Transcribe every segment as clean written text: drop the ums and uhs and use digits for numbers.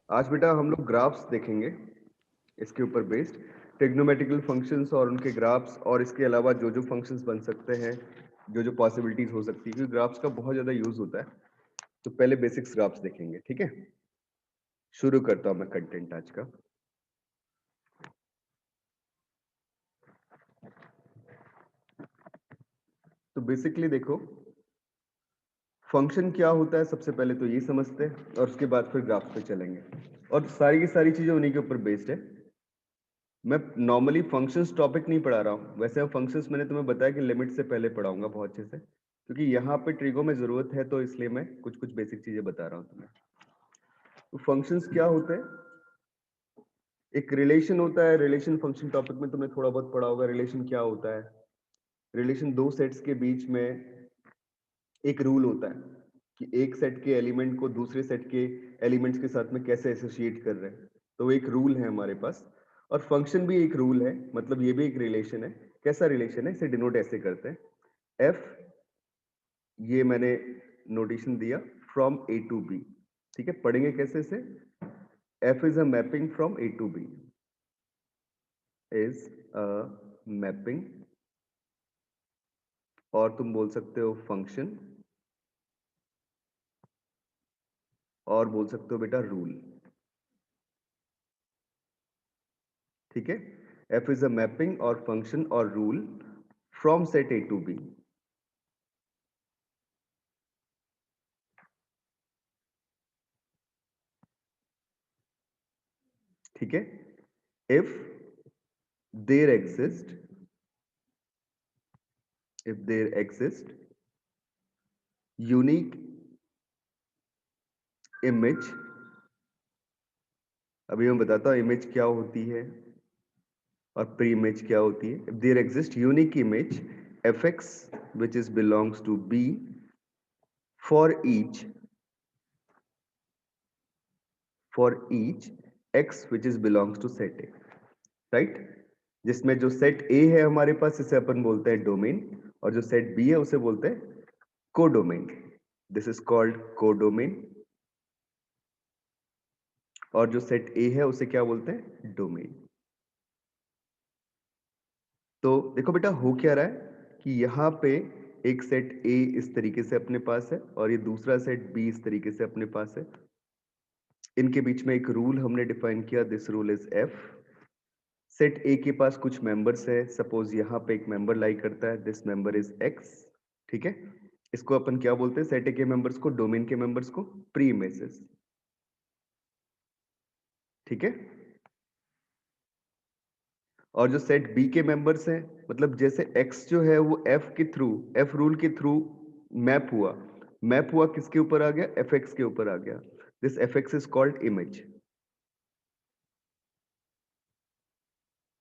आज बेटा हम लोग ग्राफ्स देखेंगे, इसके ऊपर बेस्ड ट्रिग्नोमेट्रिकल फंक्शंस और उनके ग्राफ्स, और इसके अलावा जो जो फंक्शंस बन सकते हैं, जो जो पॉसिबिलिटीज हो सकती है, क्योंकि ग्राफ्स का बहुत ज्यादा यूज होता है। तो पहले बेसिक्स ग्राफ्स देखेंगे, ठीक है। शुरू करता हूं मैं कंटेंट आज का। तो बेसिकली देखो, फंक्शन क्या होता है सबसे पहले तो ये समझते हैं, और उसके बाद फिर ग्राफ्स पे चलेंगे, और सारी की सारी चीजें उन्हीं के ऊपर बेस्ड है। मैं नॉर्मली फंक्शंस टॉपिक नहीं पढ़ा रहा हूँ, वैसे फंक्शंस मैंने तुम्हें बताया कि लिमिट से पहले पढ़ाऊंगा बहुत अच्छे से, क्योंकि यहाँ पे ट्रिगो में जरूरत है, तो इसलिए मैं कुछ कुछ बेसिक चीजें बता रहा हूँ तुम्हें। तो फंक्शंस क्या होते हैं? एक रिलेशन होता है। रिलेशन फंक्शन टॉपिक में तुमने थोड़ा बहुत पढ़ा होगा। रिलेशन क्या होता है? रिलेशन दो सेट्स के बीच में एक रूल होता है कि एक सेट के एलिमेंट को दूसरे सेट के एलिमेंट्स के साथ में कैसे एसोसिएट कर रहे हैं, तो वो एक रूल है हमारे पास। और फंक्शन भी एक रूल है, मतलब ये भी एक रिलेशन है। कैसा रिलेशन है? इसे डिनोट ऐसे करते हैं, एफ, ये मैंने नोटेशन दिया, फ्रॉम ए टू बी। ठीक है, पढ़ेंगे कैसे इसे? F is a mapping from A to B, is a mapping, और तुम बोल सकते हो फंक्शन, और बोल सकते हो बेटा रूल। ठीक है, एफ इज अ मैपिंग और फंक्शन और rule from set A to B. ठीक है, if there exist, if there exist unique image, अभी मैं बताता हूं इमेज क्या होती है और प्री इमेज क्या होती है। if there exist unique image fx which is belongs to b for each x which is belongs to set a, right? जिसमें जो सेट ए है हमारे पास, इसे अपन बोलते हैं डोमेन, और जो सेट बी है उसे बोलते हैं codomain. This is called codomain. और जो सेट ए है उसे क्या बोलते हैं? डोमेन। तो देखो बेटा, हो क्या रहा है कि यहाँ पे एक सेट ए इस तरीके से अपने पास है, और ये दूसरा सेट बी इस तरीके से अपने पास है। इनके बीच में एक रूल हमने डिफाइन किया, this rule is F. Set ए के पास कुछ मेंबर्स है, सपोज यहाँ पे एक मेंबर लाई करता है, दिस मेंबर इज एक्स। ठीक है, इसको अपन क्या बोलते हैं? सेट ए के मेंबर्स को, डोमेन के मेंबर्स को प्री इमेजेस। ठीक है, और जो सेट बी के मेंबर्स हैं, मतलब जैसे x जो है वो f के थ्रू, f रूल के थ्रू मैप हुआ। मैप हुआ किसके ऊपर आ गया? fx के ऊपर आ गया। This fx is called image,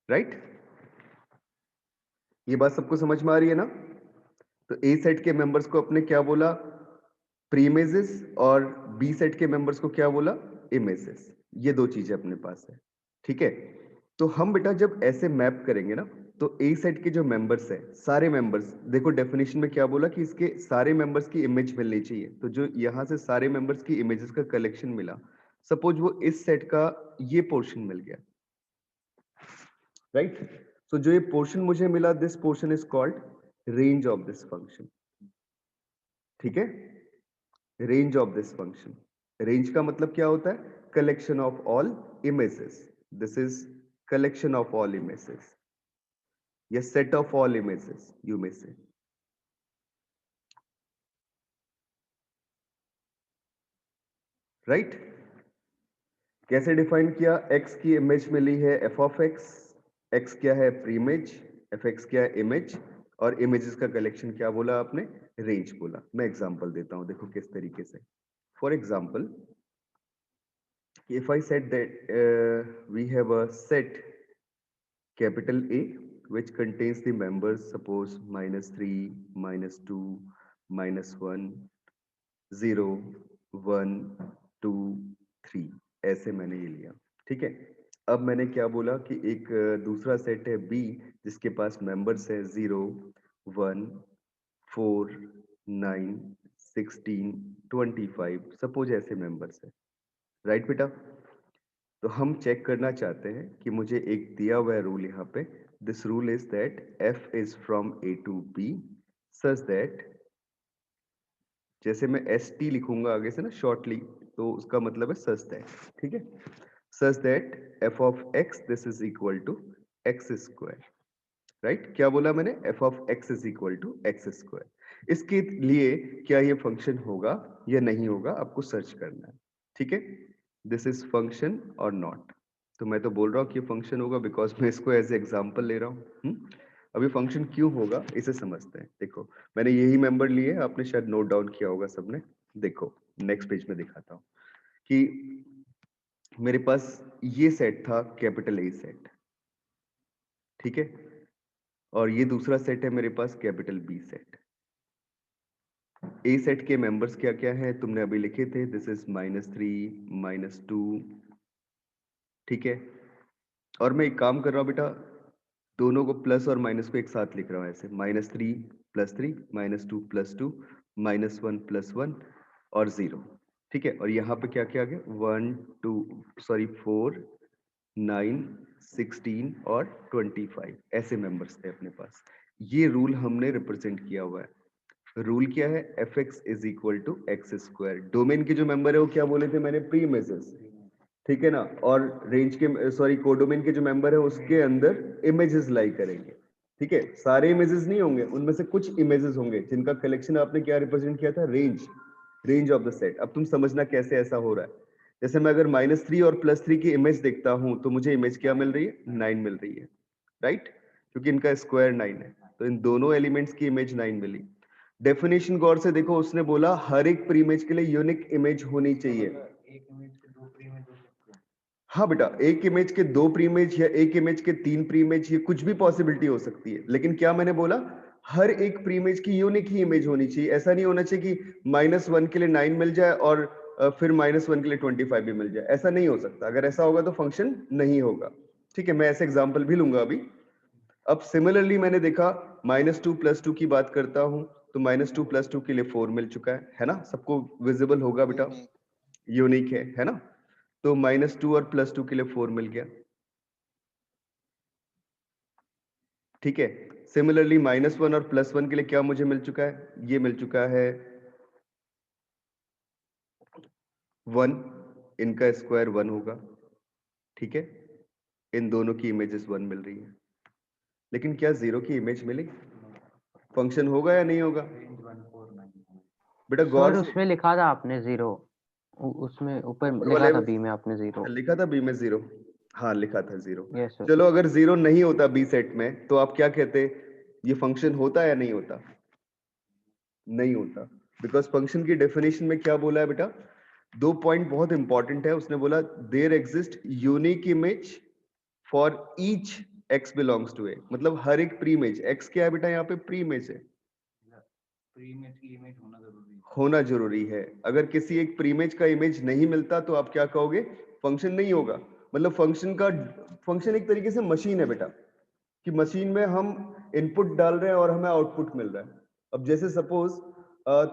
right? ये बात सबको समझ में आ रही है ना? तो ए सेट के मेंबर्स को अपने क्या बोला? प्री इमेजेस, और बी सेट के मेंबर्स को क्या बोला? इमेजेस। ये दो चीजें अपने पास है। ठीक है, तो हम बेटा जब ऐसे मैप करेंगे ना, तो ए सेट के जो मेंबर्स है, सारे मेंबर्स, देखो डेफिनेशन में क्या बोला कि इसके सारे मेंबर्स की इमेज मिलनी चाहिए। तो जो यहां से सारे मेंबर्स की इमेजेस का कलेक्शन मिला, सपोज वो इस सेट का ये पोर्शन मिल गया, राइट? सो जो ये पोर्शन मुझे मिला, this portion is called range of this function. ठीक है, range of this function. Range का मतलब क्या होता है? Collection of all images. This is collection of all images, या set of all images you may say, right? कैसे define किया? x की इमेज मिली है f ऑफ x, x क्या है? प्रीइमेज, fx क्या है? इमेज, और इमेजेस का कलेक्शन क्या बोला आपने? रेंज बोला। मैं एग्जांपल देता हूं, देखो किस तरीके से। For example, if I said that we have a set capital A which contains the members, suppose -3, -2, -1, 0, 1, 2, 3, ऐसे मैंने ये लिया। ठीक है, अब मैंने क्या बोला कि एक दूसरा सेट है B जिसके पास मेंबर्स है 0, 1, 4, 9, 16, 25, सपोज ऐसे मेंबर्स है, राइट बेटा? तो हम चेक करना चाहते हैं कि मुझे एक दिया हुआ है रूल यहाँ पे, this rule is that f is from a to b such that, जैसे मैं st लिखूंगा आगे से ना शॉर्टली, तो उसका मतलब है सच दैट, ठीक है, such that f of x this is equal to x square, right. क्या बोला मैंने, f of x is equal to x square. इसके लिए क्या ये फंक्शन होगा या नहीं होगा आपको सर्च करना है, ठीक है, दिस इज फंक्शन और नॉट। तो मैं तो बोल रहा हूँ कि फंक्शन होगा बिकॉज मैं इसको एज एग्जाम्पल ले रहा हूँ। अभी फंक्शन क्यों होगा इसे समझते हैं। देखो मैंने यही मेंबर लिए, आपने शायद नोट डाउन किया होगा सबने। देखो नेक्स्ट पेज में दिखाता हूँ कि मेरे पास ये सेट था कैपिटल ए सेट, ठीक है, और ये दूसरा सेट है मेरे पास कैपिटल बी सेट। ए सेट के मेंबर्स क्या क्या है तुमने अभी लिखे थे, दिस इज -3 -2, ठीक है। और मैं एक काम कर रहा हूँ बेटा, दोनों को प्लस और माइनस को एक साथ लिख रहा हूँ ऐसे, -3 + 3 -2 + 2 -1 + 1 और 0, ठीक है। और यहाँ पे क्या क्या आ गया 1 2 सॉरी 4 9 16 और 25 ऐसे मेंबर्स थे अपने पास। ये रूल हमने रिप्रेजेंट किया हुआ है। रूल क्या है, fx is equal to x square. Domain के जो मेंबर है वो क्या बोले थे मैंने, प्री इमेजेस, ठीक है ना। और रेंज के सॉरी कोडोमेन के जो मेंबर है उसके अंदर इमेजेस लाई करेंगे, ठीक है। सारे इमेजेस नहीं होंगे, उनमें से कुछ इमेजेस होंगे जिनका कलेक्शन आपने क्या रिप्रेजेंट किया था, range, range of the set. अब तुम समझना कैसे ऐसा हो रहा है। जैसे मैं अगर -3 और +3 की इमेज देखता हूं तो मुझे इमेज क्या मिल रही है, 9 मिल रही है, राइट, क्योंकि इनका स्क्वायर 9 है। तो इन दोनों एलिमेंट्स की इमेज 9 मिली। डेफिनेशन गौर से देखो, उसने बोला हर एक प्री इमेज के लिए यूनिक इमेज होनी चाहिए। हाँ बेटा, एक इमेज के 2 प्री इमेज या एक इमेज के 3 प्री इमेज, ये कुछ भी पॉसिबिलिटी हो सकती है। लेकिन क्या मैंने बोला, हर एक प्री इमेज की यूनिक ही इमेज होनी चाहिए। ऐसा नहीं होना चाहिए कि -1 के लिए 9 मिल जाए और फिर -1 के लिए 25 भी मिल जाए। ऐसा नहीं हो सकता। अगर ऐसा होगा तो फंक्शन नहीं होगा, ठीक है। मैं ऐसे एग्जाम्पल भी लूंगा अभी। अब सिमिलरली मैंने देखा -2 + 2 की बात करता हूं तो -2 + 2 के लिए 4 मिल चुका है ना, सबको विजिबल होगा बेटा, यूनिक है ना। तो -2 और +2 के लिए 4 मिल गया, ठीक है। सिमिलरली -1 और +1 के लिए क्या मुझे मिल चुका है, ये मिल चुका है 1, इनका स्क्वायर 1 होगा, ठीक है। इन दोनों की इमेजेस 1 मिल रही है। लेकिन क्या 0 की इमेज मिली, फंक्शन होगा या नहीं होगा बेटा, गौर सर से। उसमें लिखा था आपने 0, उसमें ऊपर ऊपर लिखा वाले था में बी में आपने 0। लिखा था बी में 0, हाँ लिखा था 0। Yes sir. चलो अगर 0 नहीं होता बी सेट में तो आप क्या कहते, ये फंक्शन होता या नहीं होता, नहीं होता। बिकॉज फंक्शन की डेफिनेशन में क्या बोला है बेटा, 2 पॉइंट बहुत इंपॉर्टेंट है। उसने बोला there exist unique image for each x belongs to A, मतलब हर एक प्री इमेज, x क्या है बेटा यहाँ पे, प्री इमेज है, प्री इमेज की इमेज होना जरूरी है। अगर किसी एक प्री इमेज का इमेज नहीं मिलता तो आप क्या कहोगे, फंक्शन नहीं होगा। मतलब फंक्शन एक तरीके से मशीन है बेटा, कि मशीन में हम इनपुट डाल रहे हैं और हमें आउटपुट मिल रहा है। अब जैसे सपोज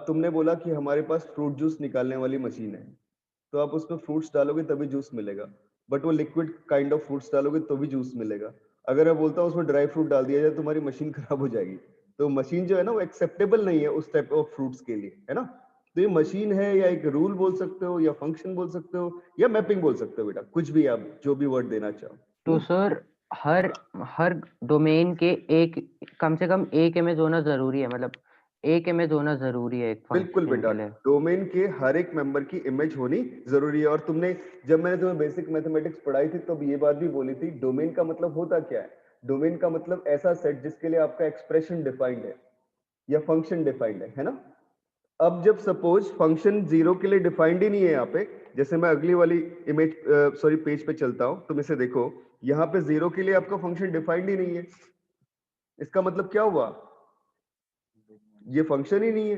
तुमने बोला कि हमारे पास फ्रूट जूस निकालने वाली मशीन है, तो आप उसमें फ्रूट्स डालोगे तभी जूस मिलेगा, बट वो लिक्विड काइंड ऑफ फ्रूट्स डालोगे तो भी जूस मिलेगा। अगर मैं बोलता हूँ उसमें ड्राई फ्रूट डाल दिया जाए, तुम्हारी मशीन खराब हो जाएगी। तो मशीन जो है ना वो एक्सेप्टेबल नहीं है उस टाइप ऑफ फ्रूट्स के लिए, है ना। तो ये मशीन है, या एक रूल बोल सकते हो, या फंक्शन बोल सकते हो, या मैपिंग बोल सकते हो बेटा, कुछ भी आप जो भी वर्ड देना चाहो। तो सर हर हर डोमेन के एक कम से कम एक इमेज होना जरूरी है, मतलब एक इमेज होना जरूरी है एक बिल्कुल फंक्शन बेटा, के लिए। डोमेन के हर एक मेंबर की इमेज होनी जरूरी है। और तुमने, जब मैंने तुम्हें बेसिक मैथमेटिक्स पढ़ाई थी तब ये बात भी बोली थी, डोमेन का मतलब होता क्या है। डोमेन का मतलब ऐसा सेट जिसके लिए आपका एक्सप्रेशन डिफाइंड है या फंक्शन डिफाइंड है ना। अब जब सपोज फंक्शन 0 के लिए डिफाइंड ही नहीं है यहाँ पे, जैसे मैं अगली वाली इमेज सॉरी पेज पे चलता हूं, तुम इसे देखो, यहाँ पे 0 के लिए आपका फंक्शन डिफाइंड ही नहीं है। इसका मतलब क्या हुआ, ये फंक्शन ही नहीं है।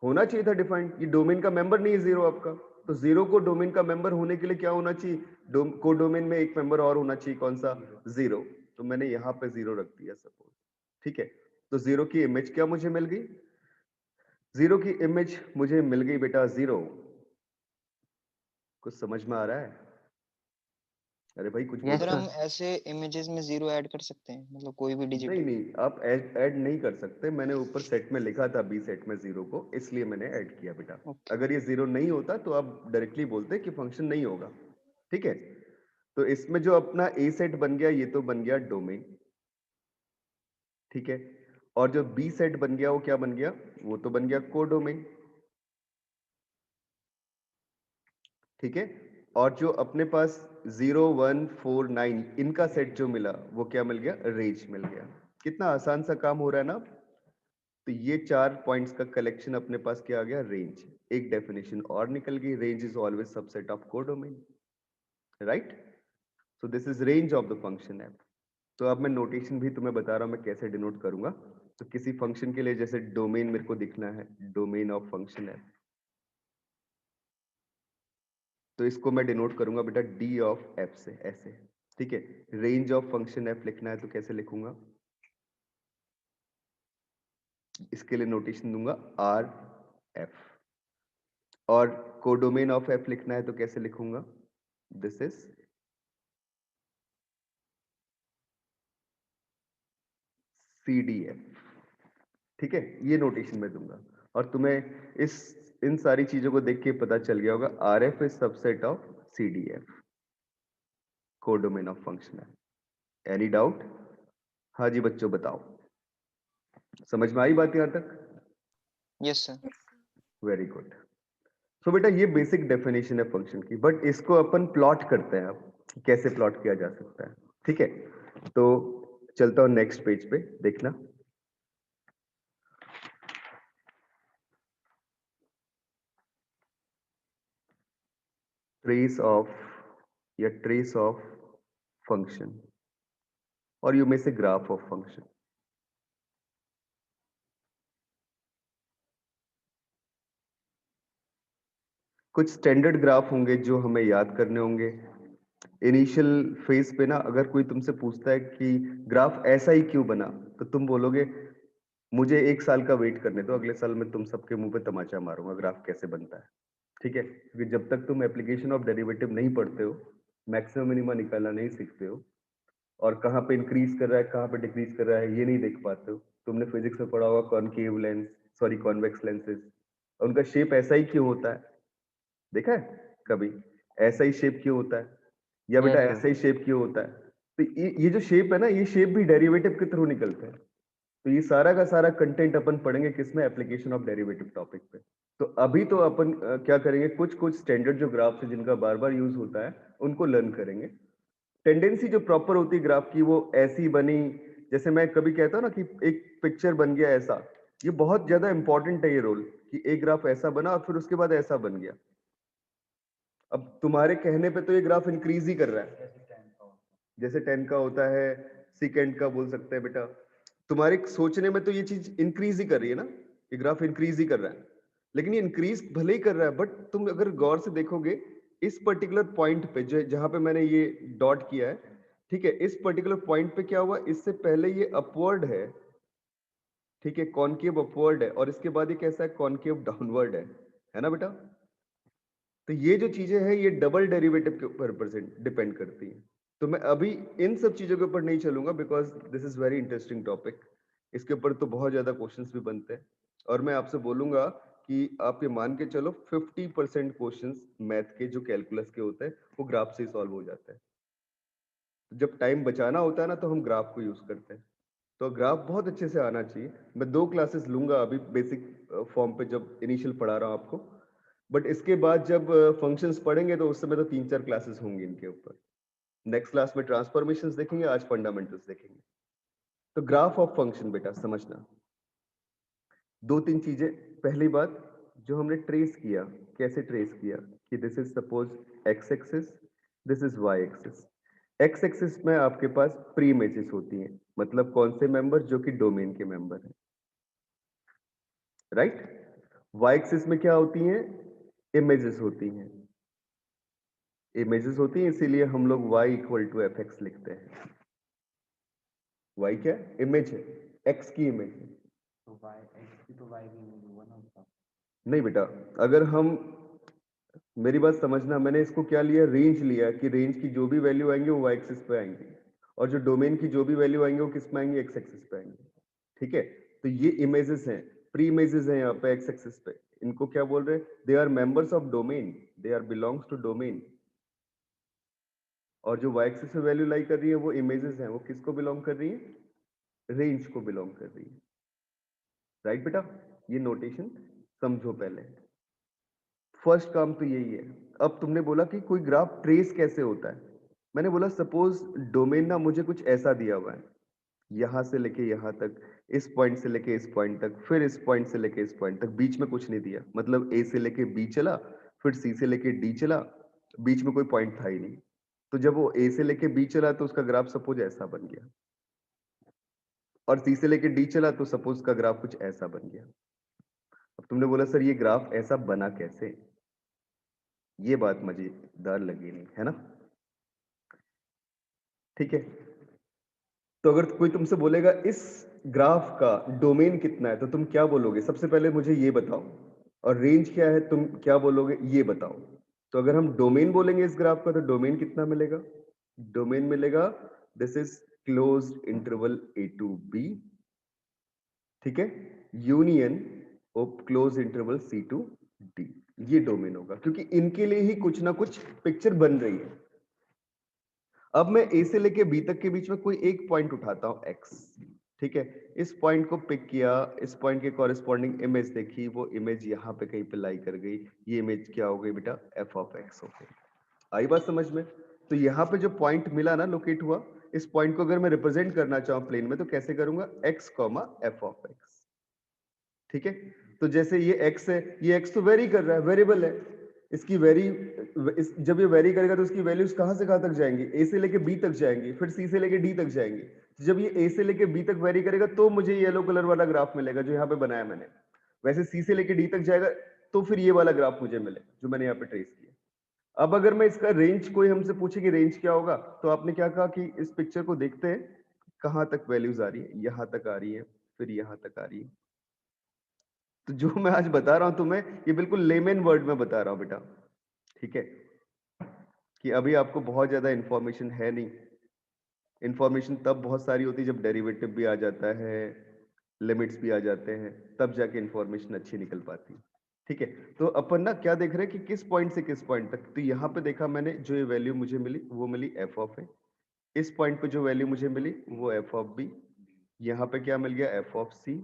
होना चाहिए था डिफाइंड, ये डोमेन का मेंबर नहीं है 0 आपका। तो 0 को डोमेन का मेंबर होने के लिए क्या होना चाहिए, को डोमेन में एक मेंबर और होना चाहिए, कौन सा, 0। तो मैंने यहाँ पे 0 रख दिया सपोज, ठीक है। तो 0 की इमेज क्या मुझे मिल गई, 0 की इमेज मुझे मिल गई बेटा 0। कुछ समझ में आ रहा है, अरे भाई कुछ Yes, सर बोलो। हम ऐसे इमेजेस में 0 ऐड कर सकते हैं, मतलब कोई भी डिजिट? नहीं नहीं, आप ऐड नहीं कर सकते। मैंने ऊपर सेट में लिखा था बी सेट में 0 को, इसलिए मैंने ऐड किया बेटा। ओके। अगर ये 0 नहीं होता तो आप डायरेक्टली बोलते कि फंक्शन नहीं होगा। ठीक है, तो इसमें जो अपना ए सेट बन गया ये तो बन गया डोमेन। ठीक है, और जो बी सेट बन गया वो क्या बन गया, वो तो बन गया कोडोमेन। ठीक है, और जो अपने पास 0 1 4 9 इनका सेट जो मिला वो क्या मिल गया, रेंज मिल गया। कितना आसान सा काम हो रहा है ना। तो ये 4 पॉइंट्स का कलेक्शन अपने पास क्या आ गया, रेंज। एक डेफिनेशन और निकल गई, range is always subset of codomain, right. So this is range of the function F. तो अब मैं नोटेशन भी तुम्हें बता रहा हूं मैं कैसे डिनोट करूंगा। तो किसी फंक्शन के लिए जैसे डोमेन मेरे को दिखना है, डोमेन ऑफ फंक्शन एफ, तो इसको मैं डिनोट करूंगा बेटा डी ऑफ एफ से, ऐसे। ठीक है, रेंज ऑफ फंक्शन एफ लिखना है तो कैसे लिखूंगा, इसके लिए नोटेशन दूंगा आर एफ। और कोडोमेन ऑफ एफ लिखना है तो कैसे लिखूंगा, this is C D f. ठीक है, ये नोटेशन मैं दूंगा। और तुम्हें इन सारी चीजों को देख के पता चल गया होगा R f is subset of C D f, codomain of function f. Any doubt? हाँ जी बच्चों बताओ, समझ में आई बात यहां तक? Yes sir. Very good. So बेटा ये बेसिक डेफिनेशन है फंक्शन की, बट इसको अपन प्लॉट करते हैं अब, कैसे प्लॉट किया जा सकता है। ठीक है, तो चलता हूं नेक्स्ट पेज पे, देखना। ट्रेस ऑफ या ट्रेस ऑफ फंक्शन, और यू मे से ग्राफ ऑफ फंक्शन। कुछ स्टैंडर्ड ग्राफ होंगे जो हमें याद करने होंगे। इनिशियल फेज पे ना अगर कोई तुमसे पूछता है कि ग्राफ ऐसा ही क्यों बना, तो तुम बोलोगे मुझे 1 साल का वेट करने दो, अगले साल में तुम सबके मुंह पे तमाचा मारूंगा ग्राफ कैसे बनता है। ठीक है, क्योंकि जब तक तुम एप्लीकेशन ऑफ डेरिवेटिव नहीं पढ़ते हो, मैक्सिमम मिनिमा निकालना नहीं सीखते हो, और कहाँ पे इंक्रीज कर रहा है कहाँ पे डिक्रीज कर रहा है ये नहीं देख पाते हो। तुमने फिजिक्स में पढ़ा होगा concave lens, sorry convex lenses, उनका शेप ऐसा ही क्यों होता है, देखा है कभी? ऐसा ही शेप क्यों होता है, या बेटा yes, sir. ऐसा ही शेप क्यों होता है? तो ये जो शेप है ना, ये शेप भी डेरिवेटिव के थ्रू निकलते हैं। तो ये सारा का सारा कंटेंट अपन पढ़ेंगे किसमें, एप्लीकेशन ऑफ डेरिवेटिव टॉपिक पे। तो अभी तो अपन क्या करेंगे, कुछ कुछ स्टैंडर्ड जो ग्राफ है जिनका बार बार यूज होता है उनको लर्न करेंगे। टेंडेंसी जो प्रॉपर होती है ग्राफ की वो ऐसी बनी, जैसे मैं कभी कहता हूँ ना कि एक पिक्चर बन गया ऐसा, ये बहुत ज्यादा इंपॉर्टेंट है ये रोल, कि एक ग्राफ ऐसा बना और फिर उसके बाद ऐसा बन गया। अब तुम्हारे कहने पे तो ये ग्राफ इंक्रीज ही कर रहा है, जैसे 10 का होता है, सिकेंड का बोल सकते हैं बेटा। तुम्हारे सोचने में तो ये चीज इंक्रीज ही कर रही है ना, ये ग्राफ इंक्रीज ही कर रहा है। लेकिन ये इंक्रीज भले ही कर रहा है, बट तुम अगर गौर से देखोगे इस पर्टिकुलर पॉइंट पे जहां पे मैंने ये डॉट किया है, ठीक है, इस पर्टिकुलर पॉइंट पे क्या हुआ, इससे पहले ये अपवर्ड है, ठीक है, कॉनकेव अपवर्ड है, और इसके बाद ये कैसा है, कॉनकेव डाउनवर्ड है ना बेटा? तो ये जो चीजें हैं ये डबल डेरिवेटिव के ऊपर डिपेंड करती हैं। तो मैं अभी इन सब चीजों के ऊपर नहीं चलूंगा because this is very interesting topic. इसके ऊपर तो बहुत ज्यादा क्वेश्चंस भी बनते हैं, और मैं आपसे बोलूंगा कि आप ये मान के चलो 50% क्वेश्चंस मैथ के जो कैलकुलस के होते हैं वो ग्राफ से ही सॉल्व हो जाते हैं। जब टाइम बचाना होता है ना तो हम ग्राफ को यूज करते हैं। तो ग्राफ बहुत अच्छे से आना चाहिए। मैं 2 क्लासेस लूंगा अभी बेसिक फॉर्म पे जब इनिशियल पढ़ा रहा हूं आपको, बट इसके बाद जब फंक्शंस पढ़ेंगे तो उस समय तो 3-4 क्लासेस होंगी इनके ऊपर। नेक्स्ट क्लास में ट्रांसफॉर्मेशंस देखेंगे, आज फंडामेंटल्स देखेंगे। तो ग्राफ ऑफ फंक्शन बेटा समझना 2-3 चीजें। पहली बात, जो हमने ट्रेस किया, कैसे ट्रेस किया कि this is suppose x axis, this is y axis. X axis में आपके पास प्री इमेजेस होती हैं, मतलब कौन से मेंबर, जो कि डोमेन के मेंबर हैं, राइट। वाई एक्सिस में क्या होती हैं, इमेजेस होती हैं, इमेजेस होती हैं, इसीलिए हम लोग y equal to f x लिखते हैं। y क्या इमेज है, x की इमेज है। तो y x की तो y की इमेज होगा ना उसका। नहीं बेटा, अगर हम मेरी बात समझना, मैंने इसको क्या लिया, रेंज लिया कि रेंज की जो भी वैल्यू आएंगे वो वाई एक्सिस पे आएंगी और जो डोमेन की जो भी वैल्यू आएंगे वो किस में आएंगे, एक्स एक्सिस पे आएंगे। ठीक है, तो ये इमेजेस हैं, प्री इमेजेस हैं यहाँ पे एक्स एक्सिस पे। इनको क्या बोल रहे हैं, they are members of domain, they are belongs to domain. और जो वाई एक्सिस पे वैल्यू लाई कर रही है वो इमेजेस हैं, वो किसको बिलोंग कर रही है, रेंज को बिलोंग कर रही है। राइट बेटा, ये नोटेशन समझो पहले। फर्स्ट काम तो यही है। अब तुमने बोला कि कोई ग्राफ ट्रेस कैसे होता है, मैंने बोला सपोज डोमेन ना मुझे कुछ ऐसा दिया हुआ है, यहां से लेके यहां तक, इस पॉइंट से लेके इस पॉइंट तक, फिर इस पॉइंट से लेके इस पॉइंट तक, बीच में कुछ नहीं दिया, मतलब ए से लेके बी चला, फिर सी से लेके डी चला, बीच में कोई पॉइंट था ही नहीं। तो जब वो ए से लेके बी चला तो उसका ग्राफ सपोज ऐसा बन गया, और सी से लेके डी चला तो सपोज का ग्राफ कुछ ऐसा बन गया। अब तुमने बोला सर ये ग्राफ ऐसा बना कैसे, ये बात मजेदार लगी नहीं है ना। ठीक है, तो अगर कोई तुमसे बोलेगा इस ग्राफ का डोमेन कितना है तो तुम क्या बोलोगे, सबसे पहले मुझे ये बताओ, और रेंज क्या है तुम क्या बोलोगे ये बताओ। तो अगर हम डोमेन बोलेंगे इस ग्राफ का तो डोमेन कितना मिलेगा, डोमेन मिलेगा this is closed interval A to B, ठीक है, union of close interval C to D, ये डोमेन होगा, क्योंकि इनके लिए ही कुछ ना कुछ पिक्चर बन रही है। अब मैं ए से लेके बी तक के बीच में कोई एक पॉइंट उठाता हूं एक्स, ठीक है, इस पॉइंट को पिक किया, इस पॉइंट के कॉरेस्पॉन्डिंग इमेज देखी, वो इमेज यहाँ पे कहीं पे लाई कर गई, ये इमेज क्या हो गई बेटा, एफ ऑफ एक्स हो गई। आई बात समझ में। तो यहाँ पे जो पॉइंट मिला ना, लोकेट हुआ, इस पॉइंट को अगर मैं रिप्रेजेंट करना चाहूँ प्लेन में तो कैसे करूंगा, x comma F of x. ठीक है, तो जैसे ये x है, ये x तो वेरी कर रहा है, वेरिएबल है, इसकी जब ये वेरी करेगा तो इसकी वैल्यूज कहां से कहां तक जाएंगी, a से लेके b तक जाएंगी, फिर c से लेके d तक जाएंगी। जब ये a से लेके b तक वेरी करेगा तो मुझे येलो कलर वाला ग्राफ मिलेगा जो यहाँ पे बनाया मैंने। वैसे c से लेके d तक जाएगा तो फिर ये वाला ग्राफ मुझे मिले जो मैंने यहाँ पे ट्रेस किया। अब अगर मैं इसका रेंज, कोई हमसे पूछे कि रेंज क्या होगा, तो आपने क्या कहा कि इस पिक्चर को देखते हैं कहां तक वैल्यूज आ रही है, यहां तक आ रही है, फिर यहां तक आ रही है। तो जो मैं आज बता रहा हूं तुम्हें ये बिल्कुल लेमन वर्ड में बता रहा हूं बेटा, ठीक है, कि अभी आपको बहुत ज्यादा इंफॉर्मेशन है नहीं। इंफॉर्मेशन तब बहुत सारी होती है जब डेरिवेटिव भी आ जाता है, लिमिट्स भी आ जाते हैं, तब जाके इंफॉर्मेशन अच्छी निकल पाती है। ठीक है, तो अपन ना क्या देख रहे हैं कि किस पॉइंट से किस पॉइंट तक, तो यहाँ पे देखा मैंने जो ये वैल्यू मुझे मिली वो मिली एफ ऑफ ए, इस पॉइंट पे जो वैल्यू मुझे मिली वो एफ ऑफ बी, यहाँ पे क्या मिल गया एफ ऑफ सी,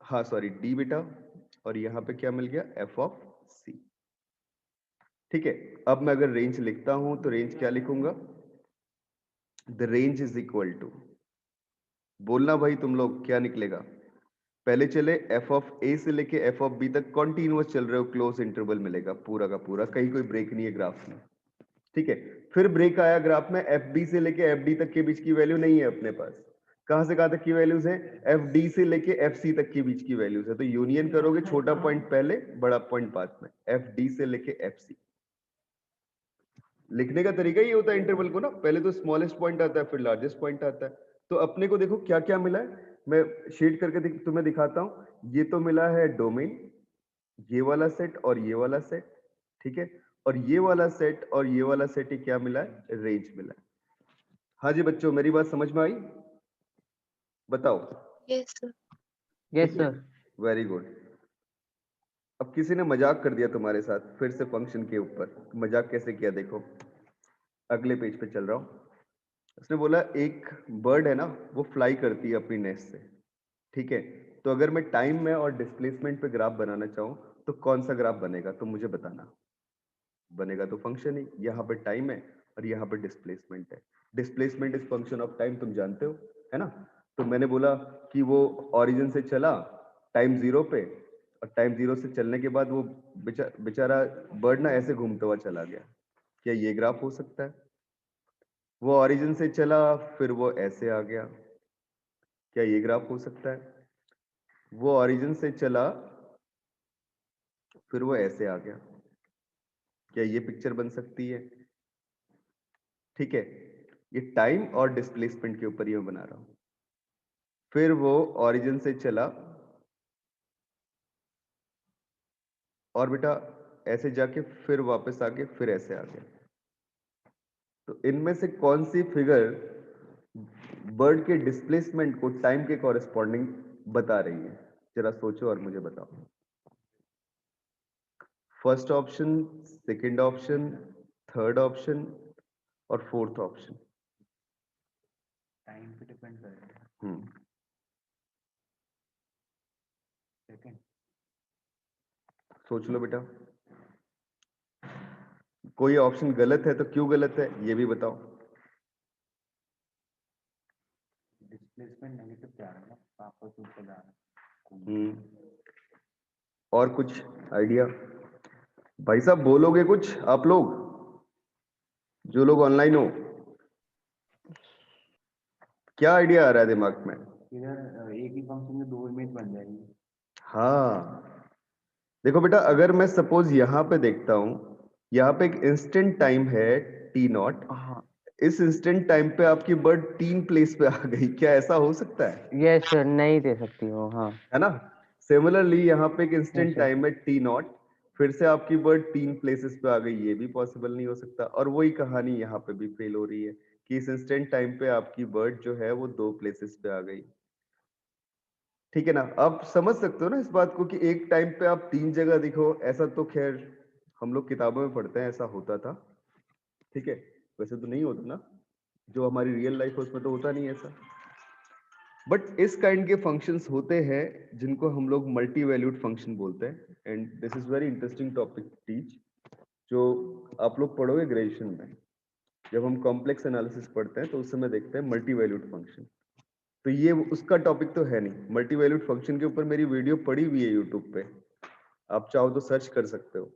हाँ सॉरी डी बेटा, और यहाँ पे क्या मिल गया एफ ऑफ सी। ठीक है, अब मैं अगर रेंज लिखता हूं तो रेंज क्या लिखूंगा, the range is equal to, बोलना भाई तुम लोग क्या निकलेगा, पहले चले एफ ऑफ ए से लेके एफ ऑफ बी तक कॉन्टिन्यूअस चल रहे हो, क्लोज इंटरवल मिलेगा पूरा का पूरा, कहीं कोई ब्रेक नहीं है ग्राफ में। ठीक है, फिर ब्रेक आया ग्राफ में, एफ बी से लेके एफ डी तक के बीच की वैल्यू नहीं है अपने पास, कहां से कहां तक की वैल्यूज है, एफ डी से लेके एफ सी तक के बीच की वैल्यूज है, तो यूनियन करोगे, छोटा पॉइंट पहले बड़ा पॉइंट बाद में, एफ डी से लेके एफ सी। लिखने का तरीका ये होता है इंटरवल को ना, पहले तो स्मॉलेस्ट पॉइंट आता है फिर लार्जेस्ट पॉइंट आता है। तो अपने को देखो क्या क्या मिला है, मैं शेड करके तुम्हें दिखाता हूं। ये तो मिला है डोमेन, ये वाला सेट और ये वाला सेट, ठीक है, और ये वाला सेट और ये वाला सेट, ये क्या मिला है, रेंज मिला है। हाँ जी बच्चों, मेरी बात समझ में आई, बताओ। Yes sir. Yes sir. Very good. अब किसी ने मजाक कर दिया तुम्हारे साथ फिर से फंक्शन के ऊपर, मजाक कैसे किया देखो, अगले पेज पे चल रहा हूं। उसने बोला एक बर्ड है ना, वो फ्लाई करती है अपनी नेस्ट से, ठीक है, तो अगर मैं टाइम में और डिस्प्लेसमेंट पे ग्राफ बनाना चाहूँ तो कौन सा ग्राफ बनेगा, तो मुझे बताना। बनेगा तो फंक्शन ही, यहाँ पे टाइम है और यहाँ पे डिस्प्लेसमेंट है, displacement is function of time, तुम जानते हो है ना। तो मैंने बोला कि वो ओरिजिन से चला टाइम 0 पे, और टाइम 0 से चलने के बाद वो बेचारा बर्ड ना ऐसे घूमता हुआ चला गया, क्या ये ग्राफ हो सकता है। वो ओरिजिन से चला फिर वो ऐसे आ गया, क्या ये ग्राफ हो सकता है। वो ओरिजिन से चला फिर वो ऐसे आ गया, क्या ये पिक्चर बन सकती है। ठीक है, ये टाइम और डिस्प्लेसमेंट के ऊपर ये मैं बना रहा हूं। फिर वो ओरिजिन से चला और बेटा ऐसे जाके फिर वापस आके फिर ऐसे आ गया। तो इनमें से कौन सी फिगर बर्ड के डिस्प्लेसमेंट को टाइम के कॉरेस्पॉन्डिंग बता रही है? जरा सोचो और मुझे बताओ। First option, second option, third option और फोर्थ ऑप्शन। टाइम पे डिपेंड करेगा। सेकंड। सोच लो बेटा, कोई ऑप्शन गलत है तो क्यों गलत है ये भी बताओ। डिस्प्लेसमेंट नेगेटिव जा रहा है ना, वापस ऊपर जा रहा है। और कुछ आइडिया? भाई साहब बोलोगे कुछ आप लोग, जो लोग ऑनलाइन हो? क्या आइडिया आ रहा है दिमाग में? इधर एक ही फंक्शन में दो इमेज बन जाएगी। हाँ देखो बेटा, अगर मैं सपोज यहाँ पे देखता हूँ, यहाँ पे एक इंस्टेंट टाइम है टी नॉट। हाँ इस इंस्टेंट टाइम पे आपकी बर्ड 3 प्लेस पे आ गई, क्या ऐसा हो सकता है? यस सर, नहीं दे सकती हो। हाँ है ना। सिमिलरली यहाँ पे एक इंस्टेंट यस सर। टाइम है टी नॉट, फिर से आपकी बर्ड 3 प्लेसेस पे आ गई, ये भी पॉसिबल नहीं हो सकता। और वही कहानी यहाँ पे भी फेल हो रही है कि इस इंस्टेंट टाइम पे आपकी बर्ड जो है वो 2 प्लेसेस पे आ गई। ठीक है ना, आप समझ सकते हो ना इस बात को कि एक टाइम पे आप 3 जगह दिखो, ऐसा तो खैर हम लोग किताबों में पढ़ते हैं ऐसा होता था। ठीक है, वैसे तो नहीं होता ना, जो हमारी रियल लाइफ है उसमें तो होता नहीं ऐसा। बट इस काइंड के फंक्शंस होते हैं जिनको हम लोग मल्टी वैल्यूड फंक्शन बोलते हैं। And this is very interesting topic teach, जो आप लोग पढ़ोगे ग्रेजुएशन में। जब हम कॉम्प्लेक्स एनालिसिस पढ़ते हैं तो उस समय देखते हैं मल्टी वैल्यूड फंक्शन। तो ये उसका टॉपिक तो है नहीं। मल्टी वैल्यूड फंक्शन के ऊपर मेरी वीडियो पड़ी हुई है यूट्यूब पे, आप चाहो तो सर्च कर सकते हो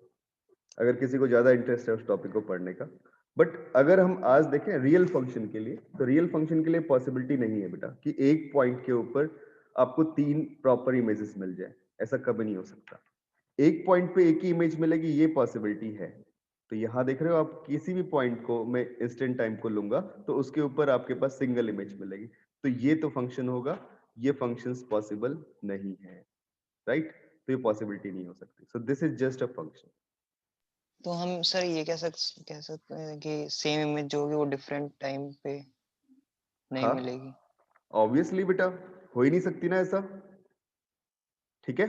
अगर किसी को ज्यादा इंटरेस्ट है उस टॉपिक को पढ़ने का। बट अगर हम आज देखें रियल फंक्शन के लिए, तो रियल फंक्शन के लिए पॉसिबिलिटी नहीं है बेटा कि एक पॉइंट के ऊपर आपको 3 प्रॉपर इमेजेस मिल जाए, ऐसा कभी नहीं हो सकता। एक पॉइंट पे एक ही इमेज मिलेगी ये पॉसिबिलिटी है। तो यहाँ देख रहे हो आप, किसी भी पॉइंट को मैं इंस्टेंट टाइम को लूंगा तो उसके ऊपर आपके पास सिंगल इमेज मिलेगी। तो ये तो फंक्शन होगा, ये फंक्शंस पॉसिबल नहीं है, राइट? तो ये पॉसिबिलिटी नहीं हो सकती। सो this is just a function. तो हम सर ये कह सकते हैं कि सेम इमेज जो होगी वो डिफरेंट टाइम पे नहीं हाँ मिलेगी। ऑब्वियसली बेटा, हो ही नहीं सकती ना ऐसा। ठीक है,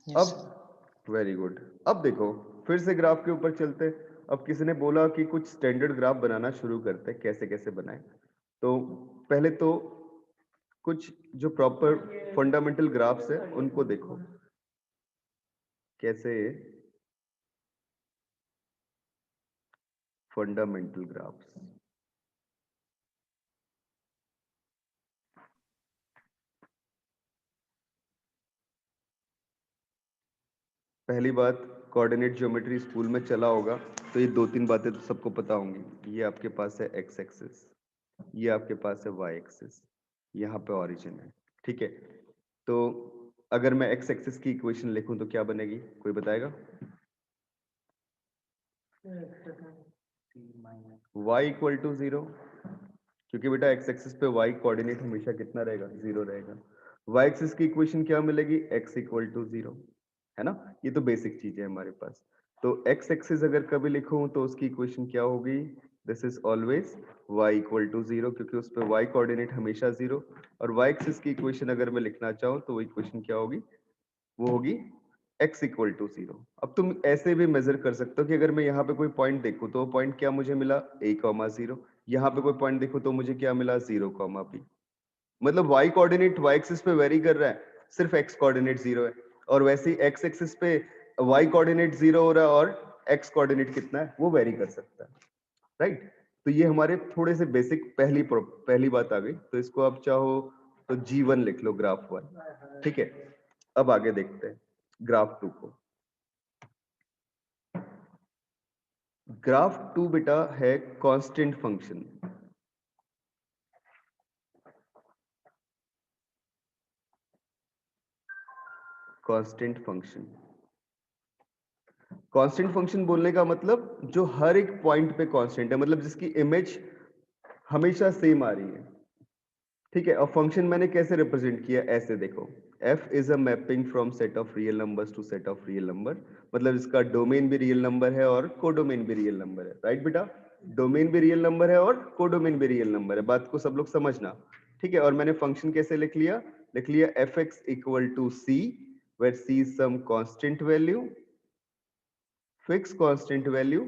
यस सर। अब वेरी गुड। अब देखो फिर से ग्राफ के ऊपर चलते। अब किसी ने बोला कि कुछ स्टैंडर्ड ग्राफ बनाना शुरू करते, कैसे कैसे बनाए। तो पहले तो कुछ जो प्रॉपर फंडामेंटल ग्राफ्स है उनको देखो कैसे। फंडामेंटल ग्राफ्स, पहली बात, कोऑर्डिनेट ज्योमेट्री स्कूल में चला होगा तो ये 2-3 बातें तो सबको पता होंगी। ये आपके पास है एक्स एक्सिस, ये आपके पास है वाई एक्सिस, यहाँ पे ओरिजिन है। ठीक है, तो अगर मैं एक्स एक्सिस की इक्वेशन लिखूं तो क्या बनेगी, कोई बताएगा? y इक्वल टू 0, क्योंकि बेटा एक्स एक्सिस पे y कोऑर्डिनेट हमेशा कितना रहेगा, 0 रहेगा। y एक्सिस की इक्वेशन क्या मिलेगी, x इक्वल टू 0, है ना। ये तो बेसिक चीज है हमारे पास। तो x एक्सिस अगर कभी लिखूं तो उसकी इक्वेशन क्या होगी, this is always y equal to 0, क्योंकि उस पर y कोऑर्डिनेट हमेशा 0। और y एक्सिस की इक्वेशन अगर मैं लिखना चाहूँ तो वो इक्वेशन क्या होगी, वो होगी x इक्वल टू 0। अब तुम ऐसे भी मेजर कर सकते हो कि अगर मैं यहाँ पे कोई पॉइंट देखूं तो पॉइंट क्या मुझे मिला, a,0। यहाँ पे कोई पॉइंट देखो तो मुझे क्या मिला, 0, b। मतलब y कोऑर्डिनेट y एक्सिस पे वेरी कर रहा है, सिर्फ x कोऑर्डिनेट 0 है। और वैसे ही x एक्सिस पे y कोऑर्डिनेट 0 हो रहा है और x कोऑर्डिनेट कितना है वो वेरी कर सकता है, राइट। तो ये हमारे थोड़े से बेसिक पहली बात आ गई। तो इसको आप चाहो तो G1 लिख लो, ग्राफ 1। ठीक है, अब आगे देखते हैं ग्राफ 2 को। ग्राफ 2 बेटा है constant function. Constant function, constant function बोलने का मतलब जो हर एक पॉइंट पे कांस्टेंट है, मतलब जिसकी इमेज हमेशा सेम आ रही है। ठीक है, और फंक्शन मैंने कैसे रिप्रेजेंट किया, ऐसे देखो, F is a mapping from set of real numbers to set of real number, मतलब इसका डोमेन भी रियल नंबर है और कोडोमेन भी रियल नंबर है, राइट बेटा? डोमेन भी रियल नंबर है और कोडोमेन भी रियल नंबर है, बात को सब लोग समझना, ठीक है? और मैंने फंक्शन कैसे लिख लिया fx equal to c, where c is some constant value, fix constant value.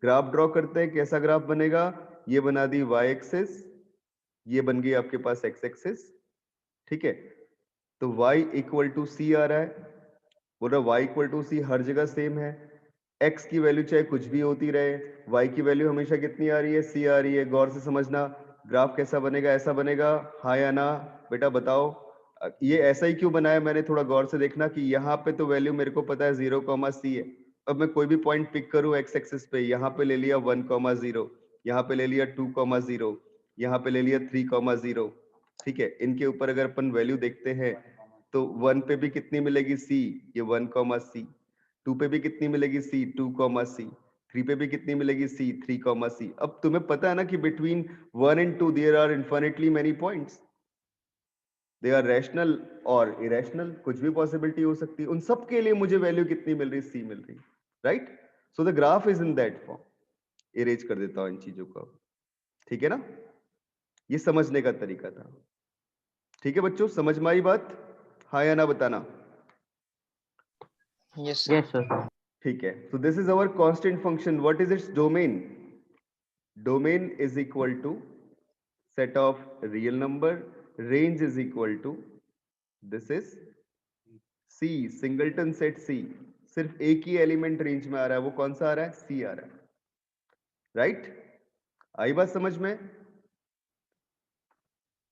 Graph draw करते हैं, कैसा ग्राफ बनेगा? ये बना दी y एक्सिस, ये बन गई आपके पास x एक्सिस, ठीक है? तो y इक्वल टू सी आ रहा है, बोल रहा y इक्वल टू सी हर जगह सेम है, x की वैल्यू चाहे कुछ भी होती रहे, y की वैल्यू हमेशा कितनी आ रही है? c आ रही है। गौर से समझना, ग्राफ कैसा बनेगा? ऐसा बनेगा, हाँ या ना बेटा बताओ? ये ऐसा ही क्यों बनाया मैंने, थोड़ा गौर से देखना कि यहाँ पे तो वैल्यू मेरे को पता है 0,c है। अब मैं कोई भी पॉइंट पिक करूं x एक्सिस पे, यहाँ पे ले लिया 1,0, यहाँ पे ले लिया 2,0, यहाँ पे ले लिया 3,0, ठीक है? इनके ऊपर अगर अपन वैल्यू देखते हैं तो 1 पे भी कितनी मिलेगी c, ये 1,c, 2 पे भी कितनी मिलेगी c, 2,c, 3 पे भी कितनी मिलेगी c, 3,c। अब तुम्हें पता है ना कि between 1 and 2 there are infinitely many points, they are rational और इरेशनल, कुछ भी पॉसिबिलिटी हो सकती है। उन सब के लिए मुझे वैल्यू कितनी मिल रही? c मिल रही, right? So the graph is in that form. Erase कर देता हूं इन चीजों को, ठीक है ना? ये समझने का तरीका था, ठीक है बच्चों? समझ में आई बात? हाँ या ना बताना। Yes Yes, sir. ठीक है, so this is our constant function. What is its domain? Domain is equal to set of real number, range is equal to, this is C, singleton set C, सिर्फ एक ही element range में आ रहा है, वो कौन सा आ रहा है? C आ रहा है, राइट? आई बात समझ में?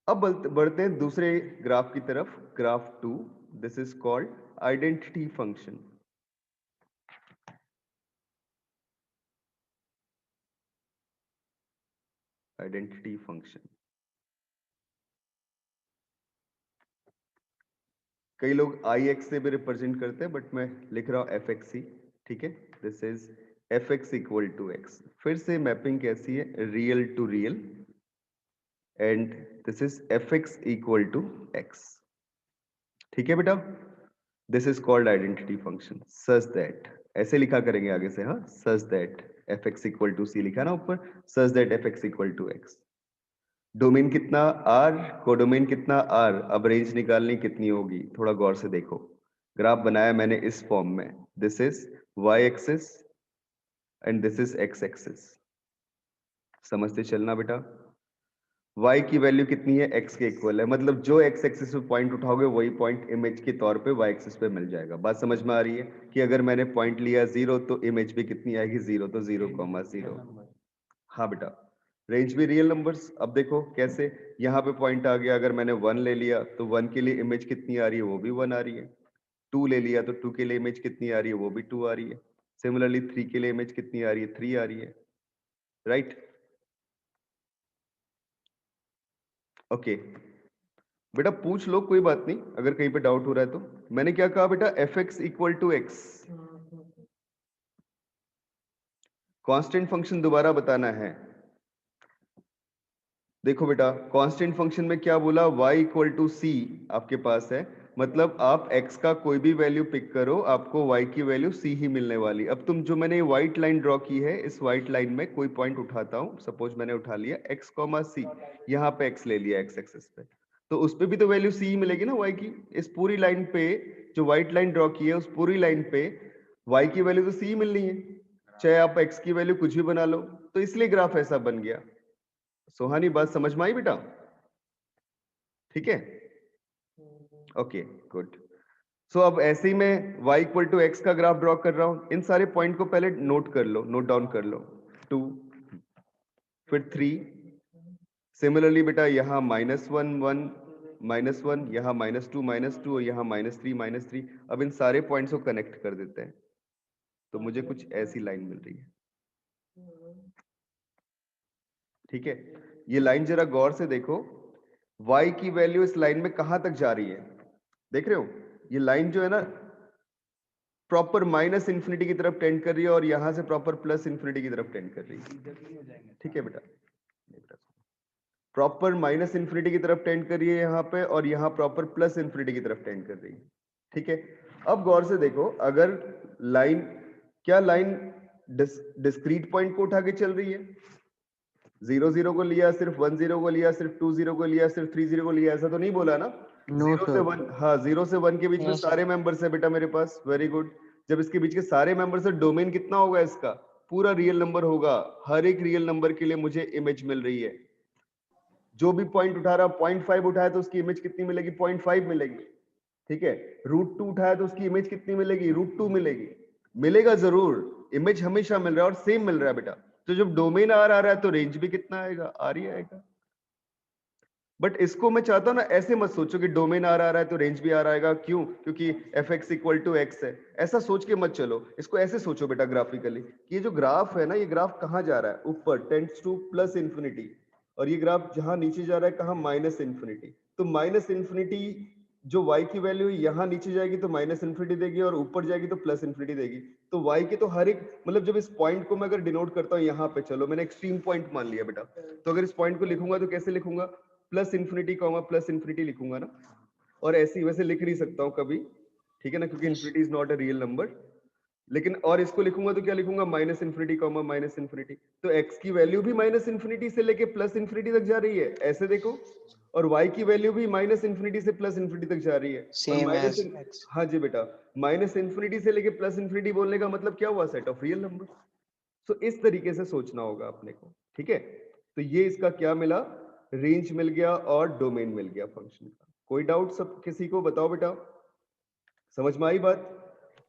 अब बढ़ते हैं दूसरे ग्राफ की तरफ, graph 2। This is called identity function. Identity function, कई लोग ix से भी रिप्रेजेंट करते हैं, बट मैं लिख रहा हूं fxc, ठीक है? This is fx equal to x। फिर से मैपिंग कैसी है? Real to real, and this is fx equal to x, ठीक है बेटा? This is called identity function such that, ऐसे लिखा करेंगे आगे से, हाँ, such that fx equal to c लिखा ना ऊपर, such that fx equal to x। Domain कितना? r, कोडोमेन कितना? r। अब रेंज निकालनी कितनी होगी? थोड़ा गौर से देखो, ग्राफ बनाया मैंने इस फॉर्म में, this is y axis and this is x axis, समझते चलना बेटा। y की वैल्यू कितनी है? x के इक्वल है, मतलब जो x एक्सिस पे पॉइंट उठाओगे वही पॉइंट इमेज के तौर पे y एक्सिस पे मिल जाएगा। बात समझ में आ रही है कि अगर मैंने पॉइंट लिया 0 तो इमेज भी कितनी आएगी? 0, तो 0,0। हाँ बेटा, रेंज भी रियल नंबर्स। अब देखो कैसे, यहाँ पे पॉइंट आ गया, अगर मैंने 1 ले लिया तो 1 के लिए इमेज कितनी आ रही है? वो भी 1 आ रही है। 2 ले लिया तो 2 के लिए इमेज कितनी आ रही है? वो भी 2 आ रही है। सिमिलरली 3 के लिए इमेज कितनी आ रही है? 3 आ रही है, राइट? ओके बेटा, पूछ लो, कोई बात नहीं, अगर कहीं पे डाउट हो रहा है तो। मैंने क्या कहा बेटा? fx equal to x, constant function दोबारा बताना है। देखो बेटा, कांस्टेंट फंक्शन में क्या बोला? y इक्वल टू सी आपके पास है, मतलब आप x का कोई भी वैल्यू पिक करो, आपको y की वैल्यू c ही मिलने वाली। अब तुम जो मैंने व्हाइट लाइन ड्रॉ की है, इस व्हाइट लाइन में कोई पॉइंट उठाता हूं, सपोज मैंने उठा लिया x, c, यहाँ पे x ले लिया x एक्सिस पे, तो उस पे भी तो वैल्यू c ही मिलेगी ना y की। इस पूरी लाइन पे जो व्हाइट लाइन ड्रॉ की है, उस पूरी लाइन पे y की वैल्यू तो c ही मिलनी है, चाहे आप x की वैल्यू कुछ भी बना लो, तो इसलिए ग्राफ ऐसा बन गया। सोहानी, बात समझ में आई बेटा? ठीक है, ओके गुड। सो अब ऐसे ही मैं y इक्वल टू एक्स का ग्राफ ड्रॉ कर रहा हूं। इन सारे पॉइंट को पहले नोट कर लो, नोट डाउन कर लो। 2, फिर 3, सिमिलरली बेटा यहाँ -1 1 -1, यहाँ -2 -2, और यहाँ -3 3। अब इन सारे पॉइंट्स को कनेक्ट कर देते हैं, तो मुझे कुछ ऐसी लाइन मिल रही है, ठीक है? ये लाइन जरा गौर से देखो, y की वैल्यू इस लाइन में कहां तक जा रही है? देख रहे हो, ये लाइन जो है ना, प्रॉपर माइनस इन्फिनिटी की तरफ टेंड कर रही है, और यहां से प्रॉपर प्लस इन्फिनिटी की तरफ टेंड कर रही है, ठीक है बेटा? प्रॉपर माइनस इन्फिनिटी की तरफ टेंड कर रही है यहाँ पे, और यहाँ प्रॉपर प्लस इन्फिनिटी की तरफ टेंड कर रही है। ठीक है, अब गौर से देखो, अगर लाइन, क्या लाइन डिस्क्रीट पॉइंट को उठा के चल रही है? 0 0 को लिया, सिर्फ 1 0 को लिया, सिर्फ 2 0 को लिया, सिर्फ 3 0 को लिया, ऐसा तो नहीं बोला ना? नो 0 से सर 1, हाँ 0 से 1 के बीच में No, sir. सारे मेंबर्स है बेटा मेरे पास, वेरी गुड। जब इसके बीच के सारे मेंबर्स है, डोमेन कितना होगा इसका? पूरा रियल नंबर होगा। हर एक रियल नंबर के लिए मुझे इमेज मिल रही है। जो भी पॉइंट उठा रहा, 0.5 उठाया तो उसकी इमेज कितनी मिलेगी? 0.5 मिलेगी। ठीक है, √2 उठाया तो उसकी इमेज कितनी मिलेगी? √2 मिलेगी। मिलेगा जरूर, इमेज हमेशा मिल रहा है और सेम मिल रहा है बेटा। तो जब डोमेन आर आ रहा है तो रेंज भी कितना आएगा? आर ही आएगा। बट इसको मैं चाहता हूं ना, ऐसे मत सोचो कि डोमेन आर आ रहा है तो रेंज भी आर आएगा। क्यों? क्योंकि fx = x है। ऐसा सोच के मत चलो, इसको ऐसे सोचो बेटा ग्राफिकली, कि ये जो ग्राफ है ना, ये ग्राफ कहाँ जा रहा है? ऊपर, टेंड्स टू प्लस इन्फिनिटी। और ये ग्राफ जहां नीचे जा रहा है, कहाँ? Minus infinity. तो माइनस इन्फिनिटी जो y की वैल्यू यहाँ नीचे जाएगी तो माइनस इन्फिनिटी देगी, और ऊपर जाएगी तो प्लस इन्फिनिटी देगी। तो y के तो हर एक, मतलब जब इस पॉइंट को मैं अगर डिनोट करता हूँ यहाँ पे, चलो मैंने एक्सट्रीम पॉइंट मान लिया बेटा, तो अगर इस पॉइंट को लिखूंगा तो कैसे लिखूंगा? Plus infinity comma plus infinity लिखूंगा ना। और ऐसे वैसे लिख नहीं सकता हूँ कभी, ठीक है ना, क्योंकि infinity is not a real number. लेकिन और इसको लिखूंगा तो क्या लिखूंगा? Minus infinity comma minus infinity. तो x की वैल्यू भी माइनस इन्फिनिटी से लेके प्लस इन्फिनिटी तक जा रही है, ऐसे देखो। और y की वैल्यू भी माइनस इन्फिनिटी से प्लस इन्फिनिटी तक जा रही है। और Same माइनस, as x. हाँ जी बेटा, माइनस इन्फिनिटी से लेके प्लस इन्फिनिटी बोलने का मतलब क्या हुआ? Set of real number. तो इस तरीके से सोचना होगा अपने को। ठीक है, तो ये इसका क्या मिला? रेंज मिल गया और डोमेन मिल गया फंक्शन का। कोई डाउट सब किसी को? बताओ बेटा, समझ में आई बात?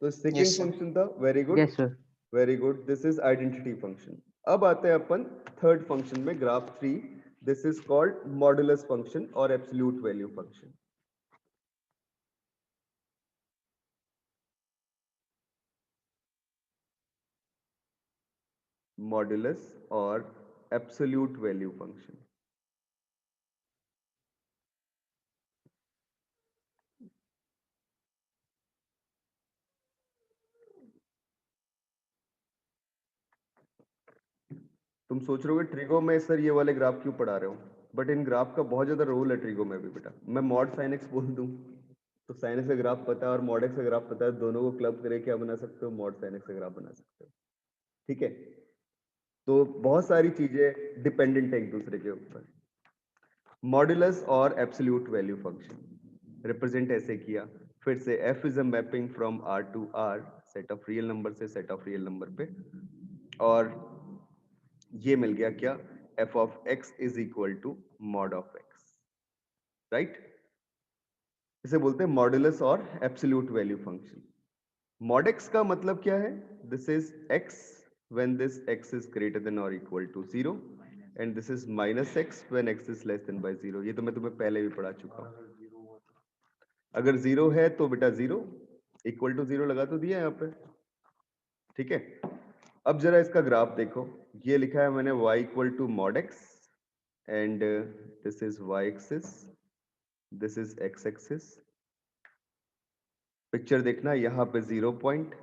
तो सेकंड Yes, sir. फंक्शन था, very good yes sir very good, this is identity function. अब आते हैं अपन थर्ड फंक्शन में, graph 3। This is called modulus function और एब्सोल्यूट वैल्यू फंक्शन। मॉडुलस और एब्सोल्यूट वैल्यू फंक्शन। तुम सोच रहे हो ट्रिगो में सर ये वाले ग्राफ क्यों पढ़ा रहे हो? बट इन ग्राफ का बहुत ज्यादा रोल है ट्रिगो में भी बेटा। मैं मॉड साइन एक्स बोल दूं तो साइन एक्स का ग्राफ पता है और मॉड एक्स का ग्राफ पता है, दोनों को क्लब करके क्या बना सकते हो? मॉड साइन एक्स का ग्राफ बना सकते हो। ठीक है, तो बहुत सारी चीजें डिपेंडेंट है एक दूसरे के ऊपर। मॉडुलस और एब्सोल्यूट वैल्यू फंक्शन रिप्रेजेंट ऐसे किया, फिर से f is a mapping from r to r, set of real number से सेट ऑफ रियल नंबर पे। और ये मिल गया क्या? f of x is equal to mod of x, right? इसे बोलते हैं मॉडुलस और absolute value function. Mod x का मतलब क्या है? This is x when this x is greater than or equal to 0 and this is minus x when x is less than by 0। ये तो मैं तुम्हें पहले भी पढ़ा चुका हूँ। अगर 0 है तो बेटा 0, इक्वल टू 0 लगा तो दिया यहाँ पे। ठीक है, अब जरा इसका ग्राफ देखो। ये लिखा है मैंने y equal to mod x and this is y axis, this is x axis. Picture देखना, यहाँ पे 0 पॉइंट।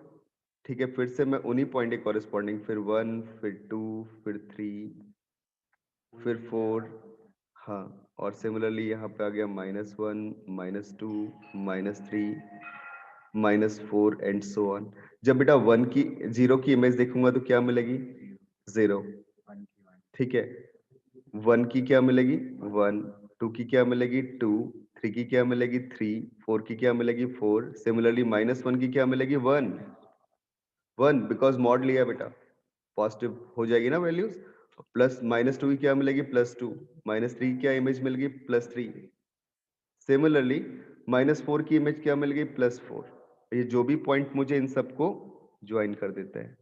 ठीक है, फिर से मैं उन्हीं पॉइंट के कॉरेस्पॉन्डिंग, फिर 1, फिर 2, फिर 3, फिर 4, हाँ, और सिमिलरली यहाँ पे आ गया -1, -2, -3, -4 एंड सो ऑन। जब बेटा 0 की इमेज देखूंगा तो क्या मिलेगी? 0। ठीक है, 1 की क्या मिलेगी? 1, 2 की क्या मिलेगी? 2, 3 की क्या मिलेगी? 3, 4 की क्या मिलेगी? 4, सिमिलरली -1 की क्या मिलेगी? 1 बिकॉज मॉड लिया बेटा, पॉजिटिव हो जाएगी ना वैल्यूज। प्लस -2 की क्या मिलेगी? +2, -3 की क्या इमेज मिल गई? +3। सिमिलरली -4 की इमेज क्या मिल गई? +4। ये जो भी पॉइंट मुझे इन सबको ज्वाइन कर देते हैं।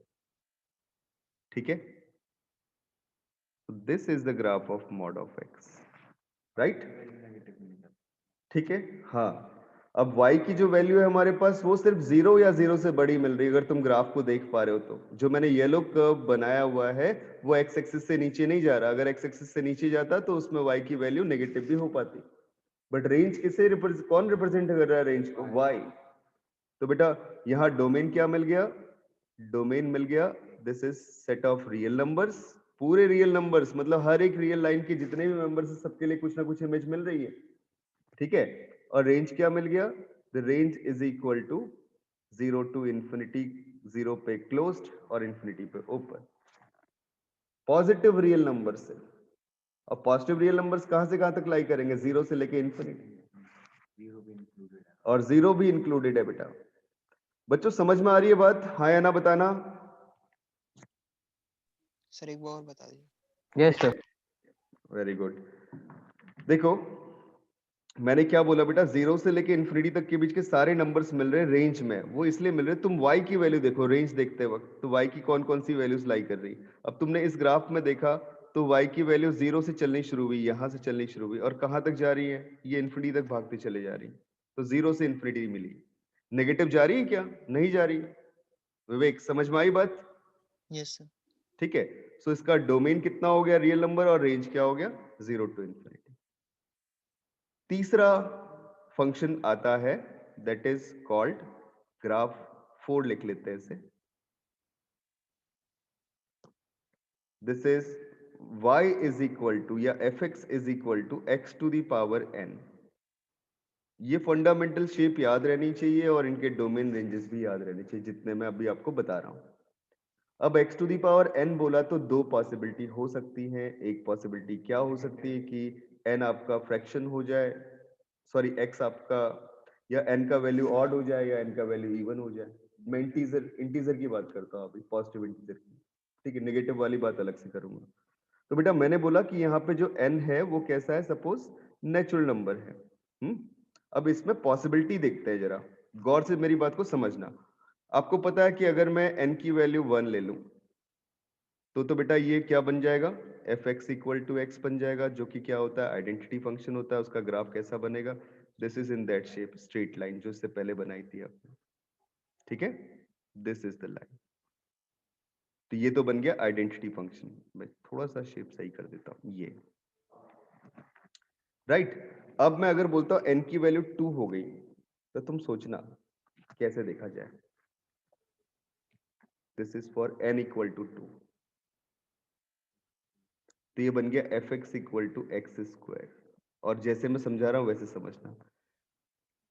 ठीक है, this is the graph of mod of x, right? ठीक है, हाँ। अब y की जो वैल्यू है हमारे पास, वो सिर्फ 0 या 0 से बड़ी मिल रही है, अगर तुम ग्राफ को देख पा रहे हो तो। जो मैंने येलो कर्व बनाया हुआ है वो x एक्सिस से नीचे नहीं जा रहा। अगर x एक्सिस से नीचे जाता तो उसमें y की वैल्यू नेगेटिव भी हो पाती। बट रेंज किसे कौन रिप्रेजेंट कर रहा है रेंज को? y। तो बेटा यहाँ डोमेन क्या मिल गया? डोमेन मिल गया, this is set of real numbers पूरे रियल नंबर्स, मतलब हर एक रियल लाइन के जितने भी मेंबर्स हैं सबके लिए कुछ ना कुछ इमेज मिल रही है, ठीक है। और रेंज क्या मिल गया, the range is equal to 0 to infinity, 0 पे क्लोज्ड और इंफिनिटी पे ओपन। पॉजिटिव रियल नंबर्स है। और पॉजिटिव रियल नंबर्स कहां से कहां तक लाई करेंगे, 0 से लेके इंफिनिटी, जीरो भी इंक्लूडेड है। और 0 भी इंक्लूडेड है बेटा। बच्चों समझ में आ रही है बात, हाँ या ना बताना। सर एक बार और बता दीजिए। Yes sir. Very good. देखो मैंने क्या बोला बेटा, 0 से लेके इंफिनिटी तक के बीच के सारे नंबर्स मिल रहे हैं रेंज में, वो इसलिए मिल रहे हैं, तुम y की वैल्यू देखो रेंज देखते वक्त, तो y की कौन कौन सी वैल्यूज लाई कर रही। अब तुमने इस ग्राफ में देखा तो y की वैल्यू 0 से चलनी शुरू हुई, यहां से चलनी शुरू हुई, और कहां तक जा रही है, ये इंफिनिटी तक भागती चले जा रही, तो 0 से इंफिनिटी मिली। नेगेटिव जा रही है क्या, नहीं जा रही। विवेक समझ में आई बात, यस सर। ठीक है। सो इसका डोमेन कितना हो गया रियल नंबर, और रेंज क्या हो गया 0 टू इंफिनिटी। तीसरा फंक्शन आता है दैट इज कॉल्ड ग्राफ 4, लिख लेते हैं इसे। This is y is equal to या fx is equal to x to the power n। ये फंडामेंटल शेप याद रहनी चाहिए और इनके डोमेन रेंजेस भी याद रहने चाहिए जितने मैं अभी आपको बता रहा हूं। अब x to the power n बोला तो दो पॉसिबिलिटी हो सकती हैं। एक पॉसिबिलिटी क्या हो सकती है कि n आपका फ्रैक्शन हो जाए, सॉरी x आपका, या n का वैल्यू ऑड हो जाए या n का वैल्यू इवन हो जाए। मैं इंटीजर की बात करता हूँ अभी, पॉजिटिव इंटीजर की, ठीक है। नेगेटिव वाली बात अलग से करूंगा। तो बेटा मैंने बोला कि यहाँ पे जो n है वो कैसा है, सपोज नेचुरल नंबर है। अब इसमें पॉसिबिलिटी देखते हैं, जरा गौर से मेरी बात को समझना। आपको पता है कि अगर मैं n की वैल्यू 1 ले लूं तो बेटा ये क्या बन जाएगा, fx इक्वल टू x बन जाएगा, जो कि क्या होता है, आइडेंटिटी फंक्शन होता है। उसका ग्राफ कैसा बनेगा, this is in that shape, straight line जो इससे पहले बनाई थी आपने, ठीक है। This is the line. तो ये तो बन गया आइडेंटिटी फंक्शन। मैं थोड़ा सा शेप सही कर देता हूं, ये राइट। अब मैं अगर बोलता हूं n की वैल्यू 2 हो गई, तो तुम सोचना कैसे देखा जाए। This is for n equal to 2, तो ये बन गया fx equal to x square. और जैसे मैं समझा रहा हूं वैसे समझना,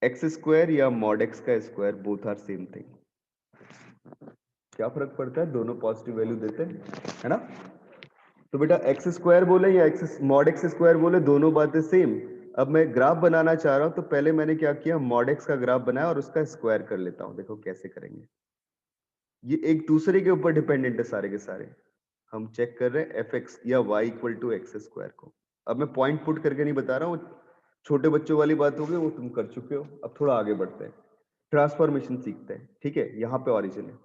एक्स स्क्वायर या मॉड एक्स का square both are same thing. क्या फर्क पड़ता है, दोनों पॉजिटिव वैल्यू देते हैं, है ना। तो बेटा एक्स स्क्वायर बोले या एक्स मॉड एक्स स्क्वायर बोले, दोनों बातें सेम। अब मैं ग्राफ बनाना चाह रहा हूं, तो पहले मैंने क्या किया, मॉड एक्स का ग्राफ बनाया और उसका स्क्वायर कर लेता हूं। देखो कैसे करेंगे, ये एक दूसरे के ऊपर डिपेंडेंट है सारे के सारे। हम चेक कर रहे हैं एफ एक्स या y equal to x square को। अब मैं पॉइंट पुट करके नहीं बता रहा हूँ, छोटे बच्चों वाली बात हो गई, वो तुम कर चुके हो। अब थोड़ा आगे बढ़ते हैं, ट्रांसफॉर्मेशन सीखते हैं, ठीक है। यहाँ पे ऑरिजिन है,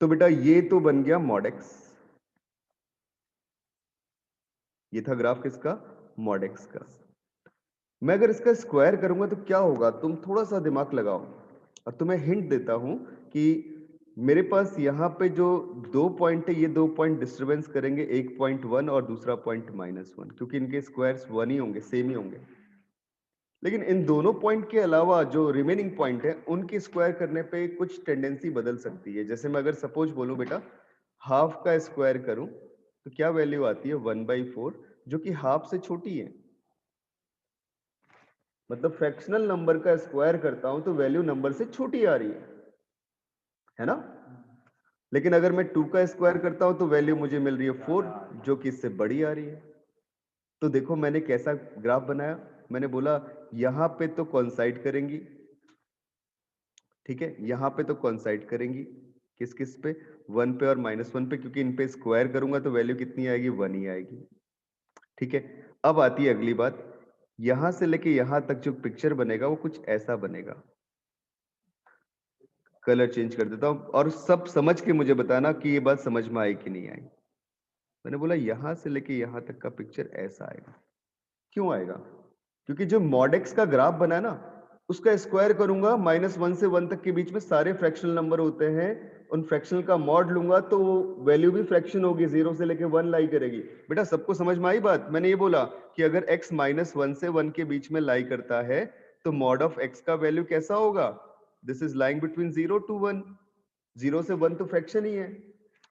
तो बेटा ये तो बन गया मॉड एक्स, ये था ग्राफ किसका, मॉड एक्स का। मैं अगर इसका स्क्वायर करूंगा तो क्या होगा, तुम थोड़ा सा दिमाग लगाओ। और तुम्हें हिंट देता हूं कि मेरे पास यहाँ पे जो 2 पॉइंट है, ये 2 पॉइंट डिस्टरबेंस करेंगे, एक पॉइंट 1 और दूसरा पॉइंट -1, क्योंकि इनके स्क्वायर्स 1 ही होंगे, सेम ही होंगे। लेकिन इन दोनों पॉइंट के अलावा जो रिमेनिंग पॉइंट है उनकी स्क्वायर करने पे कुछ टेंडेंसी बदल सकती है। जैसे मैं अगर सपोज बोलूं बेटा हाफ का स्क्वायर करूं, तो क्या वैल्यू आती है 1/4, जो कि हाफ से छोटी है। मतलब फ्रैक्शनल नंबर का स्क्वायर करता हूं तो वैल्यू नंबर से छोटी आ रही है ना। लेकिन अगर मैं 2 का स्क्वायर करता हूं तो वैल्यू मुझे मिल रही है 4, जो कि इससे बड़ी आ रही है। तो देखो मैंने कैसा ग्राफ बनाया, मैंने बोला यहां पे तो कोइंसाइड करेंगी, ठीक है, यहां पे तो कोइंसाइड करेंगी, किस किस पे, 1 पे और -1 पे, क्योंकि इन पे स्क्वायर करूंगा तो वैल्यू कितनी आएगी, 1 ही आएगी, ठीक है। अब आती है अगली बात, यहां से लेके यहां तक जो पिक्चर बनेगा वो कुछ ऐसा बनेगा। कलर चेंज कर देता हूं और सब समझ के मुझे बताना कि ये बात समझ में आई कि नहीं आई। मैंने बोला यहां से लेके यहां तक का पिक्चर ऐसा आएगा। क्यों आएगा, क्योंकि जो मॉडेक्स का ग्राफ बना है ना, उसका स्क्वायर करूंगा, -1 से 1 तक के बीच में सारे फ्रैक्शनल नंबर होते हैं, उन फ्रैक्शनल का मॉड लूंगा तो वैल्यू भी फ्रैक्शन होगी, 0 से लेके 1 लाई करेगी। बेटा सबको समझ में आई बात। मैंने ये बोला कि अगर x -1 से 1 के बीच में लाई करता है तो मॉड ऑफ x का वैल्यू कैसा होगा, this is lying between 0 to 1, 0 से 1 तो फ्रैक्शन ही है,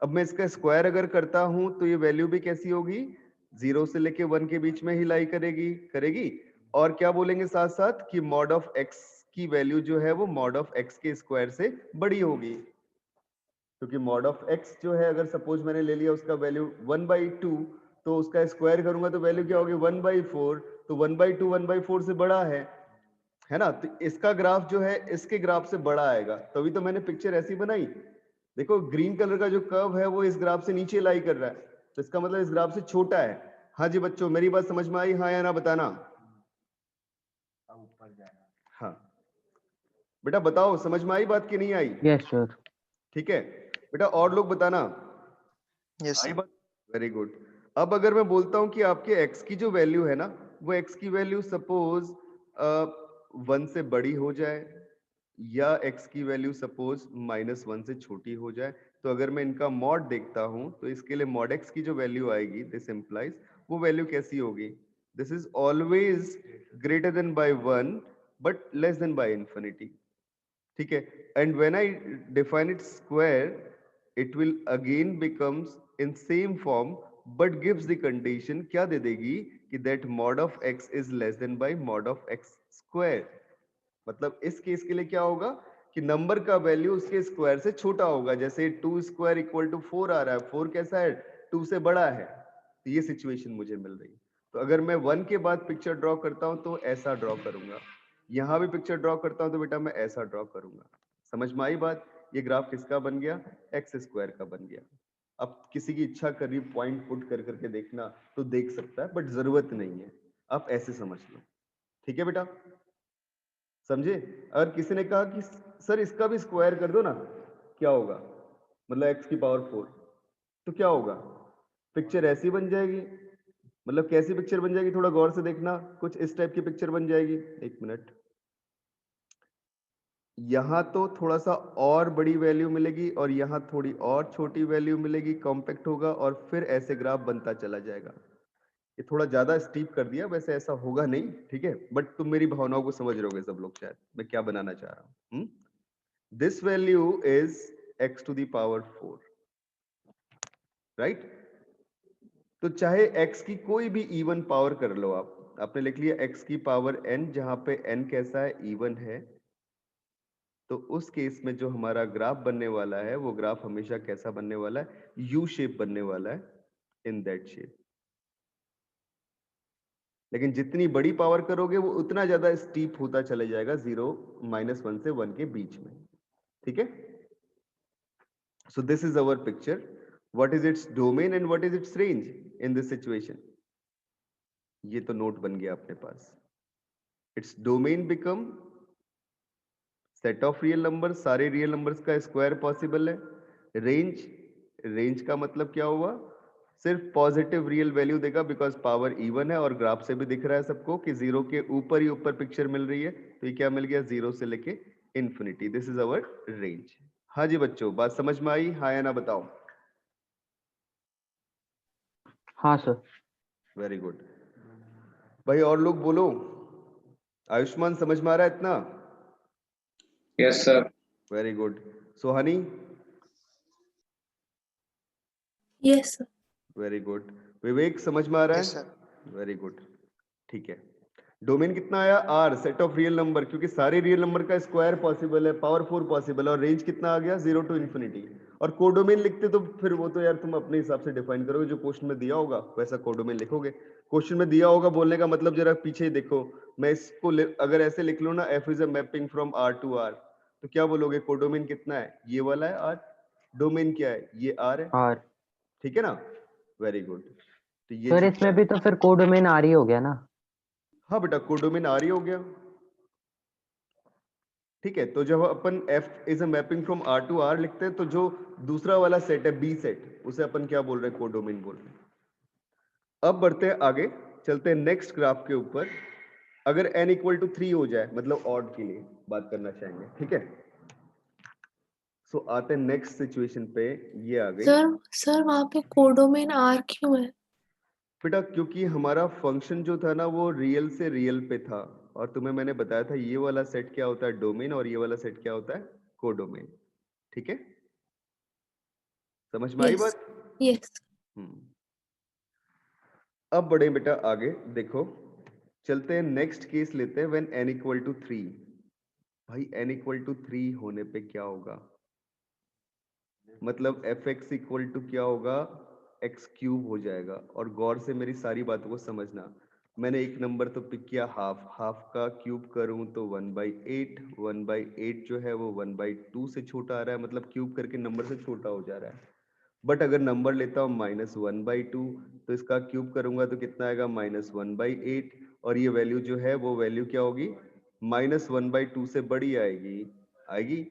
अब मैं इसका स्क्वायर अगर करता हूं तो ये वैल्यू भी कैसी होगी, 0 से लेके 1 के बीच में ही लाई करेगी। और क्या बोलेंगे साथ साथ कि मॉड ऑफ x की वैल्यू जो है वो मॉड ऑफ x के स्क्वायर से बड़ी होगी, क्योंकि मॉड ऑफ x जो है अगर सपोज मैंने ले लिया उसका वैल्यू 1/2, तो उसका स्क्वायर करूंगा तो वैल्यू क्या होगी 1/4, तो 1/2 1/4 से बड़ा है ना। तो इसका ग्राफ जो है इसके ग्राफ से बड़ा आएगा, तभी तो मैंने पिक्चर ऐसी बनाई। देखो ग्रीन कलर का जो कर्व है वो इस ग्राफ से नीचे लाई कर रहा है, तो इसका मतलब इस ग्राफ से छोटा है। हाँ जी बच्चों, मेरी बात समझ में आई, हाँ या ना बताना। ऊपर जाना। हाँ बेटा बताओ, समझ में आई बात की नहीं आई? Yes sir. ठीक है बेटा, और लोग बताना यस आई सर। बात। Very good. अब अगर मैं बोलता हूं कि आपके x की जो वैल्यू है ना, वो x की वैल्यू सपोज 1 से बड़ी हो जाए, या x की वैल्यू सपोज -1 से छोटी हो जाए, तो अगर मैं इनका मॉड देखता हूं तो इसके लिए मॉड x की जो वैल्यू आएगी, दिस इंप्लाइज वो वैल्यू कैसी होगी, this is always greater than by 1 but less than by infinity. ठीक है, and when I define it square, it will again becomes in same form but gives the condition, क्या दे देगी कि that mod of x is less than by mod of x square। मतलब इस case के लिए क्या होगा कि नंबर का वैल्यू उसके स्क्वायर से छोटा होगा। जैसे 2 स्क्वायर इक्वल टू 4 आ रहा है, 4 कैसा है, 2 से बड़ा है, तो ये सिचुएशन मुझे मिल रही है। तो अगर मैं 1 के बाद पिक्चर ड्रॉ करता हूं तो ऐसा ड्रॉ करूंगा, यहां भी पिक्चर ड्रॉ करता हूं तो बेटा मैं ऐसा ड्रॉ करूंगा। समझ में आई बात? ये ग्राफ किसका बन गया, एक्स स्क्वायर का बन गया। अब किसी की इच्छा कर रही पॉइंट पुट कर करके देखना तो देख सकता है, बट जरूरत नहीं है, आप ऐसे समझ लो। ठीक है बेटा, समझे? अगर किसी ने कहा कि सर इसका भी स्क्वायर कर दो ना, क्या होगा, मतलब एक्स की पावर 4, तो क्या होगा, पिक्चर ऐसी बन जाएगी। मतलब कैसी पिक्चर बन जाएगी, थोड़ा गौर से देखना, कुछ इस टाइप की पिक्चर बन जाएगी। एक मिनट, यहां तो थोड़ा सा और बड़ी वैल्यू मिलेगी और यहां थोड़ी और छोटी वैल्यू मिलेगी, कॉम्पैक्ट होगा और फिर ऐसे ग्राफ बनता चला जाएगा। ये थोड़ा ज्यादा स्टीप कर दिया, वैसे ऐसा होगा नहीं, ठीक है, बट तुम मेरी भावनाओं को समझ रहोगे सब लोग शायद मैं क्या बनाना चाह रहा हूं। This value is x to the power 4, right. तो चाहे x की कोई भी इवन पावर कर लो, आपने लिख लिया x की पावर n, जहां पे n कैसा है, इवन है, तो उस केस में जो हमारा ग्राफ बनने वाला है वो ग्राफ हमेशा कैसा बनने वाला है, यू शेप बनने वाला है, इन दैट शेप। लेकिन जितनी बड़ी पावर करोगे वो उतना ज्यादा स्टीप होता चले जाएगा, 0 -1 से 1 के बीच में। ठीक है, so this is our picture, what is its domain and what is its range in this situation. ये तो नोट बन गया अपने पास। Its domain become set of real number, सारे रियल नंबर्स का स्क्वायर पॉसिबल है। रेंज, रेंज का मतलब क्या हुआ, सिर्फ पॉजिटिव रियल वैल्यू देगा, बिकॉज पावर इवन है और ग्राफ से भी दिख रहा है सबको कि 0 के ऊपर ही ऊपर पिक्चर मिल रही है, तो ये क्या मिल गया, 0 से लेके infinity. This is our range. हाँ जी बच्चों, बात समझ में आई, हाँ या ना बताओ। हाँ सर। वेरी गुड भाई, और लोग बोलो। आयुष्मान समझ में आ रहा है इतना? Yes sir. Very good. Sohani? Yes sir. Very good. Vivek समझ में आ रहा यस है? सर। वेरी गुड, ठीक है। डोमेन कितना आया, R, set of real number, क्योंकि सारे रियल नंबर का स्क्वायर पॉसिबल है, पावर 4 पॉसिबल है, और रेंज कितना आ गया, 0 टू इंफिनिटी। और कोडोमेन लिखते तो फिर वो तो यार तुम अपने हिसाब से डिफाइन करोगे, जो क्वेश्चन में दिया होगा वैसा कोडोमेन लिखोगे। क्वेश्चन में दिया होगा बोलने का मतलब जरा पीछे ही देखो, मैं इसको अगर ऐसे लिख लूं ना, f is a mapping from R to R, तो क्या बोलोगे, कोडोमेन कितना है, ये वाला है आर, डोमेन क्या है, ये आर है, और ठीक है ना। Very good. तो ये सर जो इसमें भी तो फिर कोडोमेन आ रही हो गया ना। हाँ बेटा, कोडोमेन आर ही हो गया। ठीक है, तो जब अपन f is a mapping from r to r लिखते हैं, तो जो दूसरा वाला सेट है b सेट, उसे अपन क्या बोल रहे हैं, कोडोमेन बोल रहे हैं। अब बढ़ते हैं आगे, चलते हैं नेक्स्ट ग्राफ के ऊपर। अगर n इक्वल टू 3 हो जाए, मतलब ऑड के लिए बात करना चाहेंगे, ठीक है। सो आते हैं नेक्स्ट सिचुएशन पे, ये आ गई सर वहाँ पे कोडोमेन आर क्यों है? बेटा, क्योंकि हमारा फंक्शन जो था ना वो रियल से रियल पे था, और तुम्हें मैंने बताया था ये वाला सेट क्या होता है, डोमेन, और ये वाला सेट क्या होता है, कोडोमेन। ठीक है, समझ में आई Yes. बात? Yes. अब बढ़े बेटा आगे, देखो चलते हैं नेक्स्ट केस लेते हैं व्हेन n इक्वल टू 3। भाई n इक्वल टू 3 होने पे क्या होगा, मतलब fx इक्वल टू क्या होगा, x क्यूब हो जाएगा। और गौर से मेरी सारी बातों को समझना, मैंने एक नंबर तो पिक किया हाफ, हाफ का क्यूब करूं तो 1/8, 1/8 जो है वो 1/2 से छोटा आ रहा है, मतलब क्यूब करके नंबर से छोटा हो जा रहा है। बट अगर नंबर लेता हूँ -1/2 तो इसका क्यूब करूंगा तो कितना आएगा, -1/8, और ये वैल्यू जो है वो वैल्यू क्या होगी, -1/2 से बड़ी आएगी।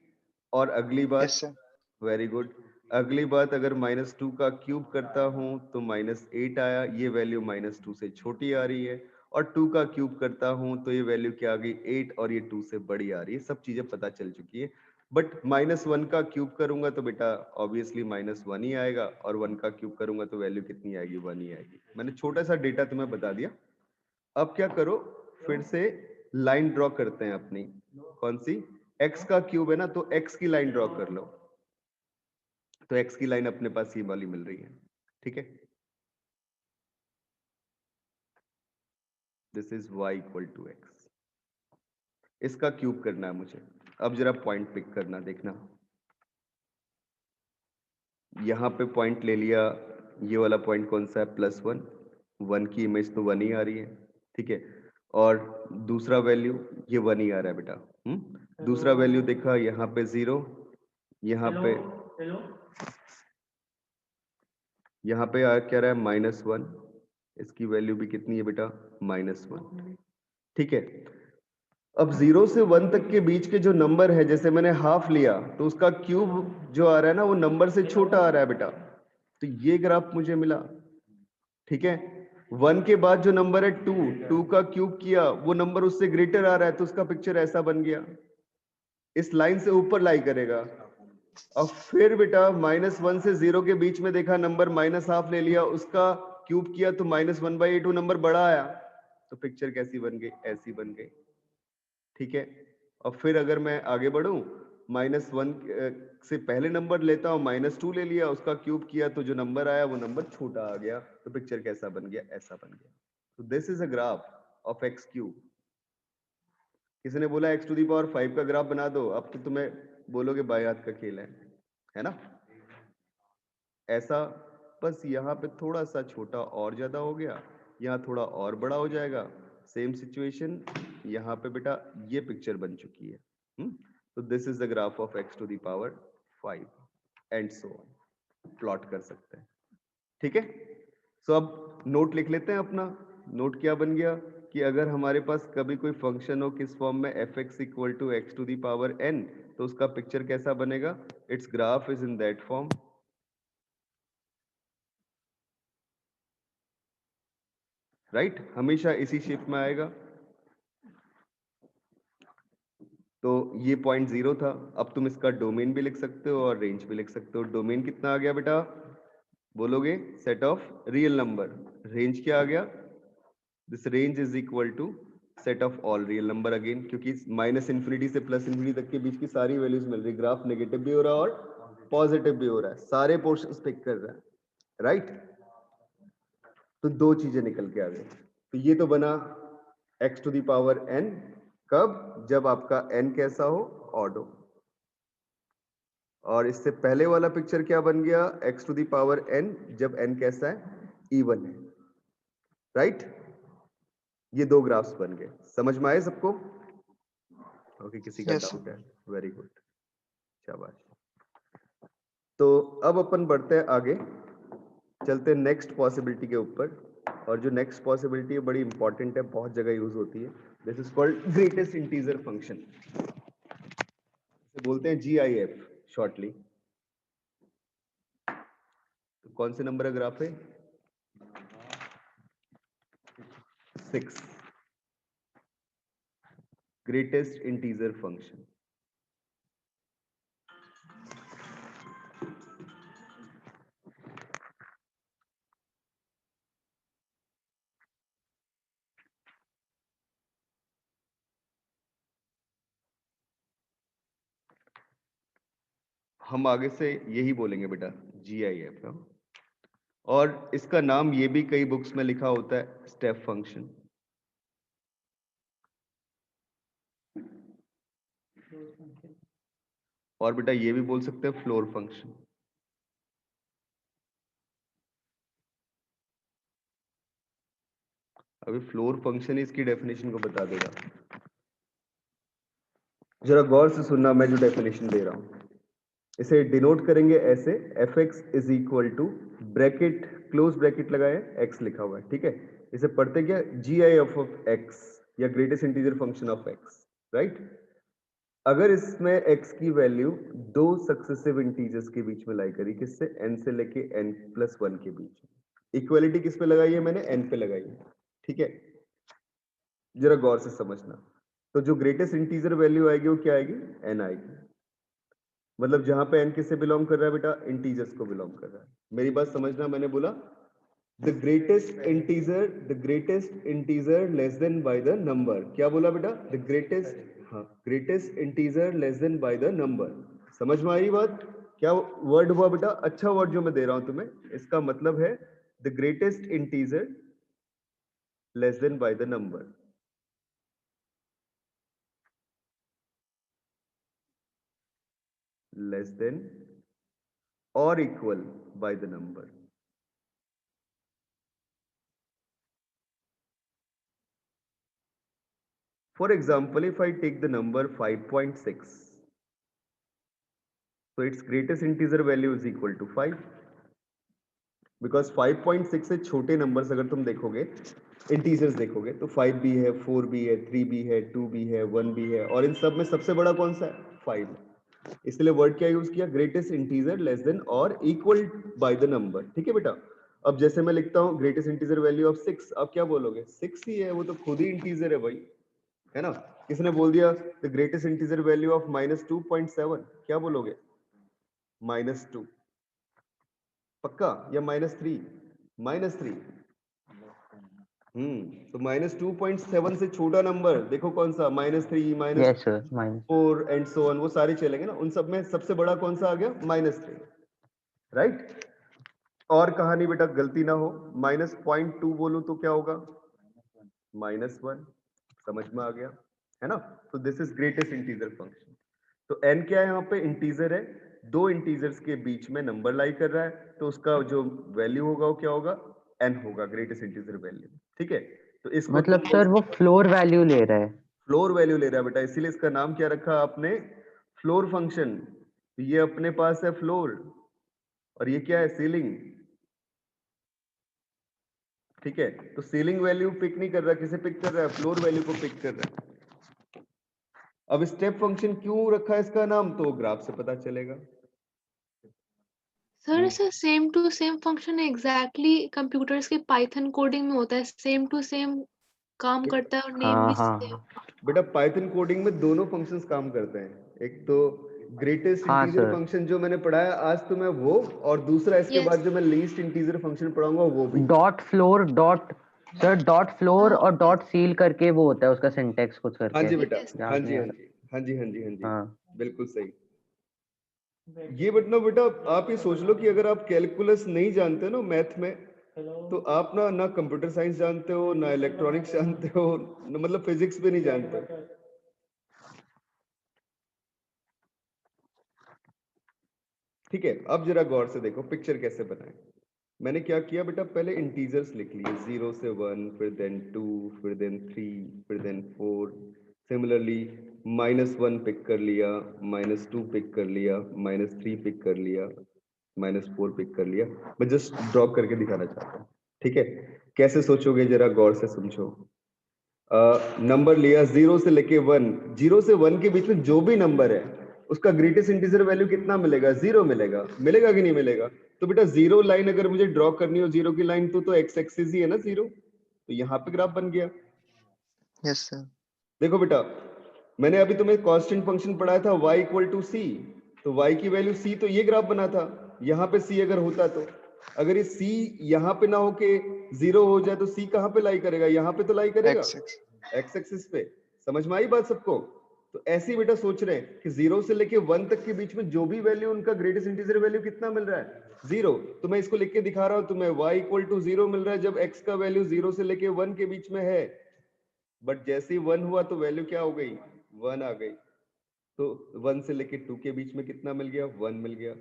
और अगली बात, यस सर। वेरी गुड, अगली बात अगर -2 का क्यूब करता हूं तो -8 आया, ये वैल्यू -2 से छोटी आ रही है। और 2 का क्यूब करता हूं तो ये वैल्यू क्या आ गई, 8, और ये 2 से बड़ी आ रही है। सब चीजें पता चल चुकी है। बट -1 का क्यूब करूंगा तो बेटा ऑब्वियसली -1 ही आएगा, और 1 का क्यूब करूंगा तो वैल्यू कितनी आएगी, 1 ही आएगी। मैंने छोटा सा डेटा तुम्हें बता दिया। अब क्या करो, फिर से लाइन ड्रॉ करते हैं अपनी, कौन सी, x का क्यूब है ना, तो x की लाइन ड्रॉ कर लो। तो x की लाइन अपने पास ये वाली मिल रही है, ठीक है। This is y equal to x, इसका क्यूब करना है मुझे। अब जरा पॉइंट पिक करना, देखना यहां पे पॉइंट ले लिया, ये वाला पॉइंट कौन सा है, +1, 1 की इमेज तो 1 ही आ रही है, ठीक है। और दूसरा वैल्यू ये 1 ही आ रहा है बेटा। दूसरा वैल्यू देखा यहाँ पे 0, यहाँ पे क्या रहा है, -1, इसकी वैल्यू भी कितनी है बेटा, -1, ठीक है। अब 0 से 1 तक के बीच के जो नंबर है, जैसे मैंने हाफ लिया तो उसका क्यूब जो आ रहा है ना वो नंबर से छोटा आ रहा है बेटा, तो ये ग्राफ मुझे मिला, ठीक है। 1 के बाद जो नंबर है 2 का क्यूब किया, वो नंबर उससे ग्रेटर आ रहा है, तो उसका पिक्चर ऐसा बन गया, इस लाइन से ऊपर लाई करेगा। और फिर बेटा -1 से 0 के बीच में देखा नंबर -1/2 ले लिया, उसका क्यूब किया तो -1/8, वो नंबर बड़ा आया, तो पिक्चर कैसी बन गई, ऐसी बन गई, ठीक है। और फिर अगर मैं आगे बढ़ूं, -1 से पहले नंबर लेता हूं, -2 ले लिया, उसका क्यूब किया तो जो नंबर आया वो नंबर छोटा आ गया, तो पिक्चर कैसा बन गया, ऐसा बन गया। तो this is a graph of x cube. किसी ने बोला x⁵ का ग्राफ बना दो, अब तो तुम्हें बोलोगे बाएं हाथ का खेल है ना। ऐसा, बस यहाँ पे थोड़ा सा छोटा और ज्यादा हो गया, यहाँ थोड़ा और बड़ा हो जाएगा, सेम सिचुएशन यहाँ पे बेटा ये पिक्चर बन चुकी है। तो this is the graph of x⁵ and so on, plot कर सकते हैं, ठीक है। सो अब नोट लिख लेते हैं अपना। नोट क्या बन गया कि अगर हमारे पास कभी कोई फंक्शन हो किस फॉर्म में, fx इक्वल टू x⁵n, तो उसका पिक्चर कैसा बनेगा, it's graph is in that form, right, हमेशा इसी शेप में आएगा। तो ये पॉइंट 0 था, अब तुम इसका डोमेन भी लिख सकते हो और रेंज भी लिख सकते हो। डोमेन कितना आ गया बेटा, बोलोगे set of real number, range क्या आ गया, this range is equal to set of all real number again, क्योंकि -∞ से +∞ तक के बीच की सारी वैल्यूज मिल रही, ग्राफ नेगेटिव भी हो रहा है और पॉजिटिव भी हो रहा है, सारे पोर्शंस पिक कर रहा है, राइट। तो दो चीजें निकल के आ गई। तो ये तो बना x⁵n, कब, जब आपका n कैसा हो, ऑड हो। और इससे पहले वाला पिक्चर क्या बन गया, x⁵n जब n कैसा है, इवन है, राइट। ये दो ग्राफ्स बन गए, समझ में आए सबको, ओके। किसी का यस डाउट है, वेरी गुड, शाबाश। तो अब अपन बढ़ते हैं आगे, चलते हैं नेक्स्ट पॉसिबिलिटी के ऊपर। और जो नेक्स्ट पॉसिबिलिटी है बड़ी इंपॉर्टेंट है, बहुत जगह यूज होती है, this is called greatest integer function, बोलते हैं GIF शॉर्टली। तो कौन से नंबर का ग्राफ है, 6, ग्रेटेस्ट इंटीजर फंक्शन। हम आगे से यही बोलेंगे बेटा, GIF। और इसका नाम ये भी कई बुक्स में लिखा होता है स्टेप फंक्शन। और बेटा ये भी बोल सकते हैं फ्लोर फंक्शन। अभी फ्लोर फंक्शन इसकी डेफिनेशन को बता देगा। जरा गौर से सुनना, मैं जो डेफिनेशन दे रहा हूं इसे डिनोट करेंगे ऐसे, fx is equal to bracket close bracket लगाए x लिखा हुआ है, ठीक है। इसे पढ़ते क्या, GIF ऑफ x या greatest integer function of x, right. अगर इसमें x की वैल्यू दो सक्सेसिव इंटीजर्स के बीच में लाई करी, किससे, n से लेके n+1 के बीच में। इक्वालिटी किस पे लगाई है मैंने, n पे लगाई है, ठीक है। जरा गौर से समझना, तो जो ग्रेटेस्ट इंटीजर वैल्यू आएगी वो क्या आएगी, n आएगी। मतलब जहां पे n किससे बिलोंग कर रहा है बेटा, इंटीजर्स को बिलोंग कर रहा है। मेरी बात समझना, मैंने बोला the greatest integer less than by the number. क्या बोला बेटा, द ग्रेटेस्ट, हाँ, greatest integer less than by the number. समझ में आई बात, क्या वर्ड हुआ बेटा, अच्छा वर्ड जो मैं दे रहा हूं तुम्हें, इसका मतलब है the greatest integer less than by the number. Less than और equal by the number. For example, if I take the number 5.6, so its greatest integer value is equal to 5, because 5.6 से छोटे नंबर्स अगर तुम देखोगे, integers देखोगे, तो 5 भी है, 4 भी है, 3 भी है, 2 भी है, 1 भी है, और इन सब में सबसे बड़ा कौन सा है, 5। इसलिए वर्ड क्या यूज किया, ग्रेटेस्ट इंटीजर लेस देन और इक्वल बाय द नंबर, ठीक है बेटा। अब जैसे मैं लिखता हूँ ग्रेटेस्ट इंटीजर वैल्यू ऑफ 6, आप क्या बोलोगे, 6 ही है, वो तो खुद ही इंटीजर है भाई, है ना। किसने बोल दिया the greatest integer value of -2.7, क्या बोलोगे, -2, पक्का, या -3, -3। तो -2.7 से छोटा नंबर देखो कौन सा, -3, yes sir, minus. -4 and so on, वो सारे चलेंगे ना। उन सब में सबसे बड़ा कौन सा आ गया, -3, राइट। और कहानी बेटा गलती ना हो, -0.2 बोलूं तो क्या होगा, -1। समझ में आ गया, है ना। तो this is greatest integer function. तो n क्या है, यहाँ पे इंटीजर है, दो इंटीजर्स के बीच में नंबर लाई कर रहा है, तो उसका जो वैल्यू होगा वो क्या होगा, n होगा, ग्रेटेस्ट इंटीजर वैल्यू, ठीक है। तो इसको मतलब सर वो फ्लोर वैल्यू ले रहा है। फ्लोर वैल्यू ले रहा है बेटा, इसीलिए इसका नाम क्या रखा आपने, फ्लोर फंक्शन। ये अपने पास है फ्लोर, और ये क्या है, सीलिंग, ठीक है। तो सीलिंग वैल्यू पिक नहीं कर रहा, किसे पिक कर रहा है, फ्लोर वैल्यू को पिक कर रहा है। अब स्टेप फंक्शन क्यों रखा है इसका नाम, तो ग्राफ से पता चलेगा। Sir sir same to same function exactly computers के पाइथन कोडिंग में होता है, सेम टू सेम काम करता है और नेम हाँ भी हाँ सेम। बेटा पाइथन कोडिंग में दोनों फंक्शंस काम करते हैं, एक तो ग्रेटेस्ट हाँ इंटीजर सर। फंक्शन जो मैंने पढ़ाया आज तुम्हें वो, और दूसरा इसके बाद जो मैं लीस्ट इंटीजर फंक्शन पढ़ाऊंगा वो भी। Dot floor dot, sir dot floor और डॉट सील करके वो होता है उसका सिंटेक्स कुछ हाँ करके, जी बेटा, हाँ याद जी, नहीं आ हाँ जी, हाँ जी, हाँ जी, हाँ जी, रहा। हाँ बिल्कुल सही। ये मतलब बेटा आप ये सोच लो कि अगर आप कैलकुलस नहीं जानते ना मैथ में, तो आप ना कंप्यूटर साइंस जानते हो, ना इलेक्ट्रॉनिक्स जानते हो, ना मतलब फिजिक्स भी नहीं जानते। ठीक है, अब जरा गौर से देखो पिक्चर कैसे बनाए। मैंने क्या किया बेटा, पहले इंटीजर्स लिख लिए 0 से 1, फिर देन 2, फिर देन 3, फिर देन 4। सिमिलरली -1 पिक कर लिया, -2 पिक कर लिया, -3 पिक कर लिया, -4 पिक कर लिया। मैं जस्ट ड्रॉ करके दिखाना चाहता हूँ, ठीक है। कैसे सोचोगे जरा गौर से समझो। नंबर लिया 0 से लेके 1, 0 से 1 के बीच में जो भी नंबर है उसका ग्रेटेस्ट इंटीजर वैल्यू कितना मिलेगा, 0 मिलेगा। मिलेगा कि नहीं मिलेगा। तो बेटा 0 लाइन अगर मुझे ड्रॉ करनी हो, 0 की लाइन तो एक्स एक्सिस ही है ना 0, तो यहाँ पे ग्राफ बन गया। Yes sir. देखो बेटा मैंने अभी तुम्हें कांस्टेंट फंक्शन पढ़ाया था y = c, तो y की वैल्यू c, तो ये ग्राफ बना था। यहाँ पे c अगर होता तो, अगर ये c यहाँ पे ना हो के 0 हो जाए तो c कहाँ पे लाई करेगा, यहाँ पे तो लाई करेगा एक्स एक्सिस पे। समझ में आई बात सबको। तो ऐसे ही बेटा सोच रहे हैं कि 0 से लेके 1 तक के बीच में जो भी वैल्यू उनका ग्रेटेस्ट इंटीजर वैल्यू कितना मिल रहा है, 0, तो मैं इसको लिख के दिखा रहा हूं तुम्हें, y इक्वल टू 0 मिल रहा है जब x का वैल्यू 0 से लेके 1 के बीच में है, बट जैसे ही 1 हुआ तो वैल्यू क्या हो गई, 1 आ गई। तो 1 से लेके 2 के बीच में कितना मिल गया, 1 मिल गया।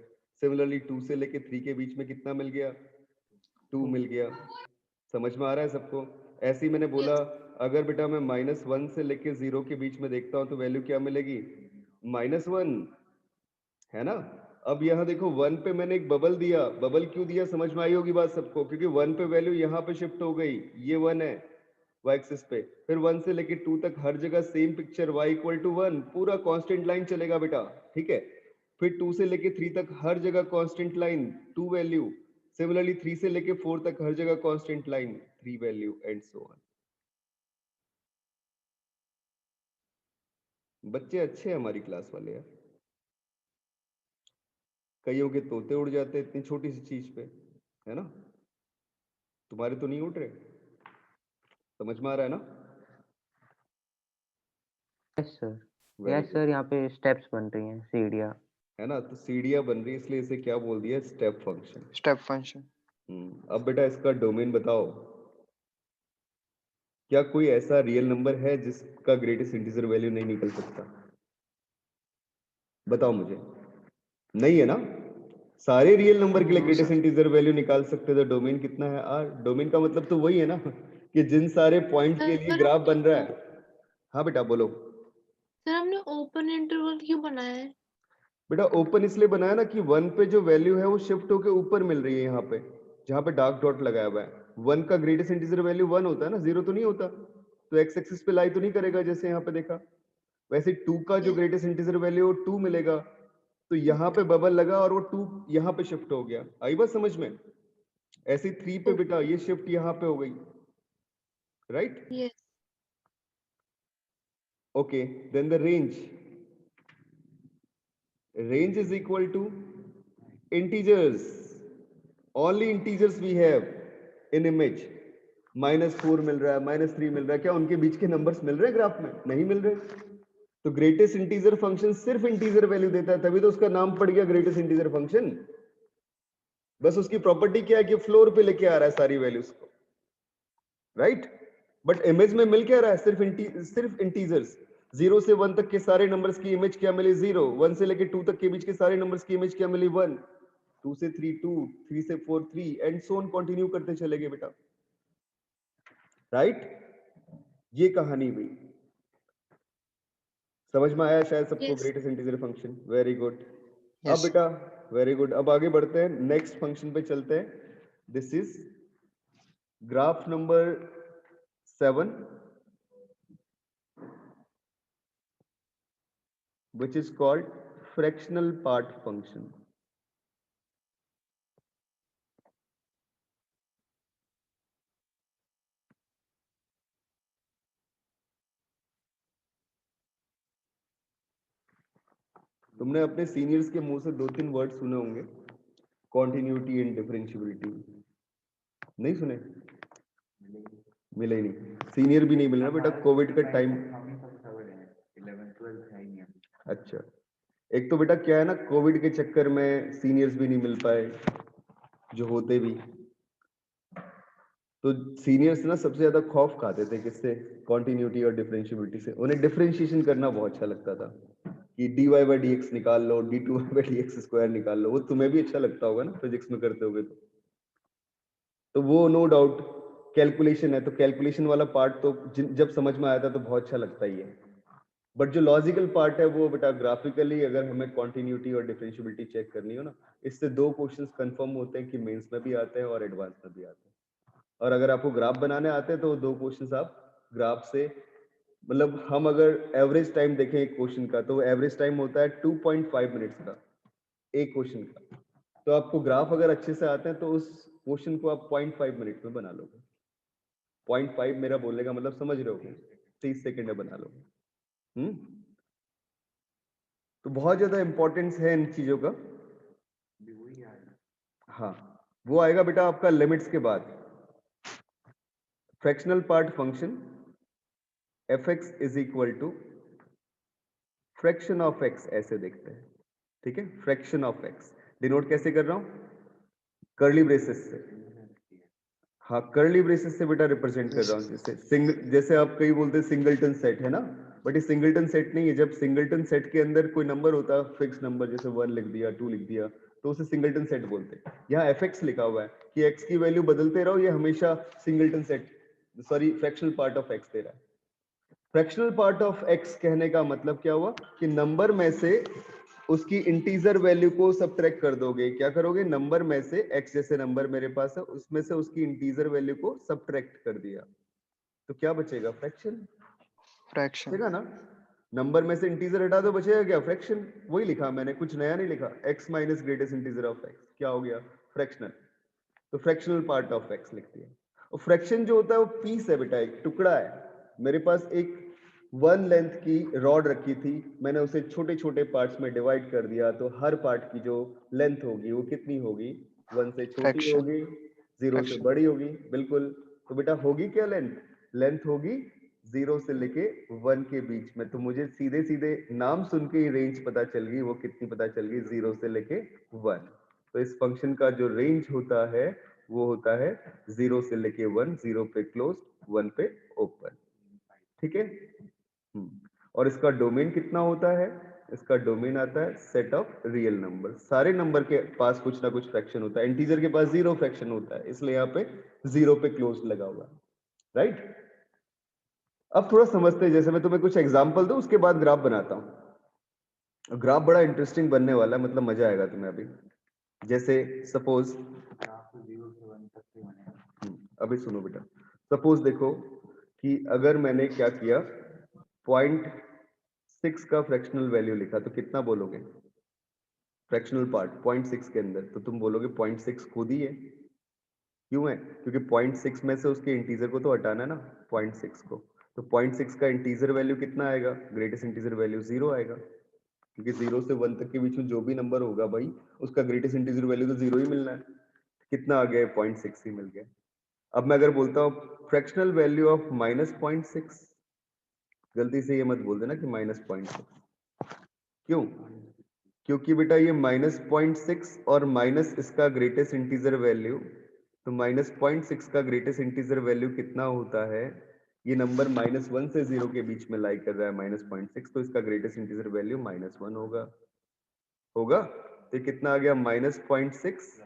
सिमिलरली 2 से लेके 3 के बीच में कितना मिल गया, 2 मिल गया। समझ में आ रहा है सबको? ऐसे ही मैंने बोला अगर बेटा मैं -1 से लेके 0 के बीच में देखता हूं तो वैल्यू क्या मिलेगी, -1, है ना। अब यहाँ देखो 1 पे मैंने एक बबल दिया, बबल क्यों दिया समझ में आई होगी बात सबको, क्योंकि 1 पे वैल्यू यहाँ पे शिफ्ट हो गई, ये 1 है y एक्सिस पे, फिर 1 से लेके 2 तक हर जगह same picture y equal to 1, पूरा कांस्टेंट लाइन चलेगा बेटा, ठीक है। फिर 2 से लेके 3 तक हर जगह कांस्टेंट लाइन 2 वैल्यू, सिमिलरली 3 से लेके 4 तक हर जगह constant line 3 value and so on. बच्चे अच्छे हैं हमारी क्लास वाले यार, कईयों के तोते उड़ जाते हैं इतनी छोटी सी चीज पे, है ना। तुम्हारे तो नहीं उड़ रहे, समझ में आ रहा है ना। Yes sir, Very yes sir, यहाँ पे स्टेप्स बन रही हैं, सीढ़ियाँ। है ना, तो सीढ़ियां बन रही है इसलिए इसे क्या बोल दिया, स्टेप फंक्शन। Step function. अब बेटा इसका डोमेन बताओ, क्या कोई ऐसा रियल नंबर है जिसका ग्रेटेस्ट इंटीजर वैल्यू नहीं निकल सकता, बताओ मुझे। नहीं है ना, सारे रियल नंबर के लिए ग्रेटेस्ट इंटीजर वैल्यू निकाल सकते, तो डोमेन कितना है आर। डोमेन का मतलब तो वही है ना कि जिन सारे पॉइंट के लिए सर ग्राफ बन रहा है। हाँ बेटा बोलो। सर हमने ओपन इंटरवल क्यों बनाया है? बेटा ओपन इसलिए बनाया ना कि 1 पे जो वैल्यू है वो शिफ्ट होके ऊपर मिल रही है, यहाँ पे जहाँ पे डार्क डॉट लगाया हुआ है। 1 का ग्रेटेस्ट इंटीजर वैल्यू 1 होता है ना, 0 तो नहीं होता, तो एक्स एक्सिस पे लाई तो नहीं करेगा जैसे यहाँ पे देखा। वैसे 2 का जो Yes. ग्रेटेस्ट इंटीजर वैल्यू वो 2 मिलेगा, तो यहाँ पे बबल लगा और वो 2 यहाँ पे शिफ्ट हो गया। आई बात समझ में? ऐसे 3 पे बेटा ये शिफ्ट यहाँ पे हो गई, right. Yes. Okay, then the range is equal to integers, only integers we have in image। -4 मिल रहा है, -3 मिल रहा है, क्या उनके बीच के नंबर्स मिल रहे हैं ग्राफ में? नहीं मिल रहे। तो ग्रेटेस्ट इंटीजर फंक्शन सिर्फ इंटीजर वैल्यू देता है, तभी तो उसका नाम पड़ गया ग्रेटेस्ट इंटीजर फंक्शन। बस उसकी प्रॉपर्टी क्या है कि फ्लोर पे लेके आ रहा है सारी वैल्यूज को, राइट। बट इमेज में मिल क्या रहा है, सिर्फ इंटीजर्स। 0 से 1 तक के सारे नंबर्स की इमेज क्या मिली, 0। 1 से लेके 2 तक के बीच के सारे नंबर्स की इमेज क्या मिली, 1। 2 से 3 2, 3 से 4 3 एंड सो ऑन, कंटिन्यू करते चलेंगे बेटा, राइट। ये कहानी हुई, समझ में आया शायद सबको Yes. Greatest integer function. Very good. अब Yes. बेटा वेरी गुड, अब आगे बढ़ते हैं, नेक्स्ट फंक्शन पे चलते हैं। This is graph number 7, which is called fractional part function। तुमने अपने सीनियर्स के मुंह से 2-3 वर्ड सुने होंगे, कॉन्टिन्यूटी एंड डिफरेंशियबिलिटी। नहीं सुने? मिले ही नहीं, सीनियर भी नहीं मिलना बेटा, कोविड का टाइम। अच्छा, एक तो बेटा क्या है ना, कोविड के चक्कर में सीनियर्स भी नहीं मिल पाए जो होते भी, तो सीनियर्स ना सबसे ज्यादा खौफ खाते थे किससे, कॉन्टिन्यूटी और डिफरेंशियबिलिटी से। उन्हें डिफरेंशिएशन करना बहुत अच्छा लगता था कि dy/dx निकाल लो, d2/dx² निकाल लो। वो तुम्हें भी अच्छा लगता होगा ना, फिजिक्स में करते होगे तो वो नो डाउट कैलकुलेशन है, तो कैलकुलेशन वाला पार्ट तो जब समझ में आया था तो बहुत अच्छा लगता ही है। बट जो लॉजिकल पार्ट है वो बेटा ग्राफिकली, अगर हमें कॉन्टिन्यूटी और डिफरेंशियबिलिटी चेक करनी हो ना, इससे 2 क्वेश्चंस कंफर्म होते हैं कि मेंस में भी आते हैं और एडवांस में भी आते हैं। और अगर आपको ग्राफ बनाने आते हैं तो 2 क्वेश्चंस आप ग्राफ से, मतलब हम अगर एवरेज टाइम देखें एक क्वेश्चन का, तो एवरेज टाइम होता है 2.5 मिनट्स का एक क्वेश्चन का। तो आपको ग्राफ अगर अच्छे से आते हैं तो उस क्वेश्चन को आप 0.5 मिनट में बना लोगे। 0.5 मेरा बोलने का मतलब समझ रहे हो, 30 सेकंड में बना लोगे। तो बहुत ज्यादा इंपॉर्टेंस है इन चीजों का। हाँ, वो आएगा बेटा आपका लिमिट्स के बाद। Fractional part function fx is equal to fraction of x, ऐसे देखते हैं, ठीक है। फ्रैक्शन ऑफ x डिनोट कैसे कर रहा हूं, कर्ली ब्रेसेस से, हाँ कर्ली ब्रेसेस से बेटा रिप्रेजेंट कर रहा हूँ। जैसे आप कई बोलते हैं सिंगलटन सेट है ना, बट ये सिंगलटन सेट नहीं है। जब सिंगलटन सेट के अंदर कोई नंबर होता है फिक्स नंबर, जैसे 1 लिख दिया 2 लिख दिया, तो उसे सिंगलटन सेट बोलते हैं। यहाँ एफएक्स लिखा हुआ है कि एक्स की वैल्यू बदलते रहो, ये हमेशा singleton set sorry fractional part of x दे रहा है। फ्रैक्शनल पार्ट ऑफ एक्स कहने का मतलब क्या हुआ कि नंबर में से उसकी इंटीजर वैल्यू को सब्ट्रैक्ट कर दोगे। क्या करोगे, नंबर में से एक्स जैसे नंबर मेरे पास है उसमें से उसकी इंटीजर वैल्यू को सब्ट्रैक्ट कर दिया, तो क्या बचेगा, फ्रैक्शन फ्रैक्शन। बचेगा ना। नंबर में से इंटीजर हटा दो, बचेगा क्या, फ्रैक्शन। वही लिखा मैंने, कुछ नया नहीं लिखा। X minus greatest integer of x क्या हो गया, फ्रैक्शनल। तो फ्रैक्शनल पार्ट ऑफ एक्स लिखती है। और फ्रैक्शन जो होता है वो पीस है बेटा, एक टुकड़ा है। मेरे पास एक 1 लेंथ की रॉड रखी थी, मैंने उसे छोटे छोटे पार्ट्स में डिवाइड कर दिया, तो हर पार्ट की जो लेंथ होगी वो कितनी होगी, 1 से छोटी फ्रैक्शन। होगी, 0 से बड़ी होगी, बिल्कुल। तो बेटा होगी क्या लेंथ, लेंथ होगी 0 से लेके 1 के बीच में। तो मुझे सीधे सीधे नाम सुन के ही रेंज पता चल गई, वो कितनी पता चल गई, 0 से लेके 1। तो इस फंक्शन का जो रेंज होता है वो होता है 0 से लेके 1, 0 पे क्लोज 1 पे ओपन, ठीक है। और इसका डोमेन कितना होता है, इसका डोमेन आता है सेट ऑफ रियल नंबर। सारे नंबर के पास कुछ ना कुछ फ्रैक्शन होता है, इंटीजर के पास 0 फ्रैक्शन होता है, इसलिए यहाँ पे 0 पे क्लोज लगा हुआ है, राइट। अब थोड़ा समझते हैं, जैसे मैं तुम्हें कुछ एग्जांपल दूं उसके बाद ग्राफ बनाता हूं। ग्राफ बड़ा इंटरेस्टिंग बनने वाला है, मतलब मजा आएगा तुम्हें अभी। जैसे सपोज, अभी सुनो बेटा, सपोज देखो कि अगर मैंने क्या किया, 0.6 का फ्रैक्शनल वैल्यू लिखा, तो कितना बोलोगे फ्रैक्शनल पार्ट 0.6 के अंदर, तो तुम बोलोगे 0.6 खुद ही है। क्यों है, क्योंकि 0.6 में से उसके इंटीजर को तो हटाना है ना, 0.6 को। तो 0.6 का इंटीजर वैल्यू कितना आएगा, ग्रेटेस्ट इंटीजर वैल्यू 0 आएगा, क्योंकि 0 से 1 तक के बीच में जो भी नंबर होगा भाई उसका ग्रेटेस्ट इंटीजर वैल्यू तो 0 ही मिलना है। कितना आ गया, 0.6 ही मिल गया। अब मैं अगर बोलता हूँ फ्रैक्शनल वैल्यू ऑफ -0.6, गलती से ये मत बोल देना कि -0.6, क्यों, क्योंकि बेटा ये -0.6 और माइनस इसका ग्रेटेस्ट इंटीजर वैल्यू, तो -0.6 का ग्रेटेस्ट इंटीजर वैल्यू कितना होता है, ये नंबर -1 से 0 के बीच में लाई कर रहा है -0.6, तो इसका ग्रेटेस्ट इंटीजर वैल्यू -1 होगा। तो ये कितना आ गया, -0.6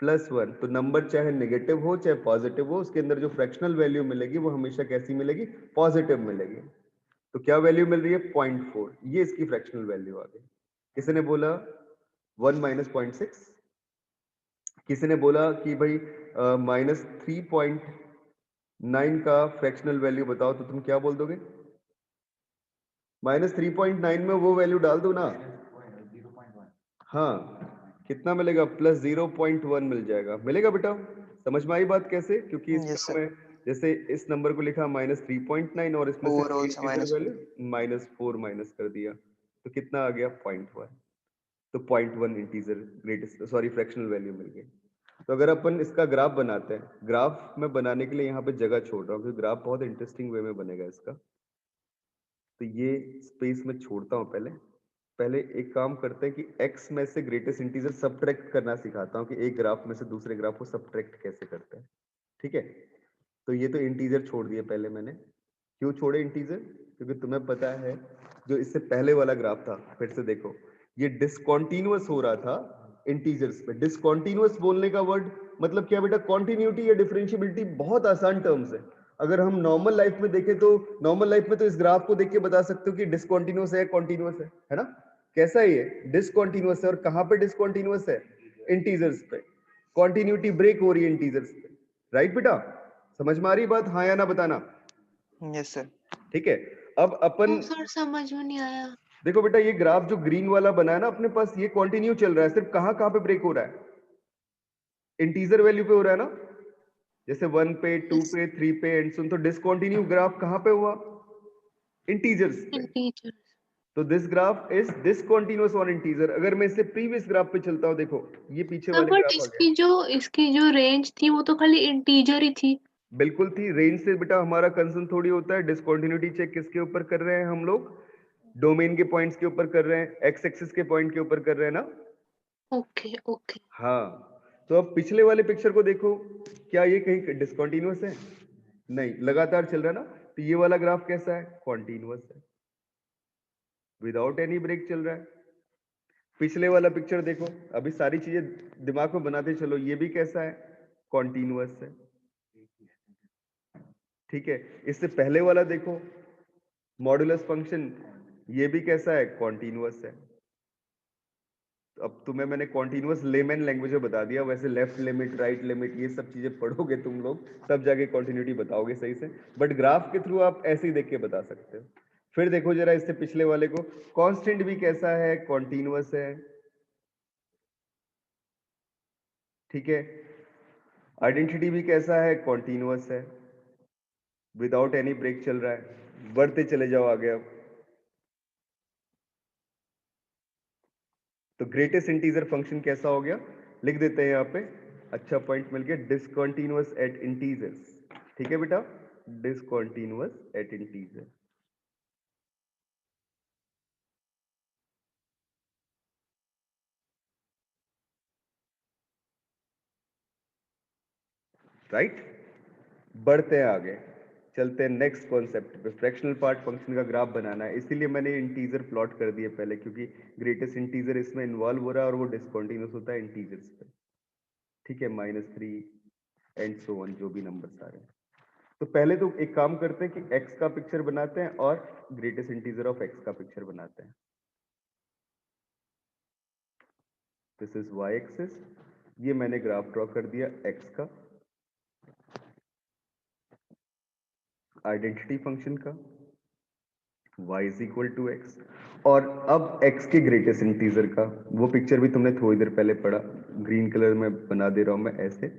+ 1। तो नंबर चाहे नेगेटिव हो चाहे पॉजिटिव हो, उसके अंदर जो फ्रैक्शनल वैल्यू मिलेगी वो हमेशा कैसी मिलेगी, पॉजिटिव मिलेगी। तो क्या वैल्यू मिल रही है, 0.4, ये इसकी फ्रैक्शनल वैल्यू आ गई। किसी ने बोला 1 - 0.6, किसी ने बोला कि भाई -3.9 का फ्रैक्शनल वैल्यू बताओ, तो तुम क्या बोल दोगे, -3.9 में वो वैल्यू डाल दो ना, हाँ कितना मिलेगा, +0.1 मिल जाएगा, मिलेगा बेटा। समझ में आई बात कैसे, क्योंकि Yes, इसका sir. मैं जैसे इस नंबर को लिखा -3.9 और इसमें से Overall से इंटीजर -1. वैल्यू -4 माइनस कर दिया, तो कितना आ गया, 0.1। तो 0.1 integer greatest sorry fractional value मिल गई। तो अगर अपन इसका ग्राफ बनाते हैं, ग्राफ में बनाने के लिए यहाँ पे जगह छोड़ रहा हूँ क्योंकि ग्राफ बहुत इंटरेस्टिंग वे में बनेगा इसका। तो ये स्पेस में छोड़ता हूँ, पहले एक काम करते हैं कि x में से ग्रेटेस्ट इंटीजर सब्ट्रैक्ट करना सिखाता हूँ कि एक ग्राफ में से दूसरे ग्राफ को सब्ट्रैक्ट कैसे करते हैं, ठीक है। तो ये तो इंटीजर छोड़ दिए पहले मैंने। क्यों छोड़े इंटीजर, क्योंकि तुम्हें पता है जो इससे पहले वाला ग्राफ था, फिर से देखो ये डिसकंटीन्यूअस हो रहा था इंटीजर्स पे। डिसकंटीन्यूअस बोलने का वर्ड मतलब क्या बेटा, कॉन्टिन्यूटी या डिफरेंशियबिलिटी बहुत आसान टर्म्स है। अगर हम नॉर्मल लाइफ में देखें तो नॉर्मल लाइफ में तो इस ग्राफ को देख के बता सकते हो कि डिसकंटीन्यूअस है कॉन्टिन्यूअस है ना। कैसा है ये, डिसकंटीन्यूअस है, और कहां पे डिसकंटीन्यूअस है, इंटीजर्स पे। कॉन्टिन्यूटी ब्रेक हो रही है इंटीजर्स पे, राइट बेटा। समझ में आ रही बात, हाँ या ना बताना। Yes, sir. ठीक है, अब अपन सर समझ में नहीं आया। देखो बेटा, ये ग्राफ जो ग्रीन वाला बना है ना अपने पास, ये कंटिन्यू चल रहा है, सिर्फ कहां कहां पे ब्रेक हो रहा है, इंटीजर वैल्यू पे हो रहा है ना, जैसे 1 पे 2 पे 3 पे एंड सुन। तो डिसकंटिन्यू ग्राफ कहां पे हुआ, इंटीजर्स पे। टीचर तो this graph is discontinuous on integer. अगर मैं इससे प्रीवियस ग्राफ पे चलता हूं, देखो ये पीछे वाले बट ग्राफ आ गए। इसकी जो रेंज थी वो तो खाली इंटीजर ही थी। बिल्कुल थी, रेंज से बेटा हमारा कंसर्न थोड़ी होता है। डिसकंटिन्यूटी चेक किसके ऊपर कर रहे हैं हम लोग, डोमेन के पॉइंट्स के ऊपर कर रहे हैं, एक्स एक्सिस के पॉइंट के ऊपर कर रहे हैं ना। Okay okay. हाँ, तो अब पिछले वाले पिक्चर को देखो, क्या ये कहीं डिसकंटिन्यूअस है? नहीं, लगातार चल रहा है ना। तो ये वाला ग्राफ कैसा है? कॉन्टिन्यूअस है, विदाउट एनी ब्रेक चल रहा है। पिछले वाला पिक्चर देखो, अभी सारी चीजें दिमाग में बनाते चलो, ये भी कैसा है? कॉन्टिन्यूअस है। ठीक है, इससे पहले वाला देखो, मॉडुलस फंक्शन, ये भी कैसा है? कॉन्टिन्यूअस है। तो अब तुम्हें मैंने कॉन्टिन्यूअस लेमैन लैंग्वेज में बता दिया, वैसे लेफ्ट लिमिट, राइट लिमिट, ये सब चीजें पढ़ोगे तुम लोग, तब जाके कॉन्टिन्यूटी बताओगे सही से। बट ग्राफ के थ्रू आप ऐसे ही देख के बता सकते हो। फिर देखो जरा इससे पिछले वाले को, कांस्टेंट भी कैसा है? कॉन्टिन्यूअस है। ठीक है, आइडेंटिटी भी कैसा है? कॉन्टिन्यूअस है, विदाउट एनी ब्रेक चल रहा है। बढ़ते चले जाओ आगे। अब तो ग्रेटेस्ट इंटीजर फंक्शन कैसा हो गया? लिख देते हैं यहाँ पे, अच्छा पॉइंट मिल गया, डिसकंटिन्यूअस एट इंटीजर्स। ठीक है बेटा, डिसकंटिन्यूअस एट इंटीजर। राइट, बढ़ते हैं आगे, चलते हैं नेक्स्ट कॉन्सेप्ट पे। फ्रैक्शनल पार्ट फंक्शन का ग्राफ बनाना है, इसीलिए मैंने इंटीजर प्लॉट कर दिए पहले, क्योंकि ग्रेटेस्ट इंटीजर इसमें इन्वॉल्व हो रहा है और वो डिसकंटिन्यूअस होता है इंटीजर्स पे। ठीक है, -3 एंड सो ऑन, जो भी नंबर्स आ रहे हैं। तो पहले तो एक काम करते हैं कि x का पिक्चर बनाते हैं और ग्रेटेस्ट इंटीजर ऑफ x का पिक्चर बनाते हैं। दिस इज y एक्सिस, ये मैंने ग्राफ ड्रॉ कर दिया x का, आइडेंटिटी फंक्शन का, y is equal to x, और अब x के ग्रेटेस्ट इंटीजर का, वो पिक्चर भी तुमने थोड़ी देर पहले पढ़ा, ग्रीन कलर में बना दे रहा हूं मैं ऐसे।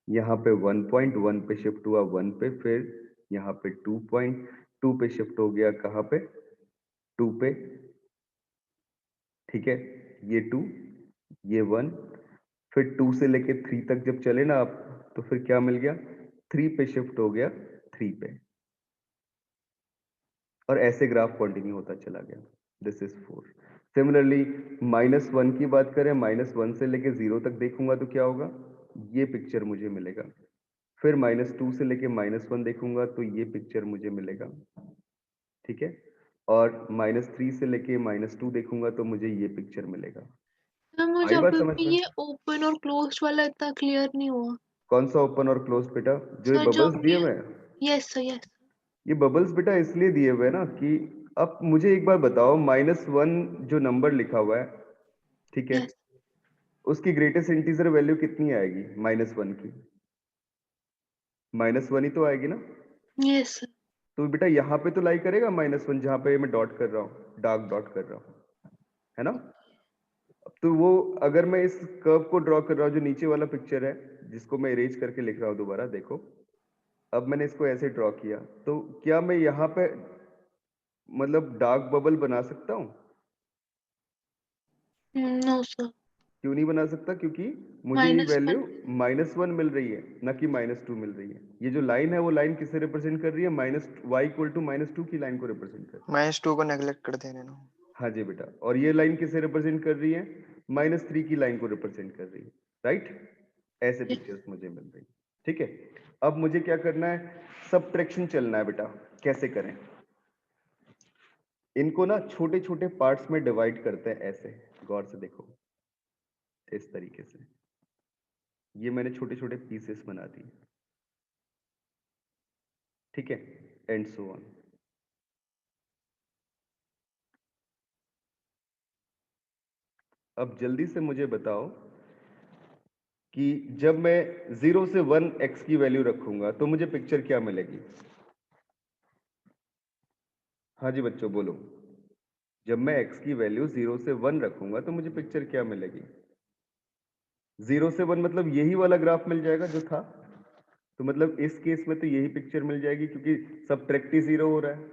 यहाँ पे 1.1 पे शिफ्ट हुआ 1 पे, फिर यहाँ पे 2.2 पे शिफ्ट हो गया, कहाँ पे? 2 पे। ठीक है, ये 2, ये 1, फिर 2 से लेके 3 तक जब चले ना आप, तो फिर क्या मिल गया? 3 पे शिफ्ट हो गया 3 पे, और ऐसे ग्राफ कंटिन्यू होता चला गया। This is 4। सिमिलरली -1 की बात करें, -1 से लेके 0 तक देखूंगा तो क्या होगा? ये पिक्चर मुझे मिलेगा। फिर -2 से लेके -1 देखूंगा तो ये पिक्चर मुझे मिलेगा। ठीक है, और -3 से लेके -2 देखूंगा तो मुझे ये पिक्चर मिलेगा। तो मुझे आई बात अभी समझ भी में? ये ओपन और क्लोज्ड वाला इतना क्लियर नहीं हुआ। कौन सा ओपन और क्लोज बेटा? जो ये सर जो बबल्स दिए हुए हैं, यस सर यस। ये बबल्स बेटा इसलिए दिए हुए हैं ना कि, अब मुझे एक बार बताओ, -1 जो नंबर लिखा हुआ है, ठीक है, यस उसकी ग्रेटेस्ट इंटीजर वैल्यू कितनी आएगी? -1 की -1 ही तो आएगी ना। Yes sir. तो बेटा यहाँ पे तो लाई करेगा -1, जहाँ पे मैं डॉट कर रहा हूँ, डार्क डॉट कर रहा हूँ, है ना। तो वो अगर मैं इस कर्व को ड्रॉ कर रहा हूँ, जो नीचे वाला पिक्चर है, जिसको मैं इरेज करके लिख रहा हूँ दोबारा, देखो अब मैंने इसको ऐसे ड्रॉ किया, तो क्या मैं यहाँ पे मतलब डार्क बबल बना सकता हूँ? No sir. क्यों नहीं बना सकता? क्योंकि मुझे ये -1 वैल्यू -1 मिल रही है, ना कि -2 मिल रही है। ये जो लाइन है वो लाइन किसे रिप्रेजेंट कर रही है? y = -2 की लाइन को रिप्रेजेंट कर रही है। -2 को नेगलेक्ट कर देने ना। हाँ जी बेटा, और ये लाइन किसे रिप्रेजेंट कर रही है? -3 की लाइन को रिप्रेजेंट कर रही है। राइट, ऐसे पिक्चर्स मुझे मिल रही है। ठीक है, अब मुझे क्या करना है? सबट्रैक्शन चलना है बेटा। कैसे करें? इनको ना छोटे छोटे पार्ट्स में डिवाइड करते हैं, ऐसे गौर से देखो, इस तरीके से। ये मैंने छोटे छोटे पीसेस बना दिए। ठीक है, एंड सो ऑन। अब जल्दी से मुझे बताओ कि जब मैं 0 से 1 x की वैल्यू रखूंगा तो मुझे पिक्चर क्या मिलेगी? हाँ जी बच्चों बोलो, जब मैं x की वैल्यू 0 से 1 रखूंगा तो मुझे पिक्चर क्या मिलेगी? 0 से 1 मतलब यही वाला ग्राफ मिल जाएगा जो था। तो मतलब इस केस में तो यही पिक्चर मिल जाएगी, क्योंकि सबट्रैक्ट ही 0 हो रहा है।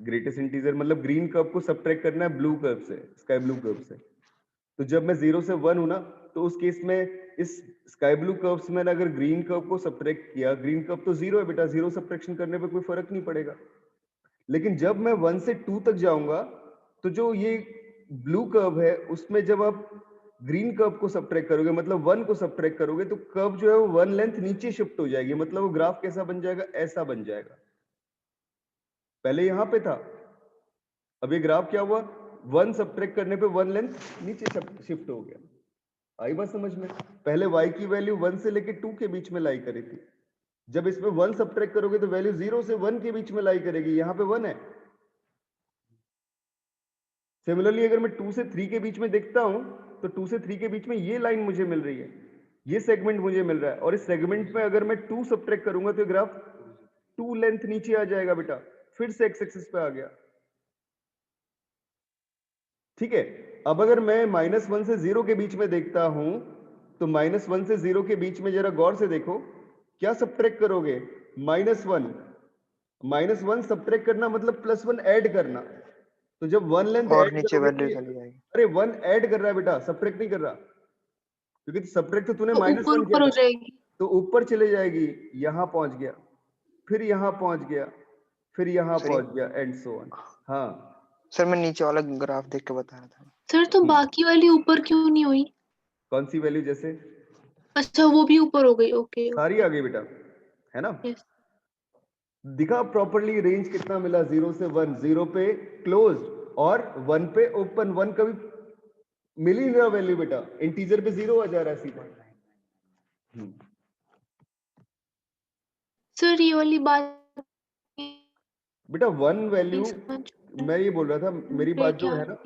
ग्रेटेस्ट इंटीजर मतलब ग्रीन कर्व को सबट्रैक्ट करना है ब्लू कर्व से, स्काई ब्लू कर्व से। तो जब मैं 0 से 1 हूं ना, तो उस केस में इस स्काई ब्लू कर्व्स में अगर ग्रीन कर्व को सबट्रैक्ट किया, ग्रीन कर्व तो 0 है बेटा, 0 सबट्रैक्शन करने पे कोई फर्क नहीं पड़ेगा। लेकिन जब मैं 1 से 2 तक जाऊंगा, तो जो ये ब्लू कर्व है उसमें जब आप ग्रीन कर्व को सबट्रैक्ट करोगे, मतलब 1 को सबट्रैक्ट करोगे, तो कर्व जो है वो 1 लेंथ नीचे शिफ्ट हो जाएगी, मतलब वो ग्राफ कैसा बन जाएगा, ऐसा बन जाएगा। पहले यहां पे था, अब ये ग्राफ क्या हुआ, 1 सबट्रैक्ट करने पे 1 लेंथ नीचे शिफ्ट हो गया। आई बात समझ में? पहले y की वैल्यू 1 से लेके 2 के बीच में लाई करी थी, जब इसमें 1 सबट्रैक्ट करोगे तो वैल्यू 0 से 1 के बीच में लाई करेगी, यहाँ पे 1 है। सिमिलरली अगर मैं 2 से 3 के बीच में देखता हूं तो 2 से 3 के बीच में ये लाइन मुझे मिल रही है, ये सेगमेंट मुझे मिल रहा है, और इस सेगमेंट में अगर मैं 2 सबट्रैक्ट करूंगा तो ग्राफ 2 लेंथ नीचे आ जाएगा बेटा, फिर से एक्स एक्सिस पे आ गया। ठीक है, अब अगर मैं -1 से 0 के बीच में देखता हूं तो -1 से 0 के बीच में जरा गौर से देखो, क्या सबट्रैक्ट करोगे, -1 सबट्रैक्ट करना मतलब +1 ऐड करना, तो जब 1 लेंथ और ऐड नीचे करोगे वैल्यू तो चली जाएगी। अरे 1 ऐड कर रहा है बेटा, सबट्रैक्ट नहीं कर रहा, क्योंकि सबट्रैक्ट तो तूने तो -1 ऊपर किया ऊपर हो था, जाएगी। तो ऊपर चले जाएगी, यहां पहुंच गया, फिर यहां पहुंच गया, फिर यहां सर पहुंच गया, एंड सो ऑन। हाँ सर मैं नीचे वाला ग्राफ देख के बता रहा था। सर तो बाकी वाली ऊपर क्यों नहीं हुई? कौन सी वैल्यू, जैसे अच्छा वो भी ऊपर हो गई, ओके सारी आ गई बेटा, है ना? यस। दिखा प्रॉपर्ली, रेंज कितना मिला, 0 से 1, 0 पे क्लोज और 1 पे ओपन, 1 कभी मिल ही नहीं रहा वैल्यू बेटा, इंटीजर पे 0 आ जा रहा है सीधा। सर ये वाली बात बेटा 1 वैल्यू, समझ मैं ये बोल रहा था, मेरी बात जो क्या है ना,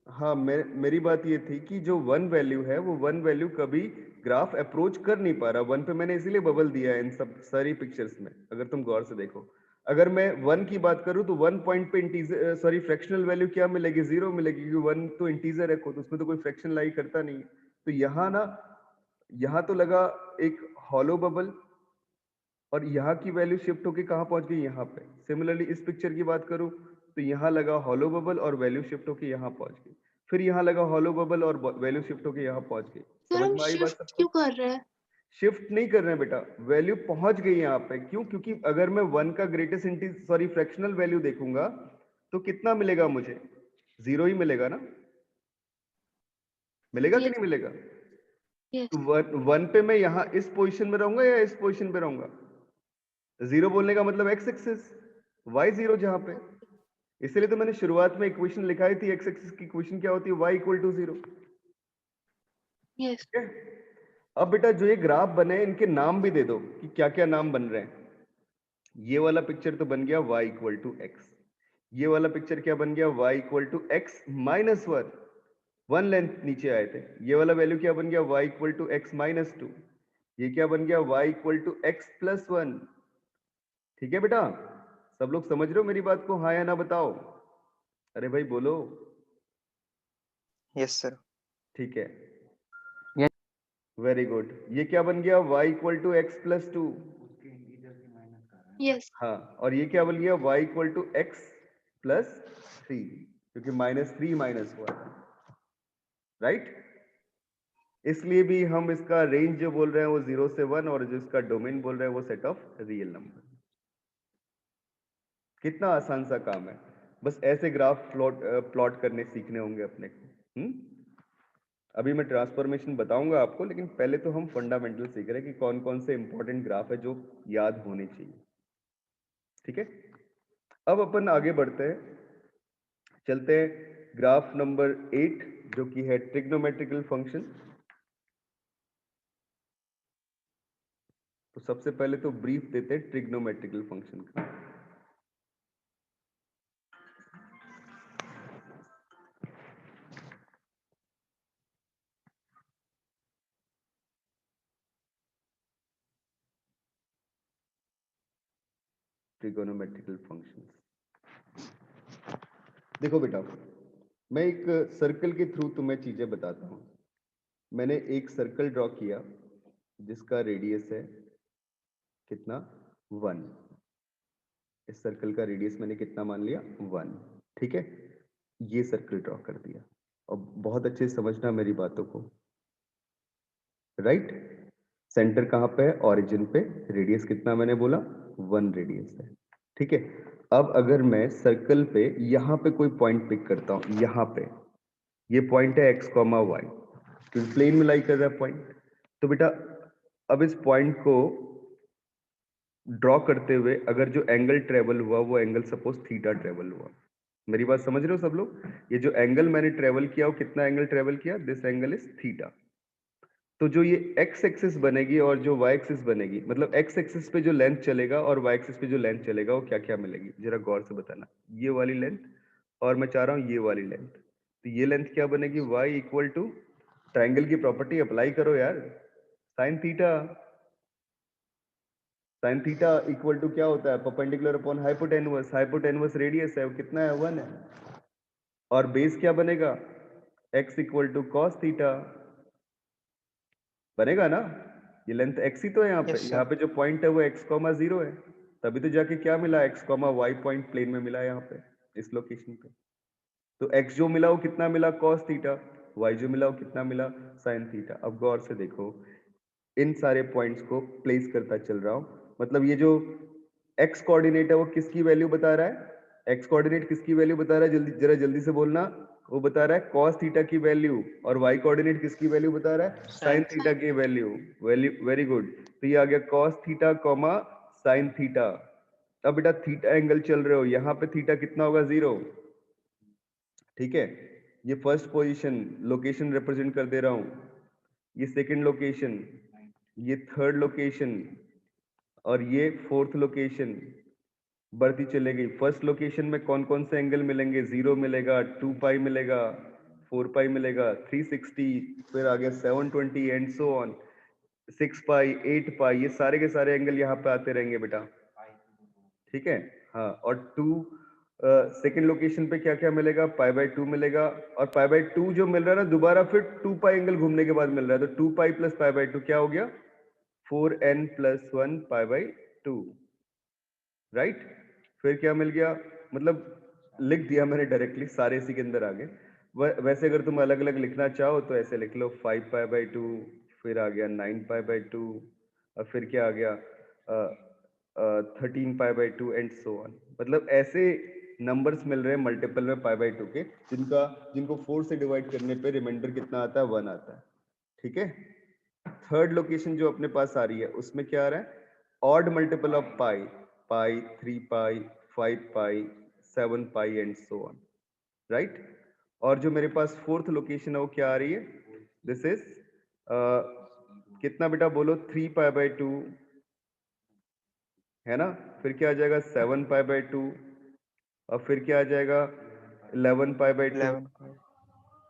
हाँ मेरी बात ये थी कि जो 1 वैल्यू है वो 1 वैल्यू कभी ग्राफ अप्रोच कर नहीं पा रहा, 1 पे मैंने इसीलिए बबल दिया है इन सब सारी पिक्चर्स में, अगर तुम गौर से देखो। अगर मैं 1 की बात करूं तो 1 पॉइंट पे इंटीजर सॉरी फ्रैक्शनल वैल्यू क्या मिलेगी, 0 मिलेगी, क्योंकि 1 तो इंटीजर है खुद, उसमें तो कोई फ्रैक्शन लाई करता नहीं है। तो यहाँ ना, यहाँ तो लगा एक हॉलो बबल, और यहाँ की वैल्यू शिफ्ट होके कहाँ पहुंच गई, यहाँ पे। सिमिलरली इस पिक्चर की बात करूं तो यहाँ लगा हॉलो बबल और वैल्यू शिफ्ट होके यहाँ पहुंच गई, फिर यहाँ लगा हॉलो बबल और वैल्यू शिफ्ट होके यहाँ पहुंच गई। सर समझ हम में आई बात शिफ्ट सबको? क्यों कर रहे हैं? शिफ्ट नहीं कर रहे हैं बेटा, वैल्यू पहुंच गई यहाँ पे, क्यों? क्योंकि अगर मैं 1 का ग्रेटेस्ट सॉरी फ्रैक्शनल वैल्यू देखूंगा तो कितना मिलेगा मुझे, 0 ही मिलेगा ना, मिलेगा कि यस नहीं मिलेगा? यस तो 1 पे मैं यहाँ इस पोजीशन में रहूंगा या इस पोजीशन पे रहूंगा? 0 बोलने का मतलब एक्स एक्सिस, वाई 0 जहां पे, इसलिए तो मैंने शुरुआत में इक्वेशन लिखाई थी, एक्स एक्सिस की इक्वेशन क्या होती है, y इक्वल टू 0। यस अब बेटा जो ये ग्राफ बने इनके नाम भी दे दो कि क्या क्या नाम बन रहे हैं। ये वाला पिक्चर तो बन गया y इक्वल टू एक्स, ये वाला पिक्चर क्या बन गया, y equal to x minus 1 length नीचे आए थे, ये वाला वैल्यू क्या बन गया, y equal to x minus 2, ये क्या बन गया, y equal to x plus 1। ठीक है बेटा, सब लोग समझ रहे हो मेरी बात को, हाँ या ना बताओ? अरे भाई बोलो। Yes sir. ठीक है, Yes. Very good. ये क्या बन गया, y equal to x plus 2। उसके इंटीजर की माइनस कर रहा है। यस हाँ, और ये क्या बन गया, y equal to x plus 3, क्योंकि -3 माइनस हुआ था, राइट? इसलिए भी हम इसका रेंज जो बोल रहे हैं वो 0 से 1, और जो इसका डोमेन बोल रहे हैं वो सेट ऑफ रियल नंबर। कितना आसान सा काम है, बस ऐसे ग्राफ प्लॉट करने सीखने होंगे अपने को। अभी मैं ट्रांसफॉर्मेशन बताऊंगा आपको, लेकिन पहले तो हम फंडामेंटल सीख रहे हैं कि कौन कौन से इंपॉर्टेंट ग्राफ है जो याद होने चाहिए। ठीक है, अब अपन आगे बढ़ते हैं, चलते हैं ग्राफ नंबर 8 जो कि है ट्रिग्नोमेट्रिकल फंक्शन। तो सबसे पहले तो ब्रीफ देते हैं ट्रिग्नोमेट्रिकल फंक्शन का। ट्रिगोनोमेट्रिकल फंक्शंस, देखो बेटा, मैं एक सर्कल के थ्रू तुम्हें चीजें बताता हूं। मैंने एक सर्कल ड्रॉ किया जिसका रेडियस है कितना, 1। इस सर्कल का रेडियस मैंने कितना मान लिया, 1। ठीक है, ये सर्कल ड्रॉ कर दिया, और बहुत अच्छे से समझना मेरी बातों को, राइट? सेंटर कहां पे है, ओरिजिन पे, रेडियस कितना मैंने बोला, 1 रेडियस है। ठीक है, अब अगर मैं सर्कल पे यहां पे कोई पॉइंट पिक करता हूं, यहां पे ये पॉइंट है x, y, क्योंकि प्लेन में लाई कर रहा है पॉइंट। तो बेटा अब इस पॉइंट को ड्रॉ करते हुए अगर जो एंगल ट्रेवल हुआ वो एंगल सपोज थीटा ट्रेवल हुआ। मेरी बात समझ रहे हो सब लोग? ये जो एंगल मैंने ट्रेवल किया वो कितना एंगल ट्रेवल किया? This angle is theta. तो जो ये एक्स एक्सिस बनेगी और जो वाई एक्सिस बनेगी, मतलब एक्स एक्सिस पे जो लेंथ चलेगा और वाई एक्सिस पे जो लेंथ चलेगा वो क्या क्या मिलेगी जरा गौर से बताना। ये वाली लेंथ और मैं चाह रहा हूँ ये वाली लेंथ। तो ये लेंथ क्या बनेगी? y इक्वल टू ट्राइंगल की प्रॉपर्टी अप्लाई करो यार, sine theta. Sine theta equal to क्या होता है? Perpendicular upon hypotenuse. Hypotenuse radius है वो कितना है? 1 है। और बेस क्या बनेगा? x equal to cos theta बनेगा ना। ये लेंथ x ही तो है यहाँ पे। Yes, sir. यहाँ पे जो पॉइंट है वो x, 0 है। तभी तो जाके क्या मिला? x, y पॉइंट प्लेन में मिला यहाँ पे इस लोकेशन पे। तो x जो मिला वो कितना मिला? cos theta. y जो मिला वो कितना मिला? sin theta. अब गौर से देखो, इन सारे पॉइंट्स को प्लेस करता चल रहा हूँ। मतलब ये जो x कोऑर्डिनेट है वो किसकी वैल्यू बता रहा है? x कोऑर्डिनेट किसकी वैल्यू बता रहा है? जल्दी जरा जल्दी से बोलना। वो बता रहा है cos थीटा की वैल्यू। और y कोऑर्डिनेट किसकी वैल्यू बता रहा है? sin Sin थीटा की वैल्यू। Very good. तो ये आ गया cos theta comma sin theta. अब बेटा थीटा एंगल चल रहे हो, यहाँ पे थीटा कितना होगा? 0। ठीक है, ये फर्स्ट पोजीशन लोकेशन रिप्रेजेंट कर दे रहा हूं, ये सेकंड लोकेशन, ये थर्ड लोकेशन और ये फोर्थ लोकेशन बढ़ती चलेगी। फर्स्ट लोकेशन में कौन कौन से एंगल मिलेंगे? 0 मिलेगा, 2 पाई मिलेगा, 4 पाई मिलेगा, 360, फिर आ गया 720 एंड सो ऑन, 6 पाई, 8 पाई, ये सारे के सारे एंगल यहाँ पे आते रहेंगे बेटा। ठीक है, हाँ। और 2 सेकेंड लोकेशन पे क्या क्या मिलेगा? π/2 मिलेगा। और π/2 जो मिल रहा है ना, दोबारा फिर 2 पाई एंगल घूमने के बाद मिल रहा है। तो 2 पाई प्लस π/2 क्या हो गया? 4n + 1 π/2, right. फिर क्या मिल गया? मतलब लिख दिया मैंने डायरेक्टली, सारे इसी के अंदर आ गए। वैसे अगर तुम अलग अलग लिखना चाहो तो ऐसे लिख लो 5 π/2, फिर आ गया 9 π/2 और फिर क्या आ गया 13 π/2 एंड सो ऑन। मतलब ऐसे नंबर्स मिल रहे हैं मल्टीपल में π/2 के, जिनको 4 से डिवाइड करने पे रिमाइंडर कितना आता है? 1 आता है। ठीक है, थर्ड लोकेशन जो अपने पास आ रही है उसमें क्या आ रहा है? Odd multiple of pi, 3 pi, 5 pi, 7 pi and so on, right. और जो मेरे पास फोर्थ लोकेशन है वो क्या आ रही है? दिस इज कितना बेटा बोलो? 3 π/2 है ना। फिर क्या आ जाएगा? 7 π/2 और फिर क्या आ जाएगा? 11 π/2। 11.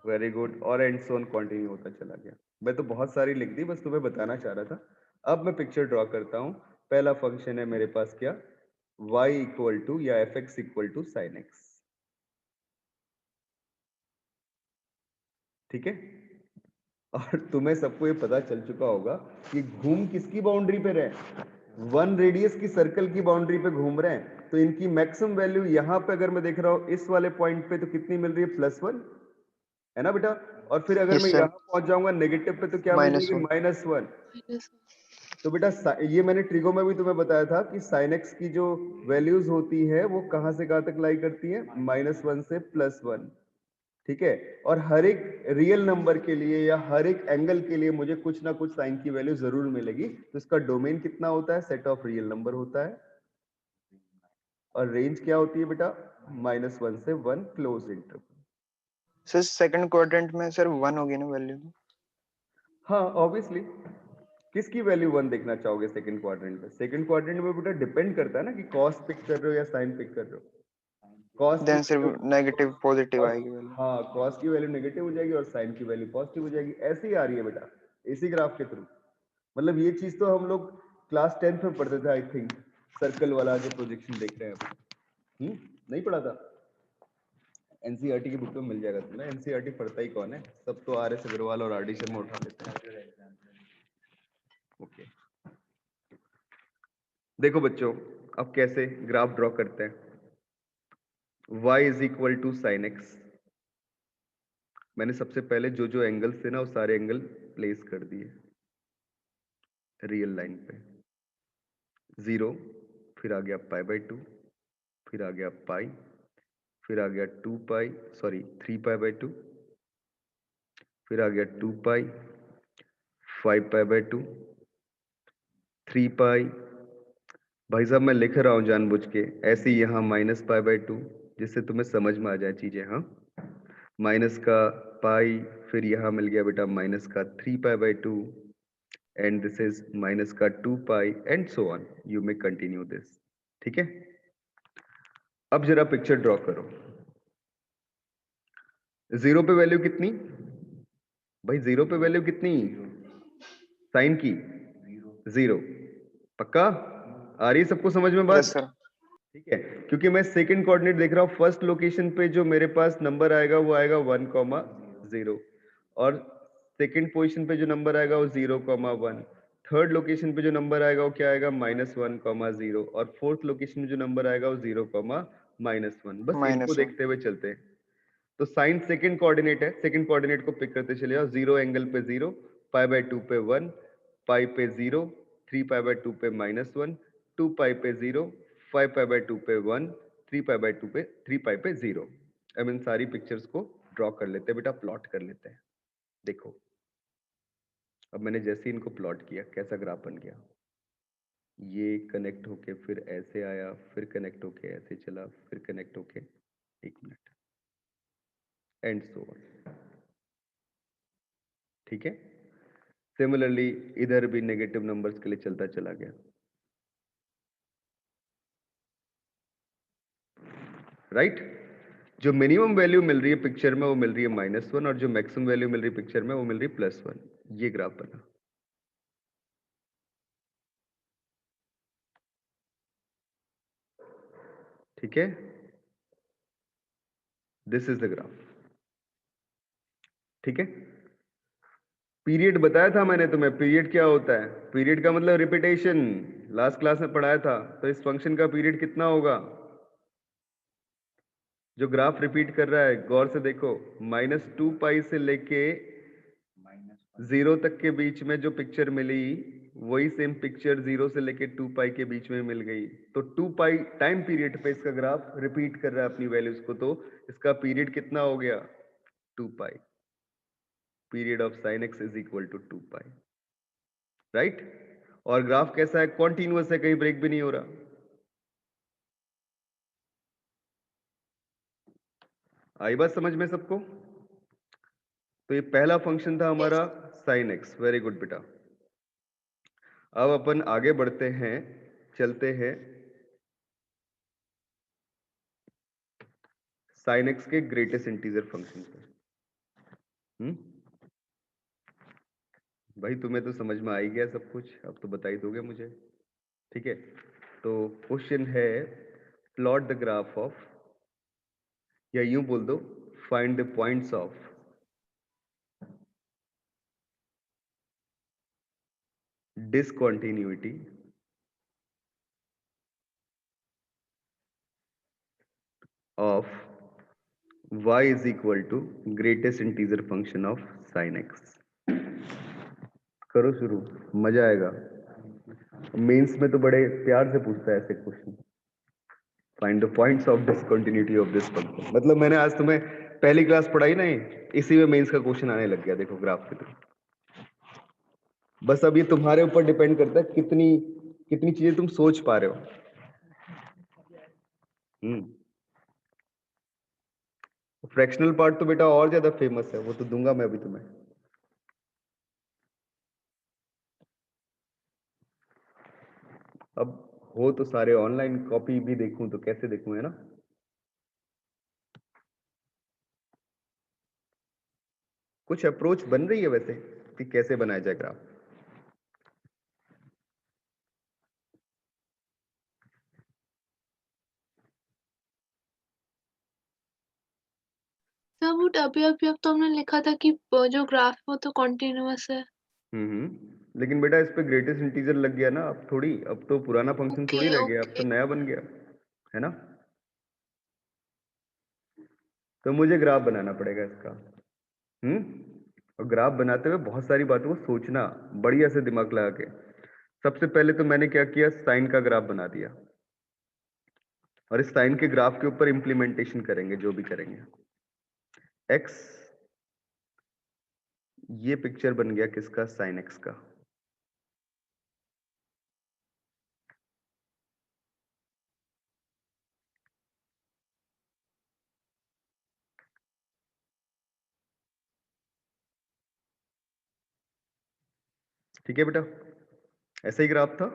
Very good. और एंड सो ऑन कंटिन्यू होता चला गया। मैं तो बहुत सारी लिख दी, बस तुम्हें बताना चाह रहा था। अब मैं पिक्चर ड्रॉ करता हूं। पहला फंक्शन है मेरे पास क्या? y इक्वल टू या fx equal to sin x। ठीक है, और तुम्हें सबको ये पता चल चुका होगा कि घूम किसकी बाउंड्री पे रहे? 1 रेडियस की सर्कल की बाउंड्री पे घूम रहे हैं। तो इनकी मैक्सिमम वैल्यू यहाँ पे अगर मैं देख रहा हूँ इस वाले पॉइंट पे, तो कितनी मिल रही है? +1, है ना बेटा। और फिर अगर Yes, मैं sir. यहाँ पहुंच जाऊंगा नेगेटिव पे तो क्या मिल जाएगी? -1. -1। तो बेटा ये मैंने ट्रिगो में भी तुम्हें बताया था कि sin x की जो वैल्यूज होती है वो कहां से कहां तक लाई करती है? -1 से +1। ठीक है, और हर एक रियल नंबर के लिए या हर एक एंगल के लिए मुझे कुछ ना कुछ साइन की वैल्यू जरूर मिलेगी। तो इसका डोमेन कितना होता है? सेट ऑफ रियल नंबर होता है। और रेंज क्या होती है बेटा? -1 से 1 close interval. Sir second quadrant में सर 1 होगी ना वैल्यू? हाँ ऑब्वियसली। किसकी वैल्यू 1 देखना चाहोगे सेकंड क्वाड्रेंट में? सेकंड क्वाड्रेंट में बेटा डिपेंड करता है ना कि कॉस पिक कर रहे हो या साइन पिक कर रहे हो। कॉस की then sir value negative positive आएगी वैल्यू। हाँ, कॉस की वैल्यू नेगेटिव हो जाएगी और साइन की वैल्यू पॉजिटिव हो जाएगी। ऐसे ही आ रही है बेटा इसी ग्राफ के थ्रू। मतलब ये चीज तो हम लोग क्लास 10th में पढ़ते थे आई थिंक, सर्कल वाला जो प्रोजेक्शन देख रहे हैं अब। नहीं पढ़ा था? एनसीईआरटी की बुक में मिल जाएगा तुम्हें। एनसीईआरटी पढ़ता ही कौन है, सब तो आर.एस. अग्रवाल और आर.डी. शर्मा उठा लेते हैं। ओके, देखो बच्चों अब कैसे ग्राफ ड्रॉ करते हैं। y is equal to sine x. मैंने सबसे पहले जो जो एंगल्स थे ना वो सारे एंगल प्लेस कर दिए रियल लाइन पे। 0, फिर आ गया π/2, फिर आ गया पाई, फिर आ गया 2 पाई, सॉरी 3 π/2, फिर आ गया 2 पाई, 5 पाई बाय 2, 3 पाई। भाई साहब मैं लिख रहा हूँ जानबूझ के, ऐसे ही यहाँ माइनस पाई बाय 2, जिससे तुम्हें समझ में आ जाए चीजें। हाँ, माइनस का पाई, फिर यहाँ मिल गया बेटा माइनस का 3 pi by 2, and this is minus का 2 pi, and so on, you may continue this. ठीक है, अब जरा पिक्चर ड्रॉ करो। 0 पे वैल्यू कितनी भाई? 0 पे वैल्यू कितनी साइन की? 0। पक्का आ रही है सबको समझ में बात? Yes sir. ठीक है, क्योंकि मैं सेकंड कोऑर्डिनेट देख रहा हूँ, फर्स्ट लोकेशन पे जो मेरे पास नंबर आएगा वो आएगा 1,0, और सेकंड पोजीशन पे जो नंबर आएगा वो 0,1। थर्ड लोकेशन पे जो नंबर आएगा वो क्या आएगा? -1,0, और फोर्थ लोकेशन में जो नंबर आएगा वो 0,-1। बस इनको -1। देखते हुए चलते हैं। तो साइन सेकंड कोऑर्डिनेट है, सेकंड कोऑर्डिनेट को पिक करते चले जाओ। 0 एंगल पे 0, पाई बाय 2 पे 1, पाई पे 0, 3 पाई बाय 2 पे -1, 2 पाई पे 0, 5 पाई बाय 2 पे 1, 3 पाई बाय 2 पे 3 पाई पे 0। अब इन सारी पिक्चर्स को ड्रॉ कर लेते हैं बेटा, प्लॉट कर लेते हैं। देखो, अब मैंने जैसे ही इनको प्लॉट किया, कैसा ग्राफ बन गया? ये कनेक्ट होके फिर ऐसे आया, फिर कनेक्ट होके ऐसे चला, फिर कनेक्ट होके, एक मिनट, एंड सो ऑन। ठीक है, सिमिलरली इधर भी नेगेटिव नंबर्स के लिए चलता चला गया। राइट, जो मिनिमम वैल्यू मिल रही है पिक्चर में वो मिल रही है -1, और जो मैक्सिमम वैल्यू मिल रही है पिक्चर में वो मिल रही है +1। ये ग्राफ बना। ठीक है, दिस इज द ग्राफ। ठीक है, पीरियड बताया था मैंने तुम्हें, पीरियड क्या होता है? पीरियड का मतलब रिपीटेशन, लास्ट क्लास में पढ़ाया था। तो इस फंक्शन का पीरियड कितना होगा? जो ग्राफ रिपीट कर रहा है, गौर से देखो, -2 पाई से लेके 0 तक के बीच में जो पिक्चर मिली, वही सेम पिक्चर 0 से लेके 2 पाई के बीच में मिल गई। तो 2 पाई टाइम पीरियड पे इसका ग्राफ रिपीट कर रहा है अपनी वैल्यूज को, तो इसका पीरियड कितना हो गया? 2 pi. Period of sine x is equal to 2 pi. Right, और ग्राफ कैसा है? कॉन्टिन्यूअस है, कहीं ब्रेक भी नहीं हो रहा। आई बात समझ में सबको? तो ये पहला फंक्शन था हमारा साइन एक्स। वेरी गुड बेटा। अब अपन आगे बढ़ते हैं, चलते हैं साइन एक्स के ग्रेटेस्ट इंटीजर फंक्शन पे। भाई तुम्हें तो समझ में आ ही गया सब कुछ, अब तो बता ही दोगे मुझे। ठीक है, तो क्वेश्चन है, प्लॉट द ग्राफ ऑफ, या यूं बोल दो, find the points of discontinuity of y is equal to greatest integer function of sin x। करो शुरू, मजा आएगा। मेंस में तो बड़े प्यार से पूछता है ऐसे question. Find the points of discontinuity of this function, मतलब मैंने आज तुम्हें पहली क्लास पढ़ाई नहीं, इसी में मेंस का क्वेश्चन आने लग गया। देखो ग्राफ के थ्रू। बस अब ये तुम्हारे ऊपर डिपेंड करता है कितनी कितनी चीजें तुम सोच पा रहे हो। फ्रैक्शनल पार्ट तो बेटा और ज्यादा फेमस है, वो तो दूंगा मैं अभी तुम्हें। अब हो तो सारे ऑनलाइन, कॉपी भी देखूं तो कैसे देखूं, है ना? कुछ अप्रोच बन रही है वैसे कि कैसे बनाया जाए ग्राफ। बट अभी अभी अब तो हमने लिखा था कि जो ग्राफ वो तो कॉन्टिन्यूअस है। लेकिन बेटा इस पे ग्रेटेस्ट इंटीजर लग गया ना, अब थोड़ी, अब तो पुराना फंक्शन थोड़ी ओके रह गया, अब तो ओके। नया बन गया, है ना? तो मुझे ग्राफ बनाना पड़ेगा इसका। और ग्राफ बनाते हुए बहुत सारी बातों को सोचना बढ़िया से दिमाग लगा के। सबसे पहले तो मैंने क्या किया, साइन का ग्राफ बना दिया, और इस साइन के ग्राफ के ऊपर इंप्लीमेंटेशन करेंगे जो भी करेंगे। एक्स ये पिक्चर बन गया किसका? साइन एक्स का। ठीक है बेटा, ऐसा ही ग्राफ था।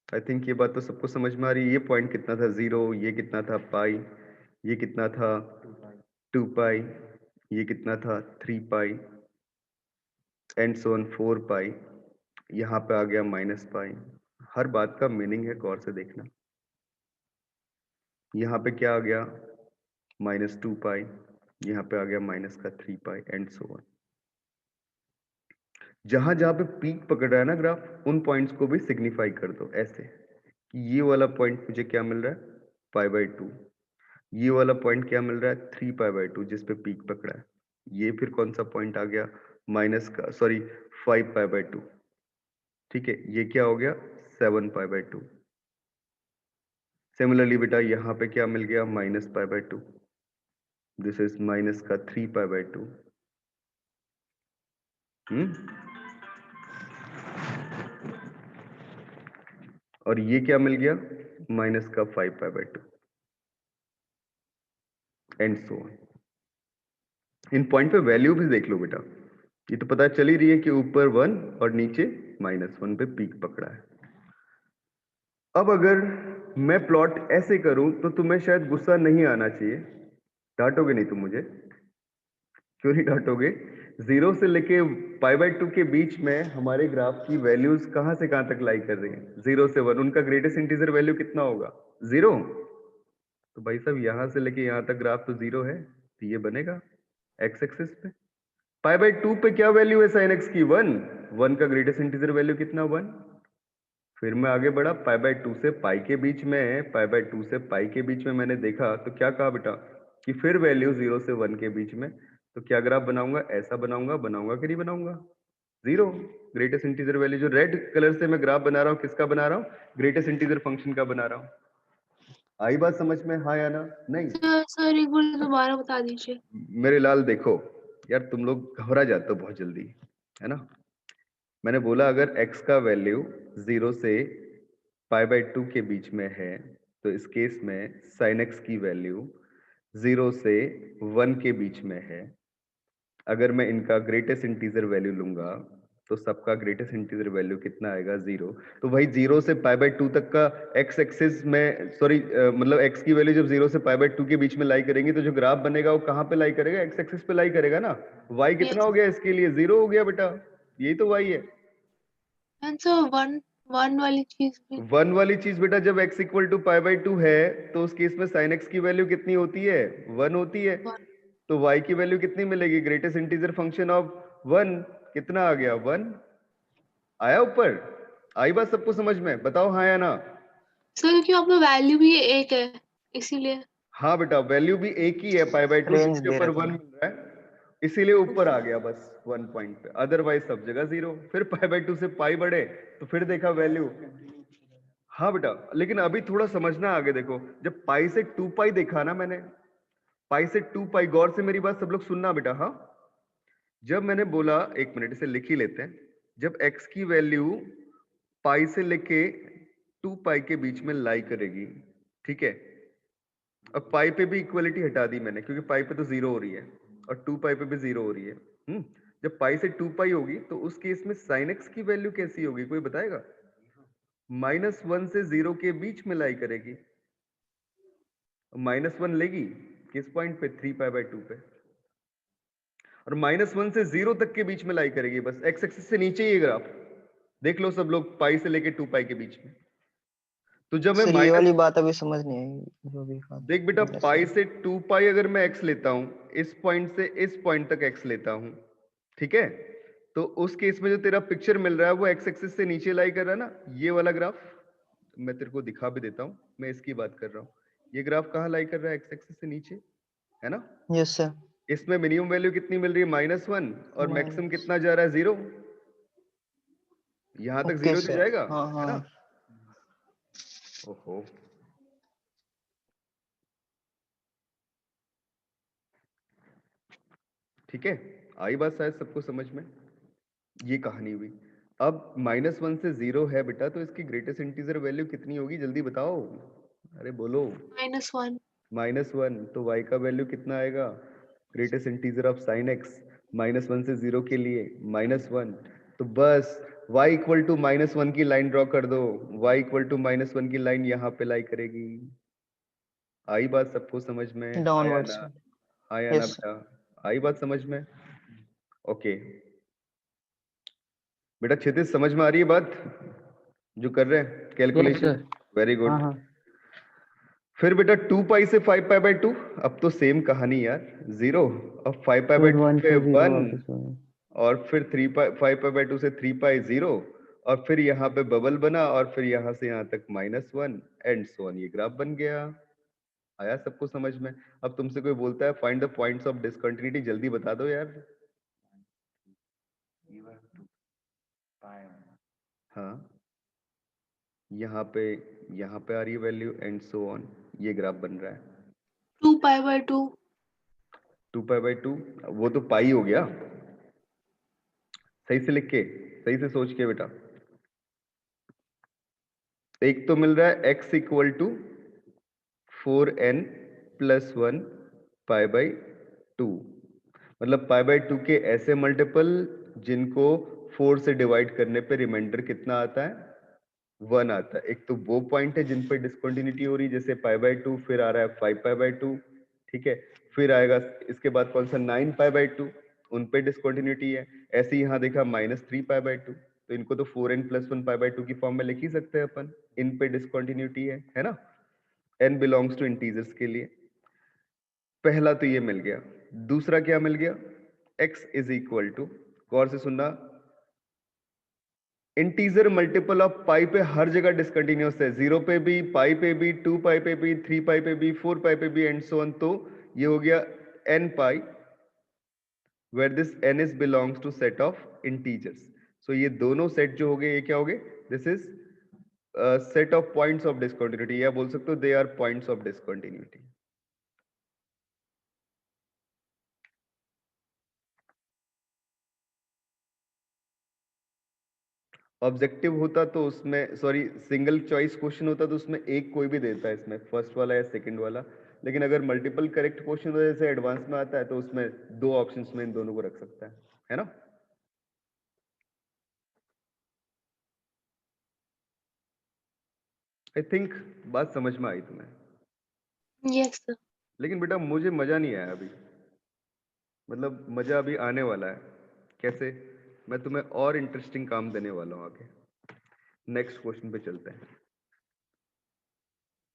आई थिंक ये बात तो सबको समझ में आ रही है। ये पॉइंट कितना था? 0, ये कितना था? पाई, ये कितना था? 2 पाई, ये कितना था? 3 पाई, एंड सो ऑन 4 पाई, यहाँ पे आ गया माइनस पाई। हर बात का मीनिंग है, गौर से देखना। यहाँ पे क्या आ गया? -2 पाई, यहाँ पे आ गया माइनस का 3 पाई, एंड सो ऑन। जहां जहां पे पीक पकड़ रहा है ना ग्राफ, उन पॉइंट्स को भी सिग्निफाई कर दो ऐसे कि ये वाला पॉइंट मुझे क्या मिल रहा है? π/2। ये वाला पॉइंट क्या मिल रहा है? 3π/2, जिस पे पीक पकड़ा है। ये फिर कौन सा पॉइंट आ गया? 5π/2। ठीक है, ये क्या हो गया? 7π/2। सिमिलरली बेटा यहाँ पे क्या मिल गया? -π/2। दिस इज माइनस का 3π/2। और ये क्या मिल गया? माइनस का 5π/2, एंड सो ऑन। इन पॉइंट पे वैल्यू भी देख लो बेटा। ये तो पता चल ही रही है कि ऊपर 1 और नीचे -1 पे पीक पकड़ा है। अब अगर मैं प्लॉट ऐसे करूं तो तुम्हें शायद गुस्सा नहीं आना चाहिए। डांटोगे नहीं तुम मुझे? क्यों नहीं डांटोगे? 0 से लेके π/2 के बीच में हमारे ग्राफ की वैल्यूज कहां से कहां तक लाई कर रही हैं? 0 से 1। उनका ग्रेटेस्ट इंटीजर वैल्यू कितना होगा? 0। तो भाई साहब यहां से लेके यहां तक ग्राफ तो 0 है, तो ये बनेगा एक्स एक्सिस पे। π/2 पे क्या वैल्यू है साइन एक्स की? 1। 1 का ग्रेटेस्ट इंटीजर वैल्यू कितना? 1। फिर मैं आगे बढ़ा, π/2 से पाई के बीच में, π/2 से पाई के बीच में मैंने देखा तो क्या कहा बेटा कि फिर वैल्यू 0 से 1 के बीच में। तो क्या ग्राफ बनाऊंगा? ऐसा बनाऊंगा कि नहीं बनाऊंगा? 0 ग्रेटेस्ट इंटीजर वैल्यू। जो रेड कलर से मैं ग्राफ बना रहा हूँ, किसका बना रहा हूँ? ग्रेटेस्ट इंटीजर फंक्शन का बना रहा हूँ। आई बात समझ में? हाँ या ना? नहीं? सर एक बार दोबारा बता दीजिए। मेरे लाल देखो यार, तुम लोग घबरा जाते हो बहुत जल्दी, है ना। मैंने बोला अगर x का वैल्यू 0 से π/2 के बीच में है, तो इस केस में sin x की वैल्यू 0 से 1 के बीच में है। अगर मैं इनका ग्रेटेस्ट इंटीजर वैल्यू लूंगा तो सबका ग्रेटेस्ट इंटीजर वैल्यू कितना आएगा? 0। तो भाई 0 से π/2 तक का x एक्सिस में, सॉरी मतलब x की वैल्यू जब 0 से π/2 के बीच में लाई करेंगे तो जो ग्राफ बनेगा वो कहाँ पे लाई करेगा? x एक्सिस पे लाई करेगा ना। y कितना हो गया इसके लिए? 0 हो गया बेटा। यही तो y है। आंसर वन वाली चीज भी 1 वाली चीज बेटा, जब x इक्वल टू π/2 है तो उस केस में sin x की वैल्यू कितनी होती है? 1 होती है। तो y की वैल्यू कितनी मिलेगी? Greatest integer function of 1। कितना आ गया? 1। आया ऊपर? आई बात सबको समझ में? बताओ हाँ या ना। सर क्यों आपका वैल्यू भी एक है इसीलिए। हाँ बेटा, वैल्यू भी एक ही है π/2, रेंज जिसके दे ऊपर रखा 1 है। मिल रहा है, इसीलिए ऊपर आ गया बस 1 पॉइंट पे। अदरवाइज सब जगह 0। फिर π/2 से पाई बढ़े तो फिर देखा वैल्यू। हाँ बेटा, लेकिन अभी थोड़ा समझना आगे। देखो, जब पाई से 2 पाई देखा ना मैंने, पाई से 2 पाई, गौर से मेरी बात सब लोग सुनना बेटा। हाँ, जब मैंने बोला, एक मिनट इसे लिख ही लेते हैं, जब x की वैल्यू पाई से लेके 2 पाई के बीच में लाई करेगी, ठीक है। अब पाई पे भी इक्वलिटी हटा दी मैंने, क्योंकि पाई पे तो 0 हो रही है और 2 पाई पे भी 0 हो रही है। जब पाई से 2 पाई होगी तो उस केस में sin x की वैल्यू कैसी होगी? कोई बताएगा? -1 से 0 के बीच में लाई करेगी। -1 लेगी किस पॉइंट पे? 3π/2 पे। और -1 से 0 तक के बीच में लाई करेगी, बस x एक्सिस से नीचे ही ये ग्राफ देख लो सब लोग, पाई से लेके 2 पाई के बीच में। तो जब मैं सर ये वाली बात अभी समझ नहीं आई जो भी कहा। देख बेटा, मतलब पाई सर से 2 पाई अगर मैं x लेता हूं, इस पॉइंट से इस पॉइंट तक x लेता हूं, ठीक है, तो उस केस में जो तेरा पिक्चर मिल रहा है वो x एक्सिस से नीचे लाई कर रहा है ना। ये वाला ग्राफ मैं तेरे को दिखा भी देता हूं, मैं इसकी बात कर रहा हूं। ये ग्राफ कहाँ लाई कर रहा है? x एक्सिस से नीचे, है ना। Yes sir. इसमें मिनिमम वैल्यू कितनी मिल रही है? -1, और मैक्सिमम कितना जा रहा है? 0। यहां तक ओके 0 तो सर। जाएगा, हाँ है ना। हाँ। ओहो, ठीक है, आई बात शायद सबको समझ में? ये कहानी हुई। अब -1 से 0 है बेटा, तो इसकी ग्रेटेस्ट इंटीजर वैल्यू कितनी होगी, जल्दी बताओ। अरे बोलो। -1। -1, तो y का वैल्यू कितना आएगा? Greatest integer of sin x, -1 से 0 के लिए -1, तो बस y इक्वल टू -1 की लाइन ड्रॉ कर दो। y इक्वल टू -1 की लाइन यहाँ पे लाई करेगी। आई बात सबको समझ में? आया डाउनवर्ड्स ना? में। आया ना यस बेटा? आई बात समझ में? ओके बेटा, क्षितिज समझ में आ रही है बात जो कर रहे हैं yes calculation? Sir. Very good. हाँ हाँ। फिर बेटा 2 पाई से 5 पाई बाय 2, अब तो सेम कहानी यार, 0। अब 5 पाई बाय फिर 2 1 पे से 0 1, वापस हो गए। और फिर 5 पाई बाय 2 से 3 पाई 0, और फिर यहाँ पे बबल बना, और फिर यहाँ से यहाँ तक -1 एंड सो ऑन। ये ग्राफ बन गया। आया सबको समझ में? अब तुमसे कोई बोलता है find the points of discontinuity, जल्दी बता दो यार। हाँ, यहाँ पे आ रही है वैल्यू एंड सो ऑन, ये ग्राफ बन रहा है। 2π/2। 2 पाई बाय 2, वो तो पाई हो गया। सही से लिख के, सही से सोच के बेटा। एक तो मिल रहा है x equal to 4n + 1 pi by 2, मतलब पाई बाई 2 के ऐसे मल्टीपल जिनको 4 से डिवाइड करने पे रिमाइंडर कितना आता है? 1 आता है। एक तो वो पॉइंट है जिन पे डिस्कंटिन्यूटी हो रही है, जैसे पाई बाई 2, फिर आ रहा है 5 पाई बाई 2, ठीक है। फिर आएगा इसके बाद कौन सा, 9 पाई बाई 2, उन पे डिस्कंटिन्यूटी है। ऐसे ही यहाँ देखा -3 पाई बाई 2, तो इनको तो 4n + 1 पाई बाई 2 की फॉर्म में लिख ही सकते हैं अपन, इन पे डिस्कंटिन्यूटी है ना। n बिलोंग्स टू इंटीजर्स के लिए। पहला तो ये मिल गया। दूसरा क्या मिल गया? x इज इक्वल टू, गौर से सुनना, इंटीजर मल्टीपल ऑफ पाई पे हर जगह डिसकंटिन्यूअस है, 0 पे भी, पाई पे भी, 2 पाई पे भी, 3 पाई पे भी, 4 पाई पे भी एंड सो ऑन। तो ये हो गया n pi, where this n is belongs to set of integers. So ये दोनों सेट जो हो गए, ये क्या हो गए? This is set of points of discontinuity, या बोल सकते हो they are points of discontinuity. Objective होता तो उसमें, सॉरी सिंगल चॉइस क्वेश्चन होता तो उसमें एक कोई भी देता है, इसमें फर्स्ट वाला या सेकंड वाला। लेकिन अगर मल्टीपल करेक्ट क्वेश्चन हो, जैसे एडवांस में आता है, तो उसमें 2 ऑप्शंस में इन दोनों को रख सकता है ना। आई थिंक बात समझ में आई तुम्हें। Yes sir. लेकिन बेटा मुझे मजा नहीं आया अभी, मतलब मजा अभी आने वाला है। कैसे? मैं तुम्हें और इंटरेस्टिंग काम देने वाला हूं आगे। नेक्स्ट क्वेश्चन पे चलते हैं।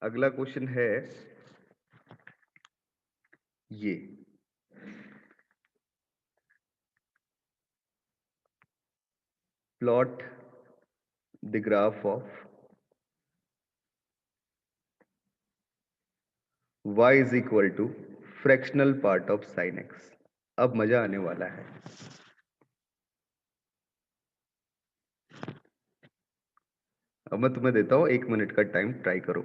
अगला क्वेश्चन है ये, plot the graph of y is equal to fractional part of sin x। अब मजा आने वाला है। अब मैं तुम्हें देता हूं 1 मिनट का टाइम, ट्राई करो।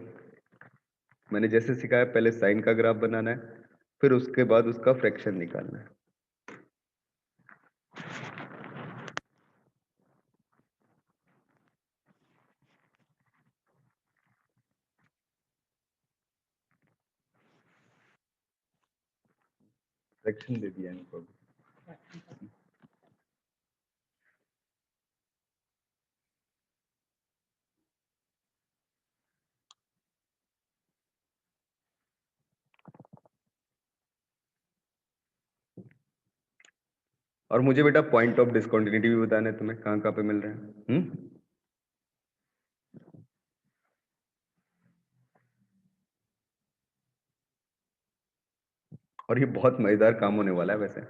मैंने जैसे सिखाया, पहले साइन का ग्राफ बनाना है, फिर उसके बाद उसका फ्रैक्शन निकालना है। फ्रैक्शन दे दिया इनको। और मुझे बेटा पॉइंट ऑफ डिसकंटिन्यूटी भी बताना है तुम्हें, कहाँ कहाँ पे मिल रहे हैं। और ये बहुत मजेदार काम होने वाला है वैसे।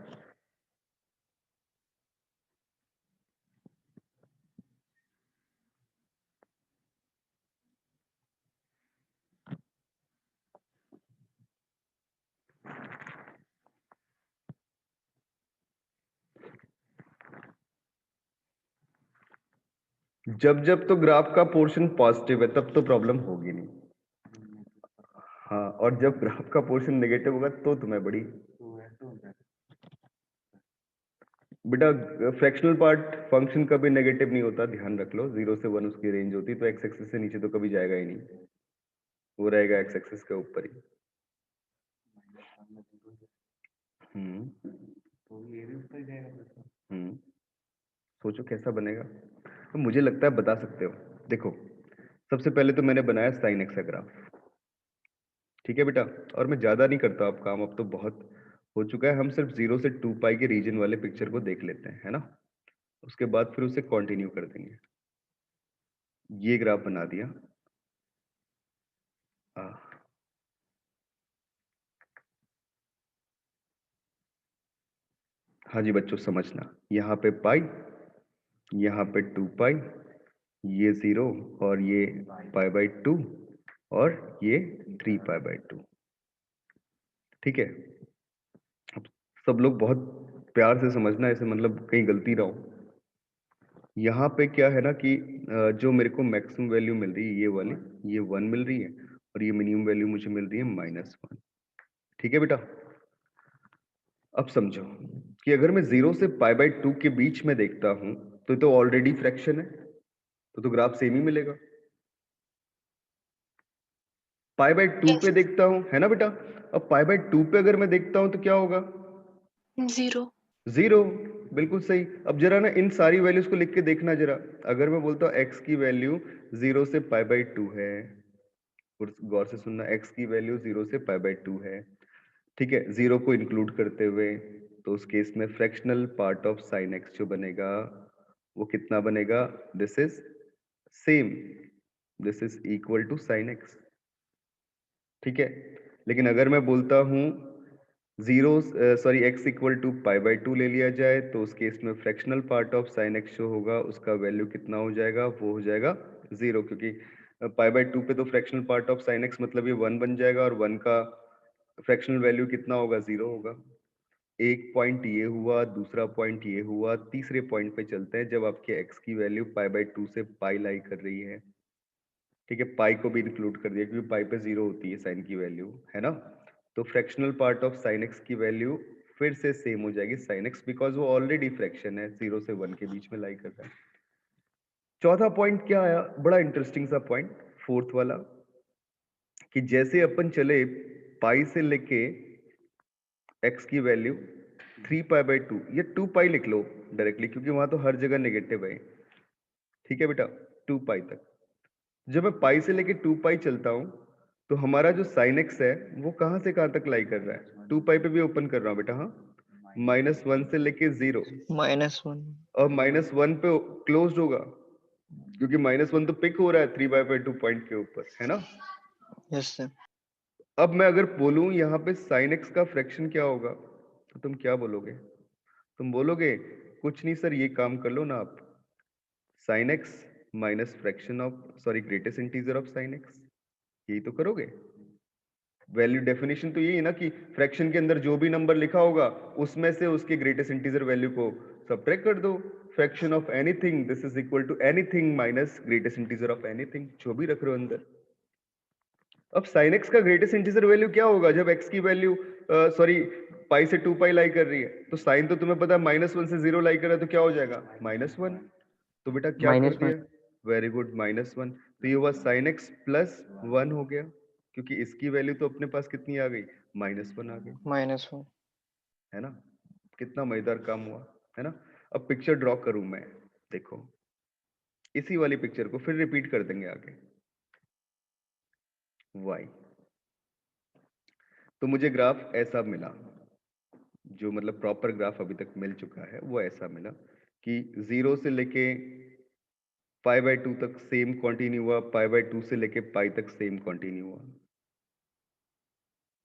जब जब तो ग्राफ का पोर्शन पॉजिटिव है, तब तो प्रॉब्लम होगी नहीं। हाँ, और जब ग्राफ का पोर्शन नेगेटिव होगा तो तुम्हें बड़ी। बेटा फ्रैक्शनल पार्ट फंक्शन कभी नेगेटिव नहीं होता, ध्यान रख लो। 0 से 1 उसकी रेंज होती, तो एक्स एक्सिस से नीचे तो कभी जाएगा ही नहीं, वो रहेगा एक्स एक्सिस के ऊपर ही। तो ये भी ऊपर जाएगा। सोचो कैसा बनेगा, तो मुझे लगता है बता सकते हो। देखो सबसे पहले तो मैंने बनाया साइन एक्स का ग्राफ, ठीक है बेटा, और मैं ज्यादा नहीं करता अब काम, अब तो बहुत हो चुका है। हम सिर्फ 0 से 2 पाई के रीजन वाले पिक्चर को देख लेते हैं, है ना, उसके बाद फिर उसे कंटिन्यू कर देंगे। ये ग्राफ बना दिया। हाँ जी बच्चों समझना, यहाँ पे पाई, यहाँ पे 2 पाई, ये 0 और ये पाई बाई 2 और ये 3 पाई बाई 2, ठीक है। अब सब लोग बहुत प्यार से समझना, ऐसे मतलब कहीं गलती ना हो। यहाँ पे क्या है ना कि जो मेरे को मैक्सिमम वैल्यू मिल रही है ये वाली, ये 1 मिल रही है, और ये मिनिमम वैल्यू मुझे मिल रही है -1, ठीक है बेटा। अब समझो कि अगर मैं 0 से पाई बाई 2 के बीच में देखता हूं तो ऑलरेडी फ्रैक्शन है, तो ग्राफ सेम ही मिलेगा। पाई बाई 2 पे देखता हूं, है ना बेटा, अब पाई बाई 2 पे अगर मैं देखता हूं तो क्या होगा? 0, बिल्कुल सही। अब जरा ना इन सारी वैल्यूज को लिख के देखना जरा। अगर मैं बोलता हूँ x की वैल्यू 0 से पाई बाई 2 है, गौर से सुनना, x की वैल्यू 0 से पाई बाई 2 है, ठीक है, 0 को इंक्लूड करते हुए, तो उस केस में fractional part of sine x जो बनेगा वो कितना बनेगा? This is same, this is equal to sine x, ठीक है। लेकिन अगर मैं बोलता हूं x equal to pi by 2 ले लिया जाए, तो उस केस में fractional part of sine x जो होगा उसका वैल्यू कितना हो जाएगा? वो हो जाएगा 0, क्योंकि पाई बाई 2 पे तो fractional part of sine x मतलब ये 1 बन जाएगा, और 1 का फ्रैक्शनल वैल्यू कितना होगा? 0 होगा। एक पॉइंट ये हुआ, दूसरा पॉइंट ये हुआ, तीसरे पॉइंट पे चलते हैं जब आपके x की वैल्यू पाई बाई 2 से पाई लाई कर रही है, ठीक है, पाई को भी इंक्लूड कर दिया क्योंकि पाई पे 0 होती है साइन की वैल्यू, है ना। तो fractional part of sine x की वैल्यू फिर से सेम हो जाएगी साइन x, बिकॉज वो ऑलरेडी फ्रैक्शन है, 0 से 1 के बीच में लाई कर रहा है। चौथा पॉइंट क्या आया, बड़ा इंटरेस्टिंग सा पॉइंट, फोर्थ वाला, कि जैसे अपन चले पाई से लेके x की वैल्यू 3 पाई बाई 2, ये 2 पाई लिख लो डायरेक्टली क्योंकि वहां तो हर जगह नेगेटिव है, ठीक है बेटा, 2 पाई तक। जब मैं पाई से लेके 2 पाई चलता हूं तो हमारा जो साइन एक्स है वो कहां से कहां तक लाई कर रहा है? 2 पाई पे भी ओपन कर रहा हूं बेटा, हाँ, -1 से लेके 0, -1 और -1 पे क्लोज होगा क्योंकि -1 तो पिक हो रहा है 3 बाई 2 पॉइंट के ऊपर, है ना। Yes sir. अब मैं अगर बोलूं यहाँ पे साइन एक्स का फ्रैक्शन क्या होगा, तो तुम क्या बोलोगे? तुम बोलोगे कुछ नहीं सर, ये काम कर लो ना आप, sine x minus fraction of greatest integer of sine x, यही तो करोगे। वैल्यू डेफिनेशन तो यही है ना कि फ्रैक्शन के अंदर जो भी नंबर लिखा होगा उसमें से उसके ग्रेटेस्ट इंटीजर वैल्यू को सबट्रैक्ट कर दो। Fraction of anything this is equal to anything minus greatest integer of anything, जो भी रख रहे हो अंदर। अब sin x का ग्रेटेस्ट इंटीजर वैल्यू क्या होगा जब x की वैल्यू पाई से 2 पाई लाई कर रही है, तो साइन तो तुम्हें पता है -1 से 0 लाई कर रहा है, तो क्या हो जाएगा? -1। तो बेटा क्या कर -1 दिया? Very good, -1। तो ये हुआ sin x प्लस 1 हो गया, क्योंकि इसकी वैल्यू तो अपने पास कितनी आ गई? -1 आ गई, -1 है ना। कितना मजेदार काम हुआ, है ना। अब पिक्चर ड्रॉ करूं मैं, देखो इसी वाली पिक्चर को फिर रिपीट कर देंगे आगे, y। तो मुझे ग्राफ ऐसा मिला, जो मतलब प्रॉपर ग्राफ अभी तक मिल चुका है वो ऐसा मिला कि 0 से लेके पाई बाई 2 तक सेम कंटिन्यू हुआ, पाई बाई 2 से लेके पाई तक सेम कंटिन्यू हुआ।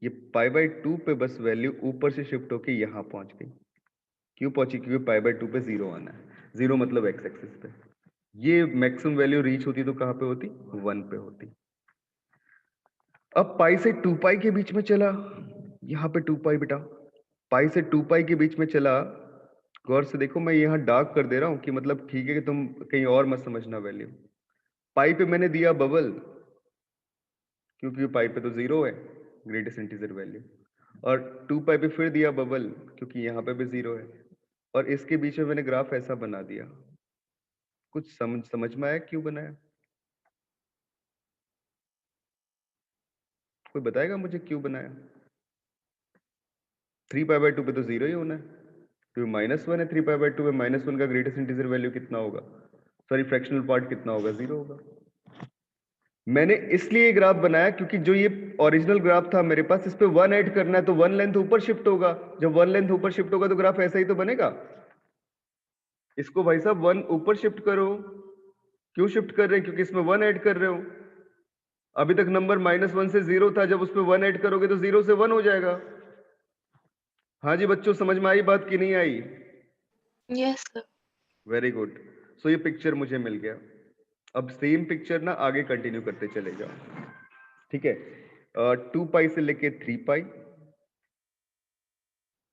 ये पाई बाई 2 पे बस वैल्यू ऊपर से शिफ्ट होके यहाँ पहुंच गई। क्यों पहुंची? क्योंकि पाई बाई 2 पे 0 आना है, 0 मतलब एक्स एक्सिस पे। ये मैक्सिमम वैल्यू रीच होती तो कहाँ पे होती? 1 पे होती। अब पाई से 2 पाई के बीच में चला, यहाँ पे 2 पाई बेटा, पाई से 2 पाई के बीच में चला। गौर से देखो, मैं यहाँ डार्क कर दे रहा हूँ कि मतलब ठीक है कि तुम कहीं और मत समझना वैल्यू। पाई पे मैंने दिया बबल, क्योंकि पाई पे तो 0 है ग्रेटेस्ट इंटीजर वैल्यू, और 2 पाई पे फिर दिया बबल क्योंकि यहाँ पे भी 0 है। और इसके बीच में मैंने ग्राफ ऐसा बना दिया। कुछ समझ में आया क्यों बनाया? कोई बताएगा मुझे क्यों बनाया? 3π/2 पे तो 0 ही होना है, क्योंकि -1 है। 3π/2 में -1 का ग्रेटेस्ट इंटीजर वैल्यू कितना होगा, सॉरी फ्रैक्शनल पार्ट कितना होगा, 0 होगा। मैंने इसलिए ग्राफ बनाया क्योंकि जो ये ओरिजिनल ग्राफ था मेरे पास, इस पे 1 ऐड करना है तो 1 लेंथ ऊपर शिफ्ट होगा। जब 1 लेंथ ऊपर शिफ्ट होगा तो ग्राफ ऐसा ही तो बनेगा। इसको भाई साहब 1 ऊपर शिफ्ट करो। क्यों शिफ्ट कर रहे हैं? क्योंकि इसमें 1 ऐड कर रहे हो। अभी तक नंबर -1 से 0 था, जब उस पे 1 ऐड करोगे तो 0 से 1 हो जाएगा। हाँ जी बच्चों, समझ में आई बात कि नहीं आई? Yes sir. Very good. So ये पिक्चर मुझे मिल गया। अब सेम पिक्चर ना आगे कंटिन्यू करते चले जाओ, ठीक है। 2π से लेके 3π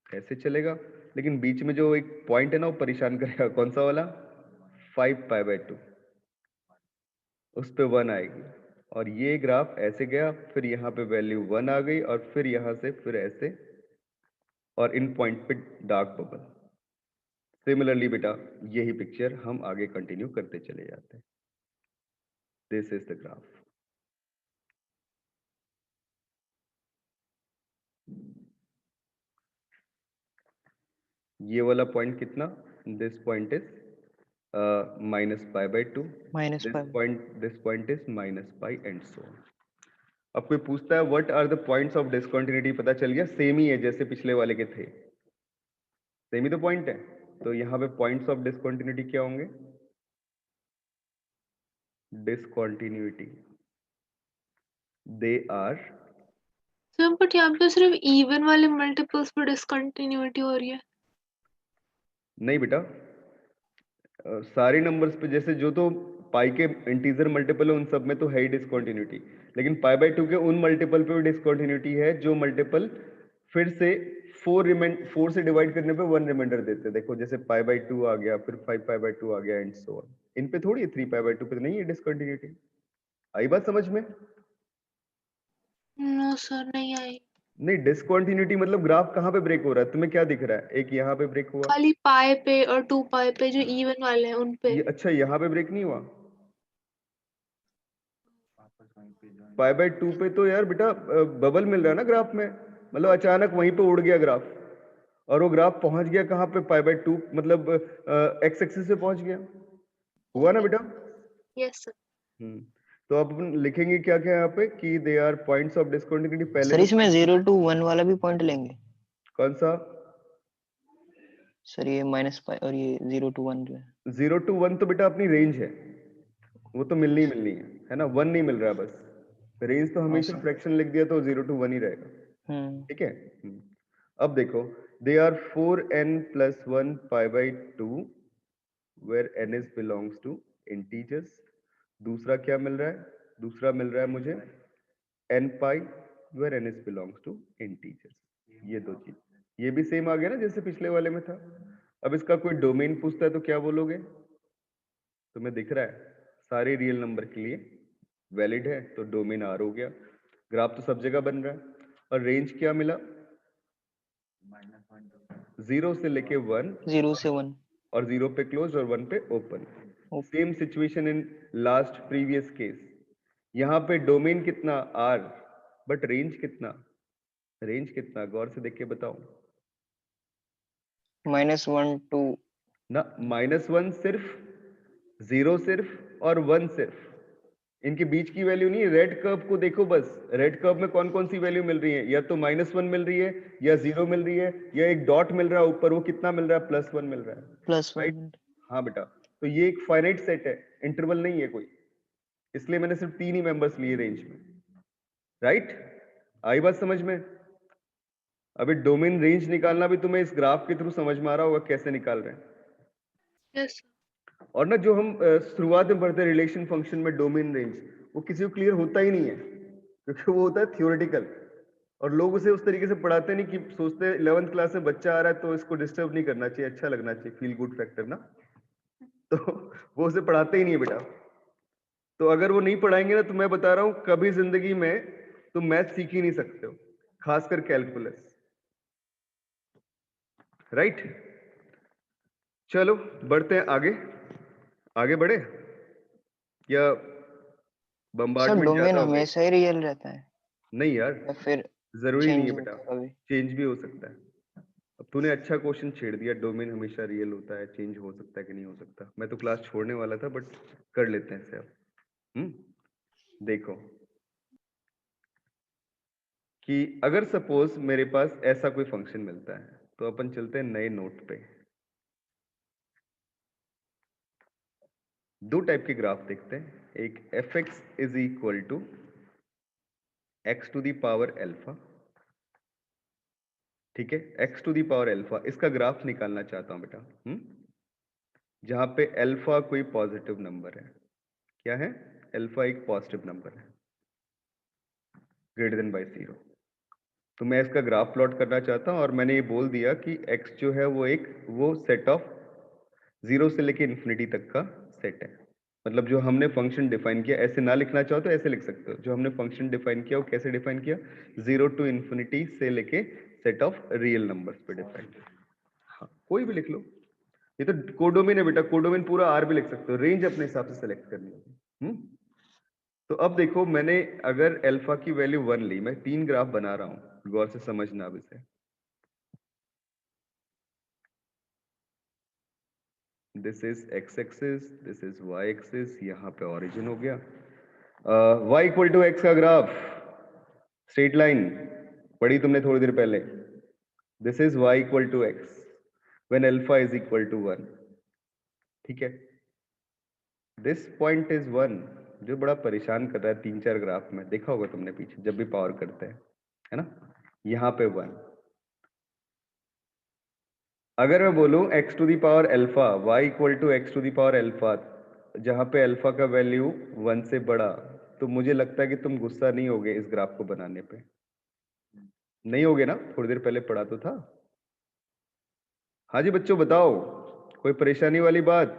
ऐसे चलेगा, लेकिन बीच में जो एक पॉइंट है ना वो परेशान करेगा। कौन सा वाला? 5π/2, उस पे 1 आएगी। और ये ग्राफ ऐसे गया, फिर यहाँ पे वैल्यू 1 आ गई, और फिर यहाँ से फिर ऐसे, और इन पॉइंट पे डार्क बबल। सिमिलरली बेटा यही पिक्चर हम आगे कंटिन्यू करते चले जाते हैं। This is the graph. ये वाला पॉइंट कितना? This point is -π/2, this point is -π and so on. अब कोई पूछता है what are the points of discontinuity, पता चल गया सेम ही है जैसे पिछले वाले के थे, सेम ही तो पॉइंट है। तो यहाँ पे पॉइंट्स ऑफ डिसकंटिन्यूटी क्या होंगे? Discontinuity they are, sir but यहाँ पे सिर्फ इवन वाले मल्टीपल्स पे डिसकंटिन्यूटी हो रही है। नहीं बेटा, सारे नंबर्स पे, जैसे जो तो पाई के इंटीजर मल्टीपल है उन सब में तो है ही डिसकंटिन्यूटी, लेकिन π/2 के उन मल्टीपल पे भी डिसकंटिन्यूटी है जो मल्टीपल फिर से 4 से डिवाइड करने पे 1 रिमाइंडर देते हैं। देखो जैसे π/2 आ गया, फिर 5π/2 आ गया एंड सो ऑन। इन पे थोड़ी है, 3π/2 पे तो नहीं है डिसकंटिन्यूटी। आई बात समझ में? नो सर नहीं आई। नहीं, डिसकंटिन्यूटी मतलब ग्राफ कहाँ पे ब्रेक हो रहा है? तुम्हें क्या दिख रहा है? एक यहाँ पे ब्रेक हुआ, खाली पाई पे और 2π पे जो इवन वाले हैं उन पे। ये अच्छा यहाँ पे ब्रेक नहीं हुआ। वापस वहीं पे join π/2 पे तो यार बेटा बबल मिल रहा है ना ग्राफ में, मतलब अचानक वहीं पे उड़ गया ग्राफ, और वो ग्राफ पहुंच गया कहाँ पे? π/2 मतलब एक्स एक्सिस पे पहुंच गया। हुआ ना बेटा? Yes sir. तो अब अपन लिखेंगे क्या क्या यहाँ पे कि they are points of discontinuity. पहले सर तो इसमें 0 to 1 वाला भी पॉइंट लेंगे कौन सा? सर, ये -π और ये 0 to 1 जो है। 0 to 1 तो बेटा अपनी रेंज है, वो तो मिलनी ही मिलनी है ना। 1 नहीं मिल रहा बस, रेंज तो हमेशा सर। फ्रैक्शन लिख दिया तो 0 to 1 ही रहेगा, ठीक है। अब देखो, they are 4n + 1 π/2 where n is belongs to integers। दूसरा क्या मिल रहा है? दूसरा मिल रहा है मुझे nπ where n is belongs to integers। ये दो चीज, ये भी सेम आ गया ना जैसे पिछले वाले में था। अब इसका कोई डोमेन पूछता है तो क्या बोलोगे? तुम्हें दिख रहा है सारे रियल नंबर के लिए वैलिड है, तो डोमेन R हो गया। ग्राफ तो सब जगह बन रहा है, और रेंज क्या मिला? -0 से लेके 1, 0 से 1 और 0 पे क्लोज और 1 पे open. Open। Same situation in last previous case. यहाँ पे डोमेन कितना? R, बट रेंज कितना? रेंज कितना? गौर से देख के बताओ -1 to ना। -1 सिर्फ, 0 सिर्फ और 1 सिर्फ, इनके बीच की वैल्यू नहीं। रेड कर्व को देखो बस, रेड कर्व में कौन कौन सी वैल्यू मिल रही है? या तो -1 मिल रही है, या 0 मिल रही है, या एक डॉट मिल रहा है ऊपर, वो कितना मिल रहा है? +1 मिल रहा है, राइट? +1। हाँ बेटा, तो ये एक फाइनाइट सेट है, इंटरवल नहीं है कोई, इसलिए मैंने सिर्फ 3 ही मेंबर्स लिए रेंज में, राइट? आई बात समझ में? अभी डोमेन रेंज निकालना भी तुम्हें इस ग्राफ के थ्रू समझ में आ रहा होगा कैसे निकाल रहे हैं। यस। और ना जो हम शुरुआत में पढ़ते रिलेशन फंक्शन में डोमेन रेंज, वो किसी को क्लियर होता ही नहीं है, क्योंकि वो होता है थियोरेटिकल, और लोग उसे उस तरीके से पढ़ाते नहीं कि सोचते हैं 11th क्लास में बच्चा आ रहा है तो इसको डिस्टर्ब नहीं करना चाहिए, अच्छा लगना चाहिए, फील गुड फैक्टर ना, तो वो उसे पढ़ाते ही नहीं है बेटा। तो अगर वो नहीं पढ़ाएंगे ना, तो मैं बता रहा हूं कभी जिंदगी में तुम मैथ सीख ही नहीं सकते हो, खासकर कैलकुलस, राइट? चलो बढ़ते हैं आगे, आगे बढ़े या सर बम्बार्डमेंट डोमेन ज्यादा हो गई? हमेशा ही रियल रहता है नहीं यार, या फिर जरूरी नहीं चेंज है बेटा, होता है कभी? चेंज भी हो सकता है। अब तूने अच्छा क्वेश्चन छेड़ दिया, डोमेन हमेशा रियल होता है, चेंज हो सकता है कि नहीं हो सकता। मैं तो क्लास छोड़ने वाला था बट कर लेते हैं इसे अब। देखो कि अगर सपोज मेरे पास ऐसा कोई फंक्शन मिलता है, तो अपन चलते हैं नए नोट पे। दो टाइप के ग्राफ देखते हैं, एक fx is equal to x to the power alpha, ठीक है, x to the power alpha, इसका ग्राफ निकालना चाहता हूं बेटा। जहां पे एल्फा कोई पॉजिटिव नंबर है। क्या है? एल्फा एक पॉजिटिव नंबर है ग्रेटर देन बाई 0। तो मैं इसका ग्राफ प्लॉट करना चाहता हूं और मैंने ये बोल दिया कि x जो है वो सेट ऑफ 0 से लेके इन्फिनिटी तक का सेट है। मतलब जो हमने फंक्शन डिफाइन किया, ऐसे ना लिखना चाहो तो ऐसे लिख सकते हो, जो हमने फंक्शन डिफाइन किया वो कैसे डिफाइन किया? 0 टू इन्फिनिटी से लेके सेट ऑफ रियल नंबर्स पे डिफाइन किया। हाँ, कोई भी लिख लो, ये तो कोडोमेन है बेटा, कोडोमेन पूरा आर भी लिख सकते हो, रेंज अपने हिसाब से सेलेक्ट करनी होगी। तो अब देखो, मैंने अगर अल्फा की वैल्यू 1 ली, मैं 3 ग्राफ बना रहा हूं, गौर से समझना अब इसे। This is x axis, this is y axis, यहाँ पे ऑरिजिन हो गया। y इक्वल टू एक्स का ग्राफ, स्ट्रेट लाइन पढ़ी तुमने थोड़ी देर पहले। This is y equal to x when alpha is equal to 1, ठीक है। दिस पॉइंट इज 1, जो बड़ा परेशान कर रहा है 3-4 ग्राफ में, देखा होगा तुमने पीछे जब भी पावर करते हैं, है ना। यहाँ पे 1। अगर मैं बोलूं x to the power alpha, y equal to x to the power alpha, जहां पे अल्फा का वैल्यू 1 से बड़ा, तो मुझे लगता है कि तुम गुस्सा नहीं होगे इस ग्राफ को बनाने पे। नहीं होगे ना? थोड़ी देर पहले पढ़ा तो था। हाँ जी बच्चों बताओ, कोई परेशानी वाली बात?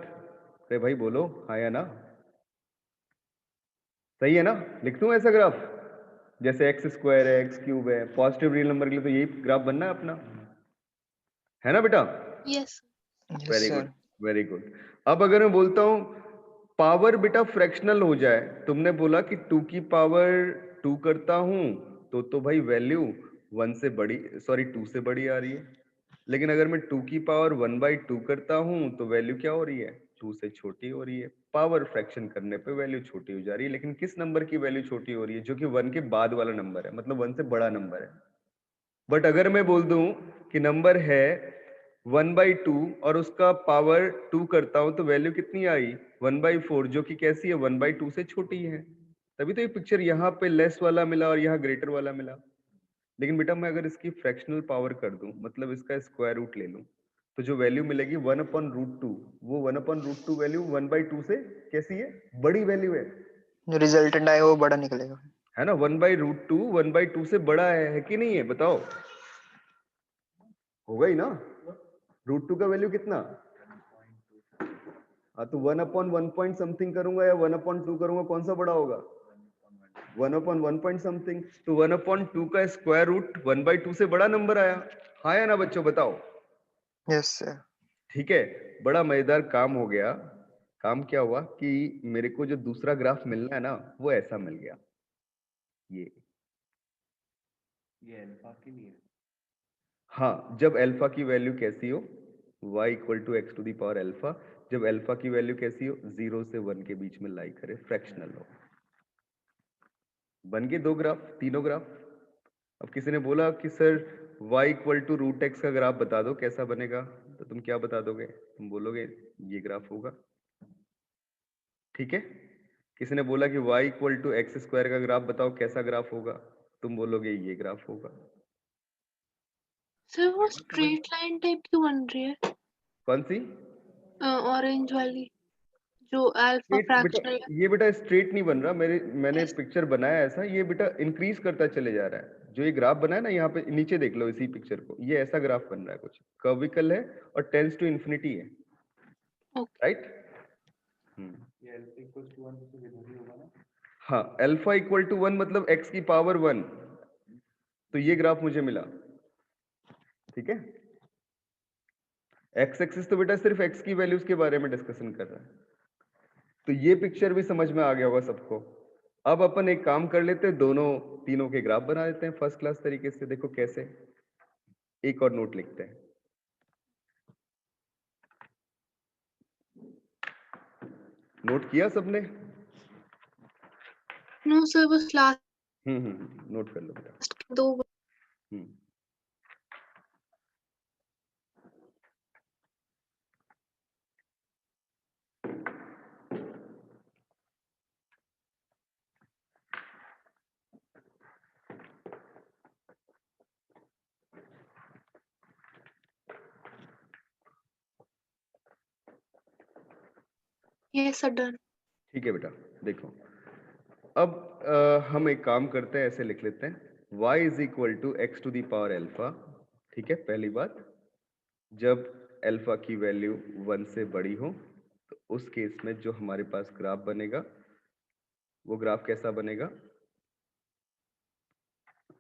अरे भाई बोलो हाँ या ना। सही है ना? लिख दूं ऐसा ग्राफ जैसे एक्स स्क्वायर है, एक्स क्यूब है, पॉजिटिव रियल नंबर के लिए तो यही ग्राफ बनना है अपना, है ना बेटा? Yes very sir. Good, very good. अब अगर मैं बोलता हूं पावर बेटा फ्रैक्शनल हो जाए, तुमने बोला कि 2 की पावर 2 करता हूं तो भाई वैल्यू 1 से बड़ी, सॉरी 2 से बड़ी आ रही है। लेकिन अगर मैं 2 की पावर 1/2 करता हूं तो वैल्यू क्या हो रही है? 2 से छोटी हो रही है। पावर फ्रैक्शन करने पे वैल्यू छोटी हो जा रही है, लेकिन किस नंबर की वैल्यू छोटी हो रही है? जो कि 1 के बाद वाला नंबर है, मतलब 1 से बड़ा नंबर है। बट अगर मैं बोल दूं कि नंबर है 1/2 और उसका पावर 2 करता हूं तो वैल्यू कितनी आई? 1/4, जो कि कैसी है? 1/2 से छोटी है। तभी तो ये पिक्चर यहाँ पे लेस वाला मिला और यहाँ ग्रेटर वाला मिला। लेकिन बेटा मैं अगर इसकी फ्रैक्शनल पावर कर दूं, मतलब इसका स्क्वायर रूट ले लूं, तो जो वैल्यू मिलेगी 1/√2, वो 1/√2 वैल्यू 1/2 से कैसी है? बड़ी वैल्यू है, जो रिजल्टेंट आएगा वो बड़ा निकलेगा, है ना। 1/√2 1/2 से बड़ा है कि नहीं है? बताओ, होगा ही ना। √2 का वैल्यू कितना? हाँ, तो 1/1 पॉइंट समथिंग करूंगा या 1/2 करूंगा, कौन सा बड़ा होगा? 1/1 पॉइंट समथिंग। तो 1/2 का स्क्वायर रूट 1/2 से बड़ा नंबर आया, हाँ या ना बच्चों बताओ? Yes sir. ठीक है, बड़ा मजेदार काम हो गया। काम क्या हुआ कि मेरे को जो दूसरा ग्राफ मिलना है ना, वो ऐसा मिल गया। ये अल्फा के लिए। हाँ, जब अल्फा की वैल्यू कैसी हो? y equal to x to the power alpha, जब अल्फा की वैल्यू कैसी हो? 0 से 1 के बीच में लाई करे, फ्रैक्शनल हो। बन गए 2 ग्राफ, तीनों ग्राफ। अब किसी ने बोला कि sir y equal to √x का ग्राफ बता दो कैसा बनेगा, तो तुम क्या बता दोगे? तुम बोलोगे ये ग्राफ होगा, ठीक है। किसी ने बोला कि y equal to x square का ग्राफ बताओ कैसा ग्राफ होगा, तुम बोलोगे ये ग्राफ होगा। सर वो स्ट्रेट लाइन टाइप क्यों बन रही है? कौन सी? ऑरेंज वाली जो अल्फा स्ट्रेट बेटा, फ्रैक्शनल है। ये बेटा स्ट्रेट नहीं बन रहा, मैंने पिक्चर बनाया ऐसा, ये बेटा इंक्रीज करता चले जा रहा है। जो ये ग्राफ बना है ना, यहाँ पे नीचे देख लो इसी पिक्चर को, ये ऐसा ग्राफ बन रहा है, कुछ कर्विकल है और टेंड्स टू इंफिनिटी है, ओके राइट। ये अल्फा इक्वल टू 1 से इधर ही होगा ना? हाँ, अल्फा इक्वल टू 1 मतलब x की पावर 1, तो ये ग्राफ मुझे मिला, ठीक है। एक्स एक्सिस तो बेटा सिर्फ एक्स की वैल्यूज के बारे में डिस्कशन कर रहा है, तो ये पिक्चर भी समझ में आ गया होगा सबको। अब अपन एक काम कर लेते हैं, दोनों तीनों के ग्राफ बना देते हैं फर्स्ट क्लास तरीके से। देखो कैसे, एक और नोट लिखते हैं। नोट किया सबने? नो सर, बस लास्ट नोट कर लो बेटा। 2 ये सर डन। ठीक है बेटा, देखो अब हम एक काम करते हैं, ऐसे लिख लेते हैं y is equal to x to the power alpha. ठीक है, पहली बात, जब एल्फा की वैल्यू 1 से बड़ी हो तो उस केस में जो हमारे पास ग्राफ बनेगा वो ग्राफ कैसा बनेगा,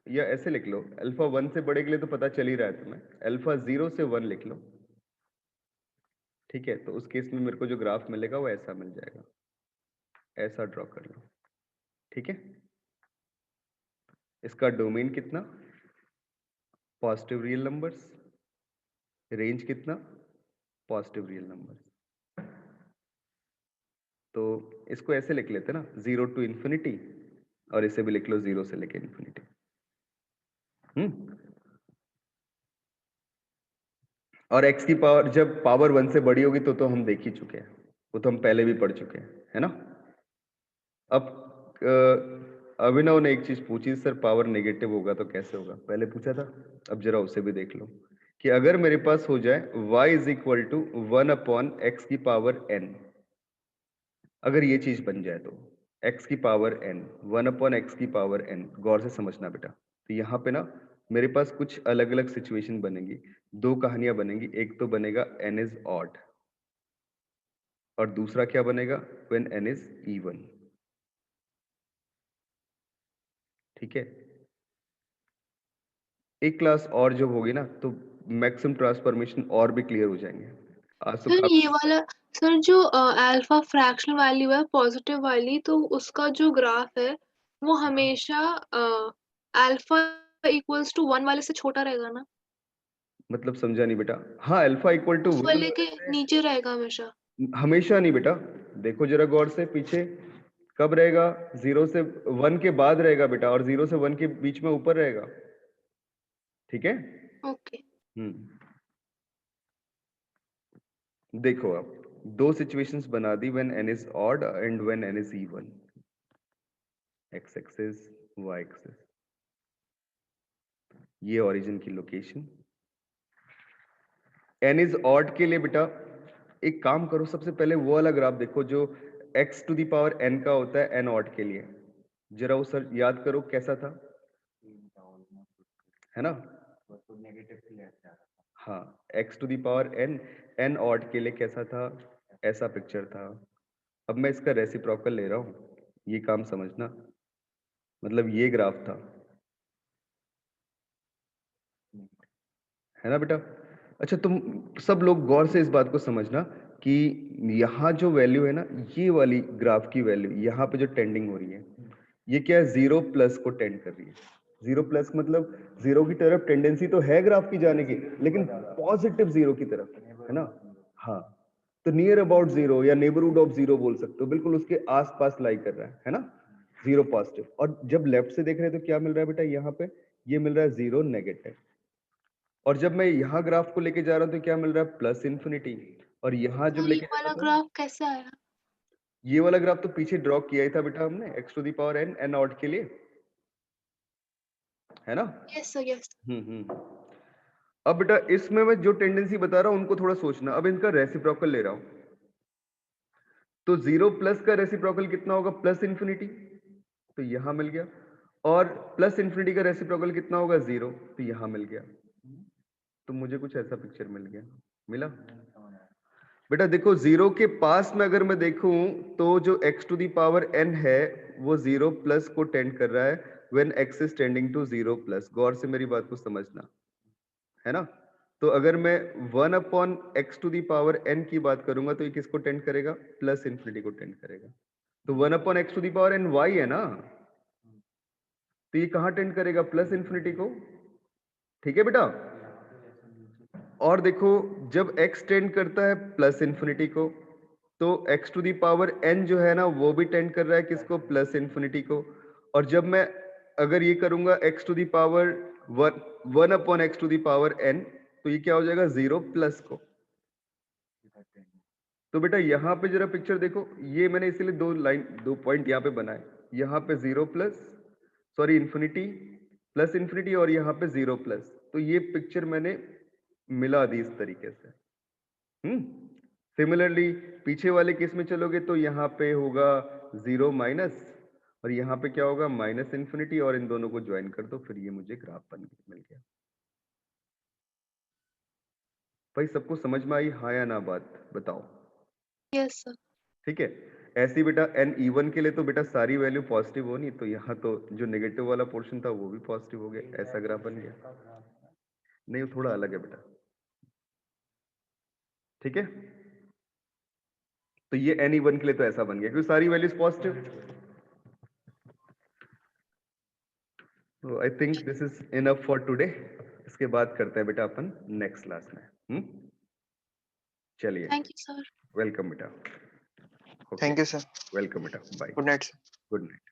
या ऐसे लिख लो, अल्फा 1 से बड़े के लिए तो पता चल ही रहा है तुम्हें, अल्फा 0 से 1 लिख लो। ठीक है, तो उस केस में मेरे को जो ग्राफ मिलेगा वो ऐसा मिल जाएगा, ऐसा ड्रॉ कर लो। ठीक है, इसका डोमेन कितना, पॉजिटिव रियल नंबर्स, रेंज कितना, पॉजिटिव रियल नंबर्स। तो इसको ऐसे लिख लेते ना, 0 टू इंफिनिटी, और इसे भी लिख लो 0 से लेके इंफिनिटी। और x की पावर जब पावर 1 से बड़ी होगी तो हम देख ही चुके हैं, वो तो हम पहले भी पढ़ चुके हैं, है ना। अब अभिनव ने एक चीज पूछी, सर पावर नेगेटिव होगा तो कैसे होगा, पहले पूछा था, अब जरा उसे भी देख लो कि अगर मेरे पास हो जाए y is equal to 1 upon x की पावर n, अगर ये चीज बन जाए तो x की पावर n 1 अपॉन एक्स की पावर n, गौर से समझना बेटा। तो यहाँ पे ना मेरे पास कुछ अलग अलग सिचुएशन बनेंगी, दो कहानियां बनेंगी, एक तो बनेगा n इज ऑड और दूसरा क्या बनेगा व्हेन n इज इवन। ठीक है, एक क्लास और जब होगी ना तो मैक्सिमम ट्रांसफॉर्मेशन और भी क्लियर हो जाएंगे। आज तो सर ये वाला, सर जो अल्फा फ्रैक्शनल वैल्यू है पॉजिटिव वाली, तो उसका जो ग्राफ है वो हमेशा अल्फा इक्वल्स टू 1 वाले से छोटा रहेगा ना? मतलब समझा नहीं बेटा। हाँ, अल्फा इक्वल टू उस 1 वाले के नीचे रहेगा हमेशा। हमेशा नहीं बेटा, देखो जरा गौर से, पीछे कब रहेगा, 0 से 1 के बाद रहेगा बेटा, और 0 से 1 के बीच में ऊपर रहेगा। ठीक है, ओके। देखो आप दो सिचुएशंस बना दी, when n is odd and when n is even, x axis y axis, ये ओरिजिन की लोकेशन। n इज ऑड के लिए बेटा एक काम करो, सबसे पहले वो वाला ग्राफ देखो जो x to the power n का होता है n ऑड के लिए, जरा वो सर याद करो कैसा था, है ना। हाँ, x to the power n n odd के लिए कैसा था, ऐसा पिक्चर था। अब मैं इसका रेसिप्रोकल ले रहा हूं, ये काम समझना, मतलब ये ग्राफ था, है ना बेटा। अच्छा, तुम सब लोग गौर से इस बात को समझना कि यहाँ जो वैल्यू है ना, ये वाली ग्राफ की वैल्यू यहाँ पे जो टेंडिंग हो रही है, ये क्या है, 0 प्लस को टेंड कर रही है। 0 प्लस मतलब 0 की तरफ टेंडेंसी तो है ग्राफ की जाने की, लेकिन पॉजिटिव 0 की तरफ, है ना। हाँ, तो नियर अबाउट 0 या नेबरहुड ऑफ 0 बोल सकते हो, बिल्कुल उसके आसपास लाई कर रहा है ना, 0 पॉजिटिव। और जब लेफ्ट से देख रहे हैं तो क्या मिल रहा है बेटा, यहाँ पे ये मिल रहा है 0 नेगेटिव, और जब मैं यहाँ ग्राफ को लेके जा रहा हूँ तो क्या मिल रहा है, प्लस इन्फिनिटी। और यहाँ जब सर लेके ये जा वाला रहा था, ग्राफ कैसे आया? ये वाला ग्राफ तो पीछे ड्रॉ किया ही था बेटा हमने, x to the power n n odd के लिए, है ना। Yes sir, yes. अब बेटा इसमें मैं जो टेंडेंसी बता रहा हूँ उनको थोड़ा सोचना। अब इनका रेसिप्रोकल ले रहा हूं, तो 0 प्लस का रेसिप्रोकल कितना होगा, प्लस इन्फिनिटी, तो यहां मिल गया। और प्लस इन्फिनिटी का रेसिप्रोकल कितना होगा, 0, तो यहां मिल गया। तो मुझे कुछ ऐसा पिक्चर मिल गया, मिला बेटा। देखो 0 के पास में अगर मैं देखूं तो जो x to the power n है वो 0 प्लस को टेंड कर रहा है when x is tending to 0 plus. गौर से मेरी बात को समझना, है ना। तो अगर मैं 1/x⁴n की बात करूंगा तो ये किसको टेंड करेगा? प्लस इन्फिनिटी को टेंड करेगा। तो 1/x⁴n y है ना, तो ये कहाँ टेंड करेगा? प्लस इन्फिनिटी को। ठीक है बेटा। और देखो जब x टेंड करता है प्लस इन्फिनिटी को, तो x⁴n जो है ना वो भी टेंड कर रहा है किसको? प्लस इन्फिनिटी को। और जब मैं अगर ये करूंगा x⁴1/x⁴n, तो ये क्या हो जाएगा? 0 प्लस को। तो बेटा यहाँ पे जरा पिक्चर देखो, ये मैंने इसीलिए दो पॉइंट यहाँ पे बनाए। यहाँ पे 0 plus sorry infinity plus infinity और यहाँ पे 0 प्लस। तो ये पिक्चर मैंने मिला दी इस तरीके से। सिमिलरली पीछे वाले केस में चलोगे तो यहाँ पे होगा 0 माइनस और यहाँ पे क्या होगा? माइनस इन्फिनिटी, और इन दोनों को ज्वाइन कर दो, फिर ये मुझे ग्राफ बन मिल गया। भाई सबको समझ में आई हाँ या ना बात? बताओ। Yes sir. ठीक है। ऐसे ही बेटा n इवन के लिए तो बेटा सारी वैल्यू पॉजिटिव होनी, तो यहाँ तो जो नेगेटिव वाला पोर्शन था वो भी पॉजिटिव हो गया, ऐसा ग्राफ बन गया। नहीं, वो थोड़ा अलग है बेटा। ठीक है, तो ये n इवन के लिए तो ऐसा बन गया क्योंकि सारी वैल्यूज पॉजिटिव। तो I think this is enough for today. इसके बाद करते हैं बेटा अपन नेक्स्ट क्लास में। चलिए, थैंक यू सर। वेलकम बेटा। Thank you sir. वेलकम बेटा, bye. Good night sir. Good night.